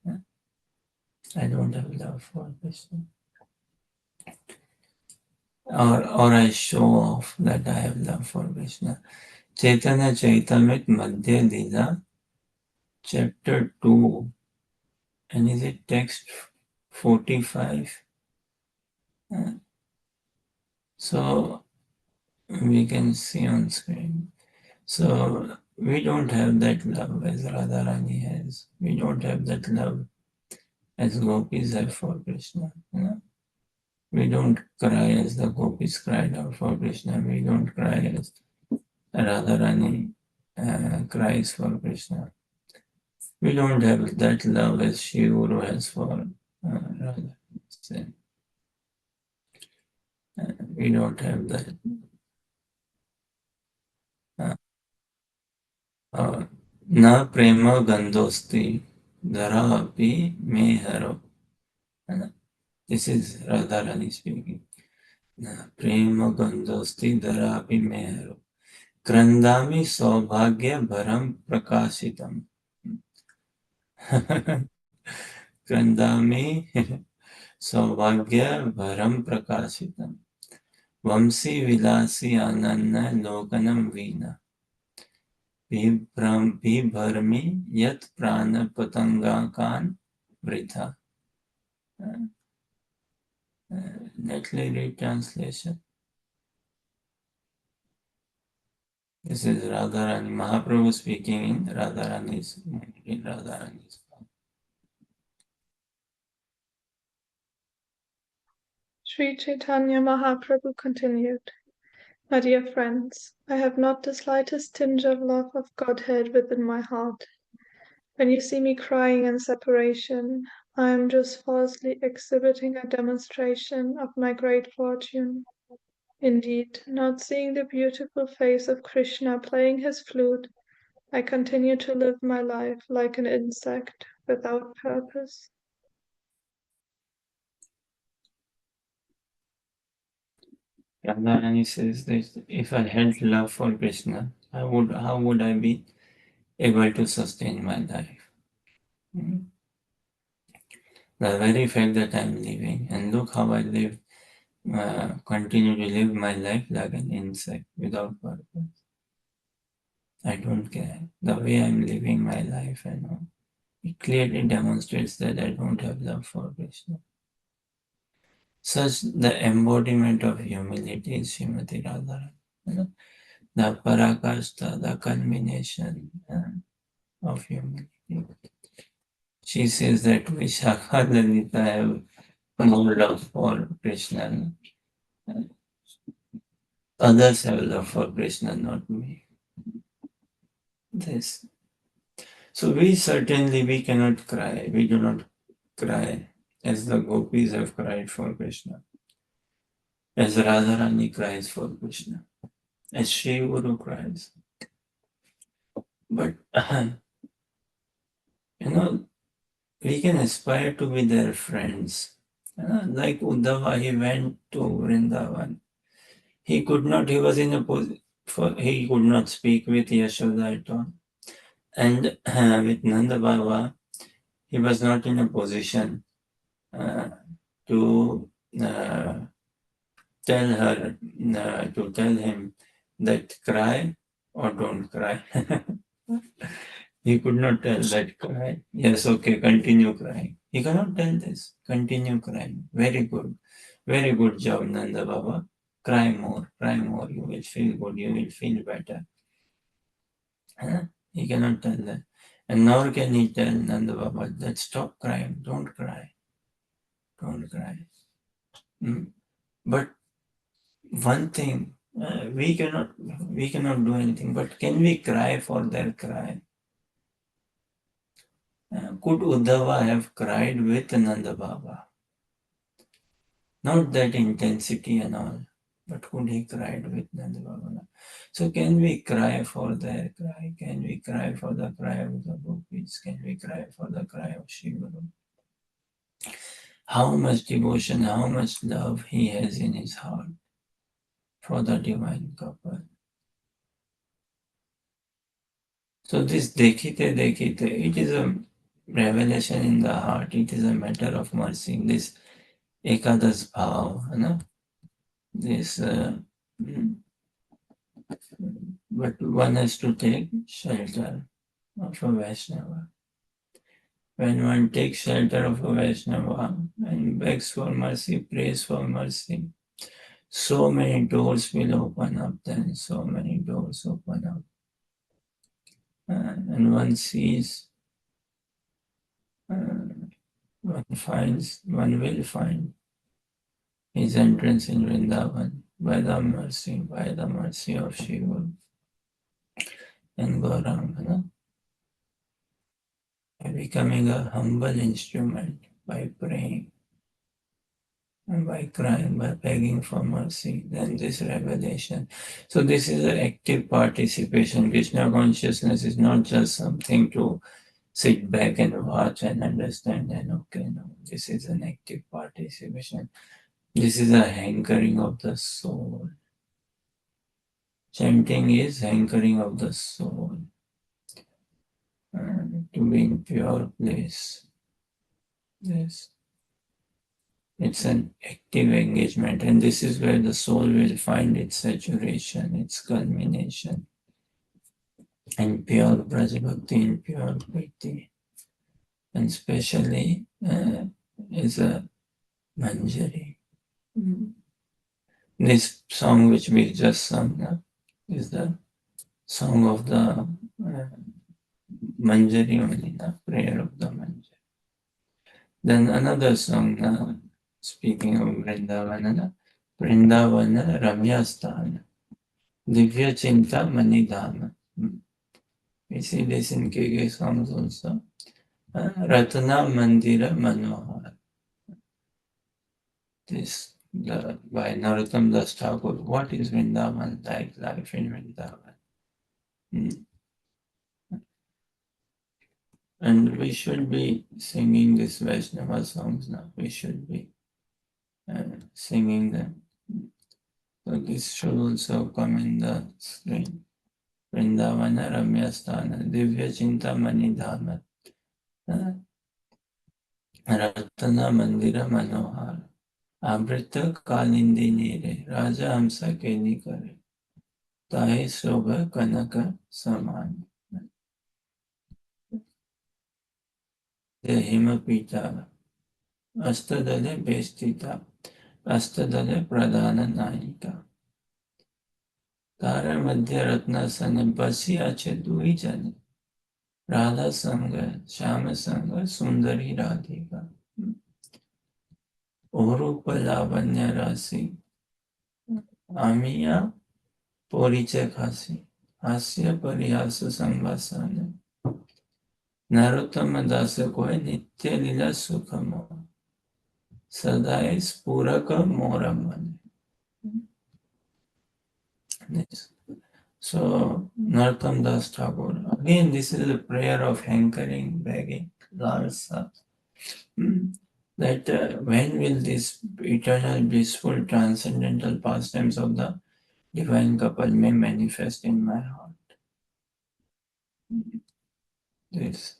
I don't have love for Krishna. Or I show off that I have love for Krishna. Chaitanya Chaitamrit Madhya Lila, chapter 2, and is it text 45? So we can see on screen. So we don't have that love as Radharani has. We don't have that love as gopis have for Krishna. We don't cry as the gopis cried out for Krishna. We don't cry as Radharani cries for Krishna. We don't have that love as Shivuru has for Radha. We don't have that. न प्रेम गंधोस्ति धरा अपि मे हरो. This is Radharani speaking. न प्रेम गंधोस्ति धरा अपि मे हरो. क्रंदामि सौभाग्य भरम प्रकाशितम. क्रंदामि सौभाग्य भरम प्रकाशितम. वंशी विलासी आनंद लोकनम वीना. बिभ्रमि यत् प्राण पतंगाकान वृथा. Neatly read translation. This is Radharani Mahaprabhu speaking in Radharani's form. Sri Chaitanya Mahaprabhu continued, My dear friends, I have not the slightest tinge of love of Godhead within my heart. When you see me crying in separation, I am just falsely exhibiting a demonstration of my great fortune. Indeed, not seeing the beautiful face of Krishna playing his flute, I continue to live my life like an insect without purpose. Radharani says that if I had love for Krishna, how would I be able to sustain my life? The very fact that I'm living, and look how I live, continue to live my life like an insect without purpose. I don't care. The way I'm living my life, it clearly demonstrates that I don't have love for Krishna. Such the embodiment of humility is Srimati Radharani. The parakashta, the culmination of humility. She says that Vishakha Lalita have more love for Krishna. Others have love for Krishna, not me. This. So we cannot cry. We do not cry as the gopis have cried for Krishna, as Radharani cries for Krishna, as Shri Guru cries. But we can aspire to be their friends. Like Uddhava, he went to Vrindavan. He could not. He was in a he could not speak with Yashoda at all, and with Nanda Baba, he was not in a position to tell him that cry or don't cry. He could not tell that cry. Yes, okay, continue crying. He cannot tell this. Continue crying. Very good. Very good job, Nanda Baba. Cry more, cry more. You will feel good. You will feel better. He cannot tell that. And nor can he tell Nanda Baba that stop crying. Don't cry. Don't cry. But one thing, we cannot do anything, but can we cry for their cry? Could Uddhava have cried with Nanda Baba? Not that intensity and all, but could he cried with Nanda Baba? So can we cry for their cry? Can we cry for the cry of the gopis? Can we cry for the cry of Shri Guru? How much devotion, how much love he has in his heart for the divine couple. So this dekhite, it is a revelation in the heart. It is a matter of mercy. This ekadas bhav, this, but one has to take shelter of a Vaishnava. When one takes shelter of a Vaishnava and begs for mercy, prays for mercy, so many doors will open up then, so many doors open up. And one sees, one will find his entrance in Vrindavan by the mercy of Shiva and Gauranga, by becoming a humble instrument by praying. by crying, by begging for mercy, then this revelation. So this is an active participation. Krishna consciousness is not just something to sit back and watch and understand and okay, no, this is an active participation. This is a hankering of the soul. Chanting is hankering of the soul to be in pure place. Yes. It's an active engagement, and this is where the soul will find its saturation, its culmination, and pure Brajabhakti and pure Priti. And especially is a Manjari. This song which we just sung is the song of the Manjari only, the prayer of the Manjari. Then another song, speaking of Vrindavana, Vrindavana Ramyasthana, Divya Chinta Manidhana. We see this in KK songs also. Ratna Mandira Manohar. This by Narottam Das Thakur. What is Vrindavan like? Life in Vrindavan. And we should be singing these Vaishnava songs now. We should be singing them. So this should also come in the screen. Vrindavana Ramyasthana, Divya Chintamani Dhama, Ratana Mandira Manohar, Abrita Kalindi Nire, Raja Hamsa Keni Kare, Tahe Shobha Kanaka Saman, Himapita, Astadale Bestita, Astadale Pradhana Naika. तारा मध्य रत्न सन बसिया छे दुई जन राधा संग श्याम संग सुंदरी राधिका ओरूप लावण्य राशि आमिया परिचय खासी हास्य परिहास संभाषण नरोत्तम दास को नित्य लीला सुखम सदाए स्फुरक मोर मन. So, Narottam Das Thakur. Again, this is a prayer of hankering, begging, larsa. That when will this eternal, blissful, transcendental pastimes of the divine couple may manifest in my heart? This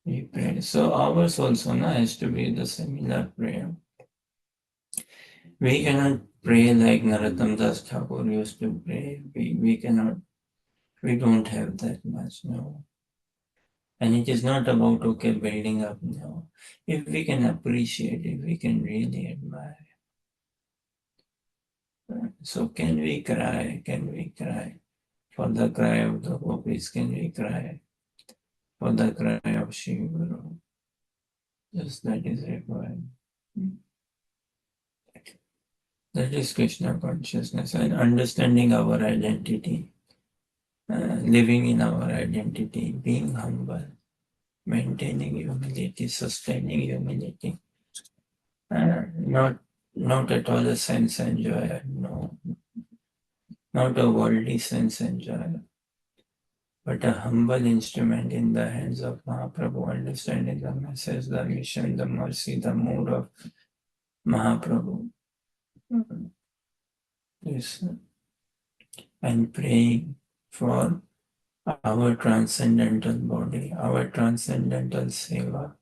we pray. So ours also has to be the similar prayer. We cannot pray like Narottam Das Thakur used to pray. We cannot. We don't have that much, no. And it is not about, okay, building up, no. If we can appreciate, if we can really admire. So can we cry? Can we cry? For the cry of the gopis, can we cry? For the cry of Shiva Guru. Just that is required. That is Krishna consciousness and understanding our identity. Living in our identity, being humble, maintaining humility, sustaining humility. Not at all a sense enjoyer, no. Not a worldly sense enjoyer, but a humble instrument in the hands of Mahaprabhu, understanding the message, the mission, the mercy, the mood of Mahaprabhu. Yes. And praying for our transcendental body, our transcendental seva,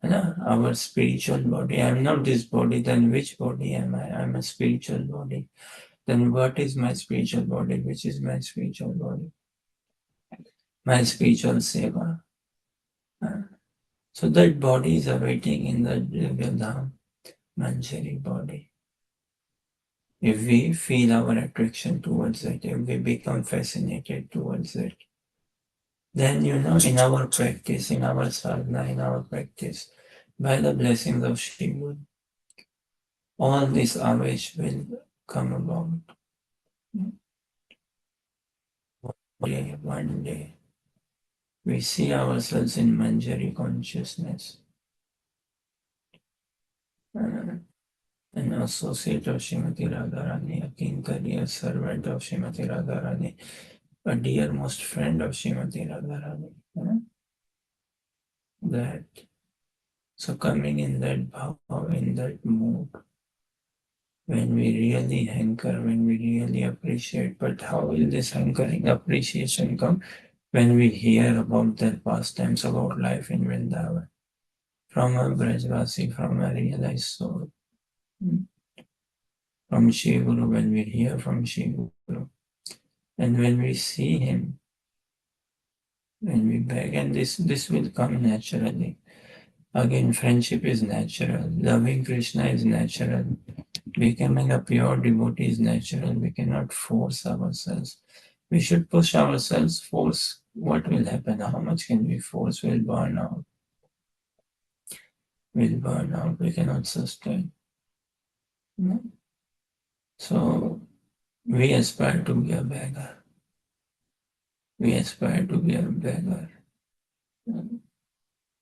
our spiritual body. I am not this body, then which body am I? I am a spiritual body. Then what is my spiritual body? Which is my spiritual body? My spiritual seva. So that body is awaiting in the Divyadham Manjari body. If we feel our attraction towards it, if we become fascinated towards it, then in our practice, in our sadhana, in our practice, by the blessings of Shiva, all this avesh will come about. One day, we see ourselves in Manjari consciousness. an associate of Srimati Radharani, a kinkari, a servant of Srimati Radharani, a dearmost friend of Srimati Radharani. That so coming in that bhav, in that mood, when we really hanker, when we really appreciate. But how will this hankering appreciation come? When we hear about their pastimes, about life in Vrindavan, from a Brajvasi, from a realized soul, from Shri Guru, when we hear from Shri Guru, and when we see him, when we beg, and this will come naturally. Again, friendship is natural, loving Krishna is natural, becoming a pure devotee is natural. We cannot force ourselves. We should push ourselves, force. What will happen? How much can we force? We'll burn out. We'll burn out. We cannot sustain. No? So we aspire to be a beggar. We aspire to be a beggar.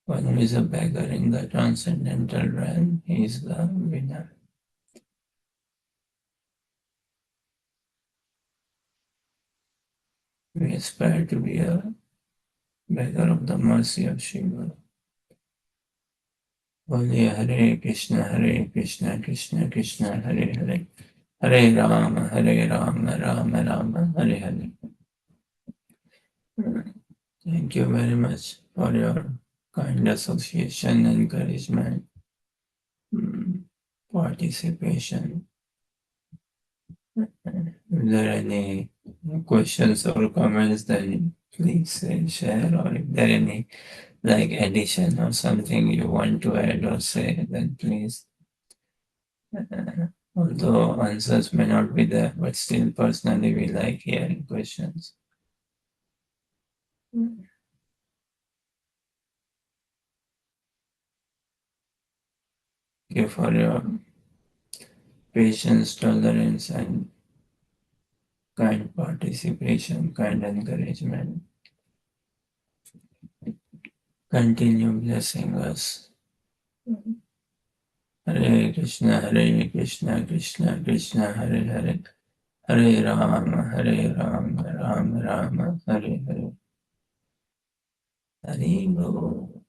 One who is a beggar in the transcendental realm, he is the winner. We aspire to be a beggar of the mercy of Shiva. Holy Hare Krishna, Krishna Krishna, Hare Hare, Hare Rama, Rama Rama, Hare Hare. Thank you very much for your kind association, encouragement, participation. If there are any questions or comments, then please share, or if there are any like addition or something you want to add or say, then please. Although answers may not be there, but still personally we like hearing questions. Thank you for your patience, tolerance, and kind participation, kind encouragement. Continue blessing us. Hare Krishna, Krishna Krishna, Hare Hare, Hare Rama, Rama Rama, Hare Hare. Hare Bol.